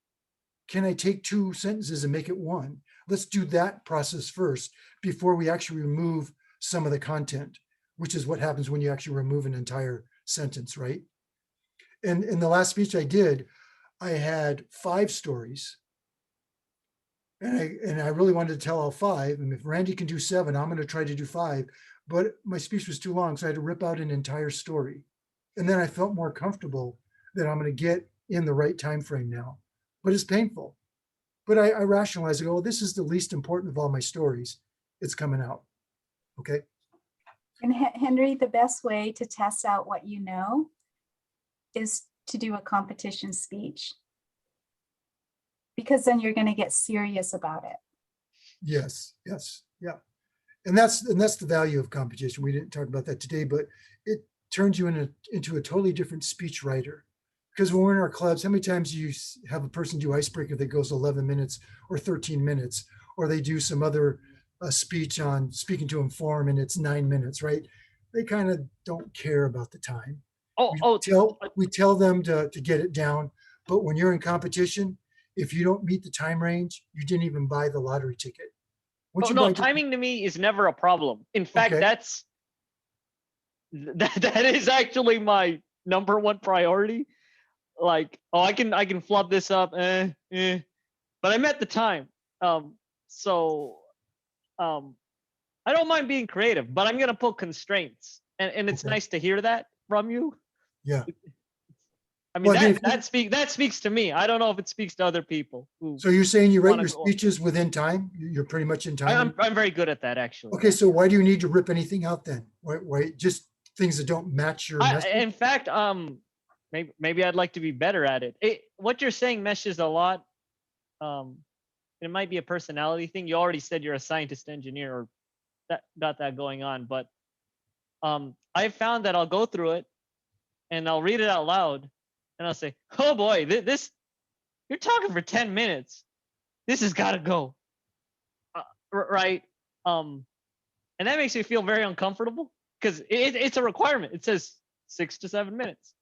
Can I take 2 sentences and make it 1? Let's do that process first before we actually remove some of the content, which is what happens when you actually remove an entire sentence, right? And in the last speech I did, I had 5 stories. And I really wanted to tell all 5. And if Randy can do 7, I'm going to try to do 5. But my speech was too long, so I had to rip out an entire story. And then I felt more comfortable that I'm going to get in the right time frame now. But it's painful. But I rationalized, I go, well, this is the least important of all my stories. It's coming out. Okay. And Henry, the best way to test out what you know is to do a competition speech, because then you're going to get serious about it. Yes, yeah. And that's the value of competition. We didn't talk about that today, but it turns you into a totally different speech writer. Because when we're in our clubs, how many times you have a person do icebreaker that goes 11 minutes or 13 minutes, or they do some other speech on speaking to inform and it's 9 minutes, right? They kind of don't care about the time. We tell them to get it down, but when you're in competition, if you don't meet the time range, you didn't even buy the lottery ticket. No, timing to me is never a problem. In fact, Okay. that is actually my #1 priority. Like, oh, I can flub this up, but I'm at the time. I don't mind being creative, but I'm gonna put constraints, and it's nice to hear that from you. Yeah. I mean, Well, that speaks to me. I don't know if it speaks to other people. So you're saying you write wanna your go- speeches within time? You're pretty much in time? I'm very good at that, actually. Okay, so why do you need to rip anything out then? Why just things that don't match your message? In fact, maybe I'd like to be better at it. What you're saying meshes a lot. It might be a personality thing. You already said you're a scientist engineer, or got that going on. But I've found that I'll go through it and I'll read it out loud and I'll say, oh boy, this you're talking for 10 minutes. This has got to go. Right. And that makes me feel very uncomfortable because it's a requirement. It says 6 to 7 minutes.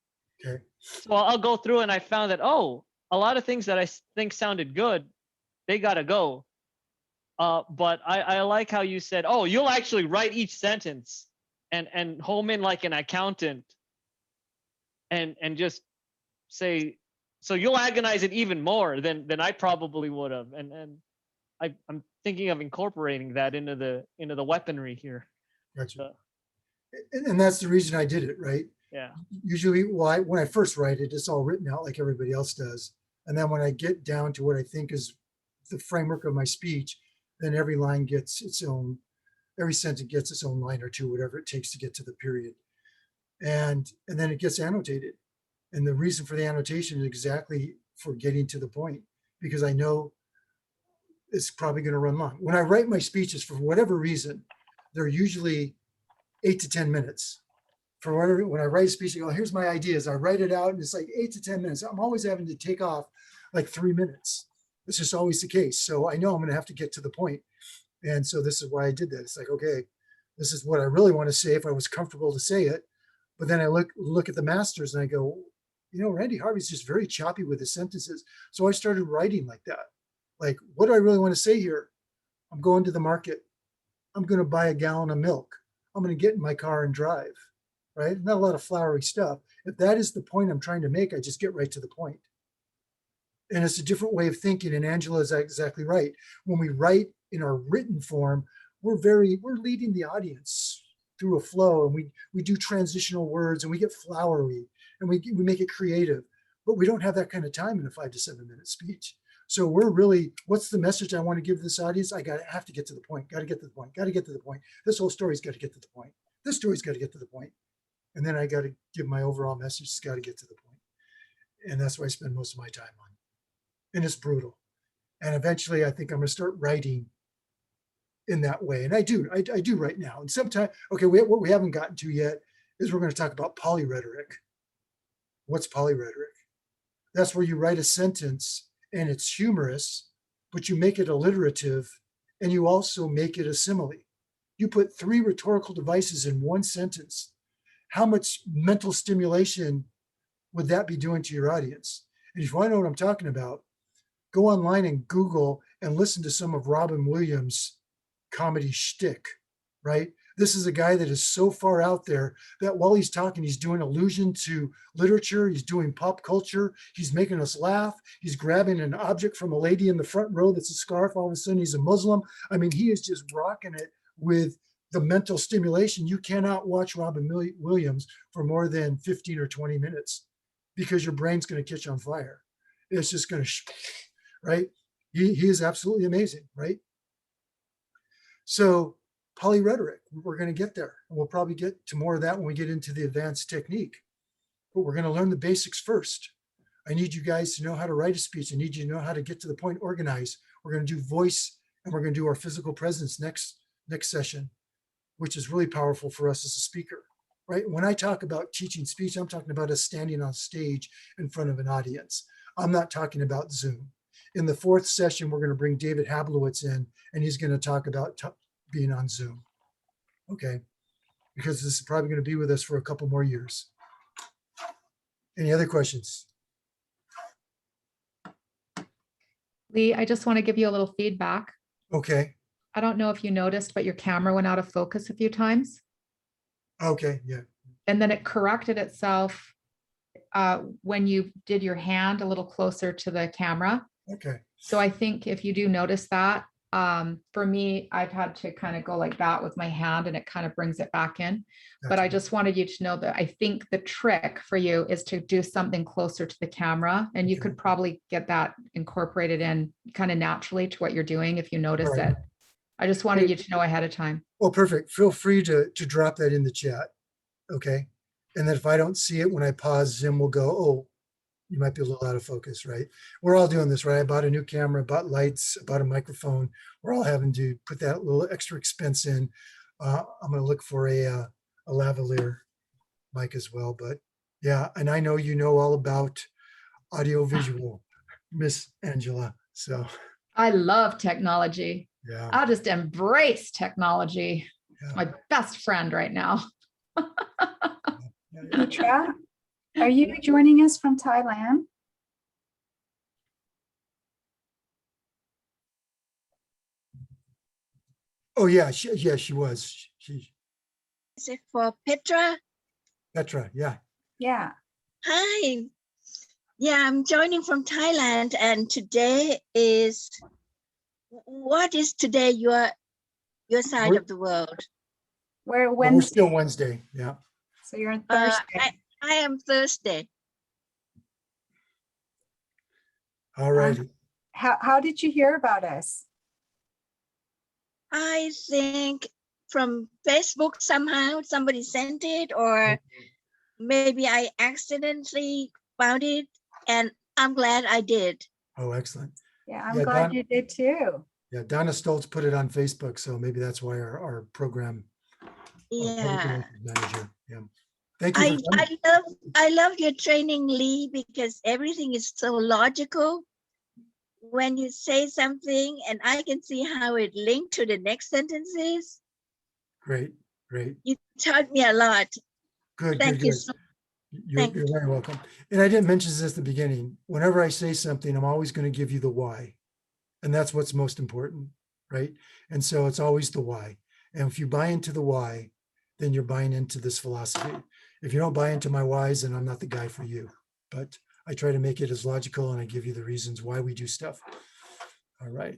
Okay. So I'll go through and I found that, a lot of things that I think sounded good, they got to go. But I like how you said, you'll actually write each sentence and home in like an accountant and just say, so you'll agonize it even more than I probably would have. And I'm thinking of incorporating that into the weaponry here. Gotcha. And that's the reason I did it, right? Yeah. Usually when I first write it, it's all written out like everybody else does. And then when I get down to what I think is the framework of my speech, then every line gets its own, every sentence gets its own line or two, whatever it takes to get to the period. And then it gets annotated. And the reason for the annotation is exactly for getting to the point, because I know it's probably going to run long. When I write my speeches, for whatever reason, they're usually 8 to 10 minutes. For whatever, when I write a speech, I go, here's my ideas. I write it out and it's like 8 to 10 minutes. I'm always having to take off like 3 minutes. It's just always the case. So I know I'm going to have to get to the point. And so this is why I did that. It's like, okay, this is what I really want to say if I was comfortable to say it. But then I look at the masters and I go, Randy Harvey's just very choppy with his sentences. So I started writing like that. Like, what do I really want to say here? I'm going to the market. I'm going to buy a gallon of milk. I'm going to get in my car and drive, right? Not a lot of flowery stuff. If that is the point I'm trying to make, I just get right to the point. And it's a different way of thinking. And Angela is exactly right. When we write in our written form, we're leading the audience through a flow, and we do transitional words and we get flowery and we make it creative, but we don't have that kind of time in a 5 to 7 minute speech. So we're really, what's the message I want to give this audience? I have to get to the point, got to get to the point, got to get to the point. This whole story's got to get to the point. This story's got to get to the point. And then I got to give my overall message, it's got to get to the point. And that's what I spend most of my time on. And it's brutal. And eventually I think I'm going to start writing in that way. And I do right now. And sometimes, okay, what we haven't gotten to yet is we're going to talk about polyrhetoric. What's polyrhetoric? That's where you write a sentence and it's humorous, but you make it alliterative and you also make it a simile. You put 3 rhetorical devices in one sentence. How much mental stimulation would that be doing to your audience? And if you want to know what I'm talking about, go online and Google and listen to some of Robin Williams' comedy shtick, right? This is a guy that is so far out there that while he's talking, he's doing allusion to literature, he's doing pop culture, he's making us laugh, he's grabbing an object from a lady in the front row that's a scarf, all of a sudden he's a Muslim. I mean, he is just rocking it with the mental stimulation. You cannot watch Robin Williams for more than 15 or 20 minutes because your brain's going to catch on fire. It's just going to, right? He is absolutely amazing, right? So polyrhetoric, we're going to get there. And we'll probably get to more of that when we get into the advanced technique. But we're going to learn the basics first. I need you guys to know how to write a speech. I need you to know how to get to the point, organize. We're going to do voice and we're going to do our physical presence next session, which is really powerful for us as a speaker, right? When I talk about teaching speech, I'm talking about us standing on stage in front of an audience. I'm not talking about Zoom. In the 4th session, we're going to bring David Hablowitz in, and he's going to talk about being on Zoom. Okay, because this is probably going to be with us for a couple more years. Any other questions? Lee, I just want to give you a little feedback. Okay. I don't know if you noticed, but your camera went out of focus a few times. Okay, yeah. And then it corrected itself when you did your hand a little closer to the camera. Okay. So I think if you do notice that, for me, I've had to kind of go like that with my hand and it kind of brings it back in. But I just wanted you to know that I think the trick for you is to do something closer to the camera, and you could probably get that incorporated in kind of naturally to what you're doing if you notice it. I just wanted you to know ahead of time. Well, perfect. Feel free to drop that in the chat. Okay. And then if I don't see it when I pause, Zim will go, oh, you might be a little out of focus, right? We're all doing this, right? I bought a new camera, bought lights, bought a microphone. We're all having to put that little extra expense in. I'm going to look for a lavalier mic as well. But yeah, and I know you know all about audio visual, Miss Angela. So I love technology. yeah, I'll just embrace technology. It's my best friend right now. Petra, are you joining us from Thailand? Oh yeah, she was. Is it for Petra? Petra, yeah. Yeah. Hi. Yeah, I'm joining from Thailand, and today is, what is today your side of the world? We're Wednesday. We're still Wednesday, yeah. So you're on Thursday. I am Thursday. All righty. How did you hear about us? I think from Facebook somehow, somebody sent it, or maybe I accidentally found it, and I'm glad I did. Oh, excellent. Yeah, I'm glad you did too. Yeah, Donna Stoltz put it on Facebook, so maybe that's why our program Yeah. manager. Yeah. Thank you. I love your training, Lee, because everything is so logical. When you say something, and I can see how it linked to the next sentences. Great, great. You taught me a lot. Good, Thank good, you good. so You're very welcome. And I didn't mention this at the beginning. Whenever I say something, I'm always going to give you the why. And that's what's most important, right? And so it's always the why. And if you buy into the why, then you're buying into this philosophy. If you don't buy into my whys, then I'm not the guy for you. But I try to make it as logical, and I give you the reasons why we do stuff. All right.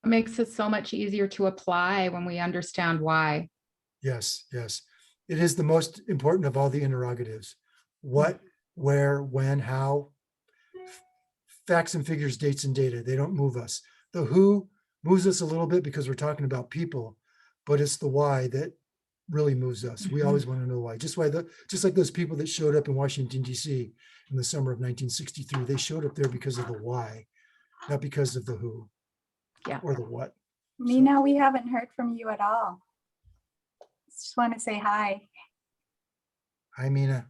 It makes it so much easier to apply when we understand why. Yes, yes. It is the most important of all the interrogatives. What, where, when, how. facts and figures, dates and data. They don't move us. The who moves us a little bit because we're talking about people, but it's the why that really moves us. We always want to know why. Just like those people that showed up in Washington, D.C. in the summer of 1963, they showed up there because of the why, not because of the who or the what. Mina, we haven't heard from you at all. Just want to say hi. Hi, Mina.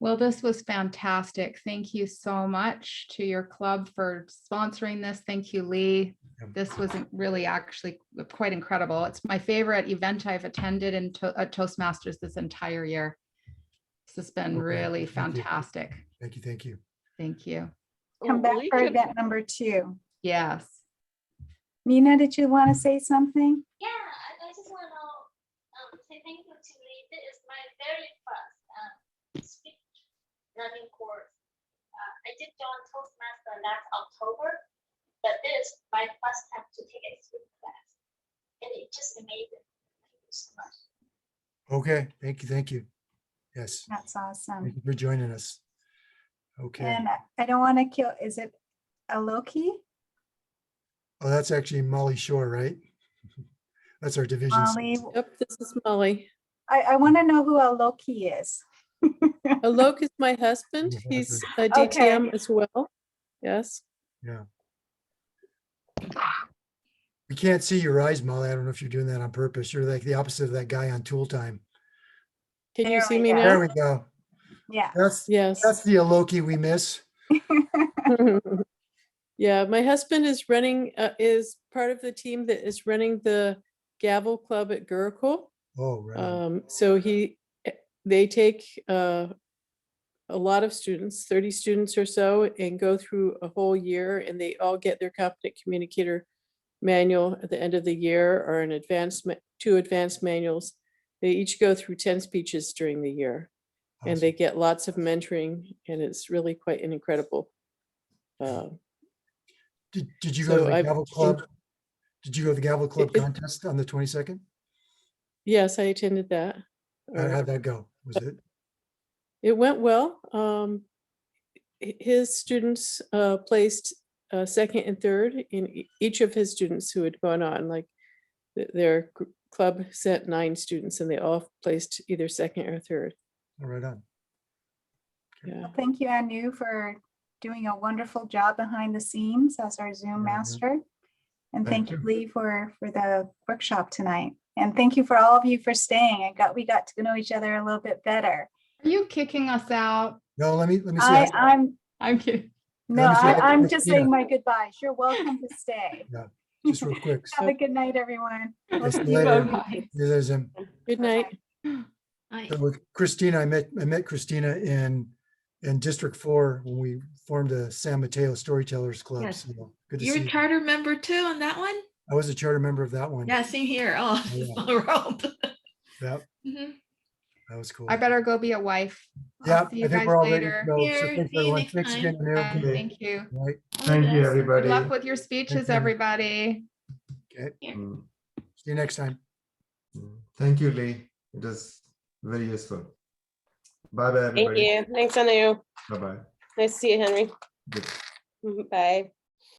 Well, this was fantastic. Thank you so much to your club for sponsoring this. Thank you, Lee. This was really actually quite incredible. It's my favorite event I've attended at Toastmasters this entire year. This has been really fantastic. Thank you. Thank you. Thank you. Come back for event number 2. Yes. Mina, did you want to say something? Yeah, I just want to say thank you to Lee. This is my very first speech learning course. I did join Toastmaster last October, but this is my first time to take a speech class, and it's just amazing. Thank you so much. Okay. Thank you. Thank you. Yes. That's awesome. Thank you for joining us. Okay. And I don't want to kill, is it a Loki? Oh, that's actually Molly Shore, right? That's our division. Molly. Yep, this is Molly. I want to know who a Loki is. Alok is my husband. He's a DTM as well. Yes. Yeah. We can't see your eyes, Molly. I don't know if you're doing that on purpose. You're like the opposite of that guy on Tool Time. Can you see me now? There we go. Yeah. That's the Aloki we miss. Yeah, my husband is running, is part of the team that is running the Gavel Club at Gurukul. Oh, right. So they take a lot of students, 30 students or so, and go through a whole year, and they all get their competent communicator manual at the end of the year, or an two advanced manuals. They each go through 10 speeches during the year, and they get lots of mentoring, and it's really quite an incredible. Did you go to the Gavel Club? Did you go to the Gavel Club contest on the 22nd? Yes, I attended that. How'd that go? Was it? It went well. His students placed second and third in each of his students who had gone on. Like their club sent 9 students, and they all placed either second or third. All right on. Yeah. Well, thank you, Anu, for doing a wonderful job behind the scenes as our Zoom master. And thank you, Lee, for the workshop tonight. And thank you for all of you for staying. We got to know each other a little bit better. Are you kicking us out? No, let me see. I'm kidding. No, I'm just saying my goodbyes. You're welcome to stay. Yeah, just real quick. Have a good night, everyone. We'll see you later. Good night. So with Christina, I met Christina in District 4 when we formed the San Mateo Storytellers Club. Yes. So good to You're see a you. charter member too on that one? I was a charter member of that one. Yeah, same here. Oh, Yeah. small world. Yep. Mhm. That was cool. I better go be a wife. Yeah, I'll see you I think guys we're all ready later. to go. So Here, thanks, see you everyone. next Thanks time. again, Anu. Bye. Thank you. All right. Thank you, Good everybody. luck with your speeches, Thank you. everybody. Okay. Mm, See you next time. Thank you, Lee. It was very useful. Bye bye, Thank everybody. you. Thanks, Anu. Bye bye. Nice to see you, Henry. Good. Bye.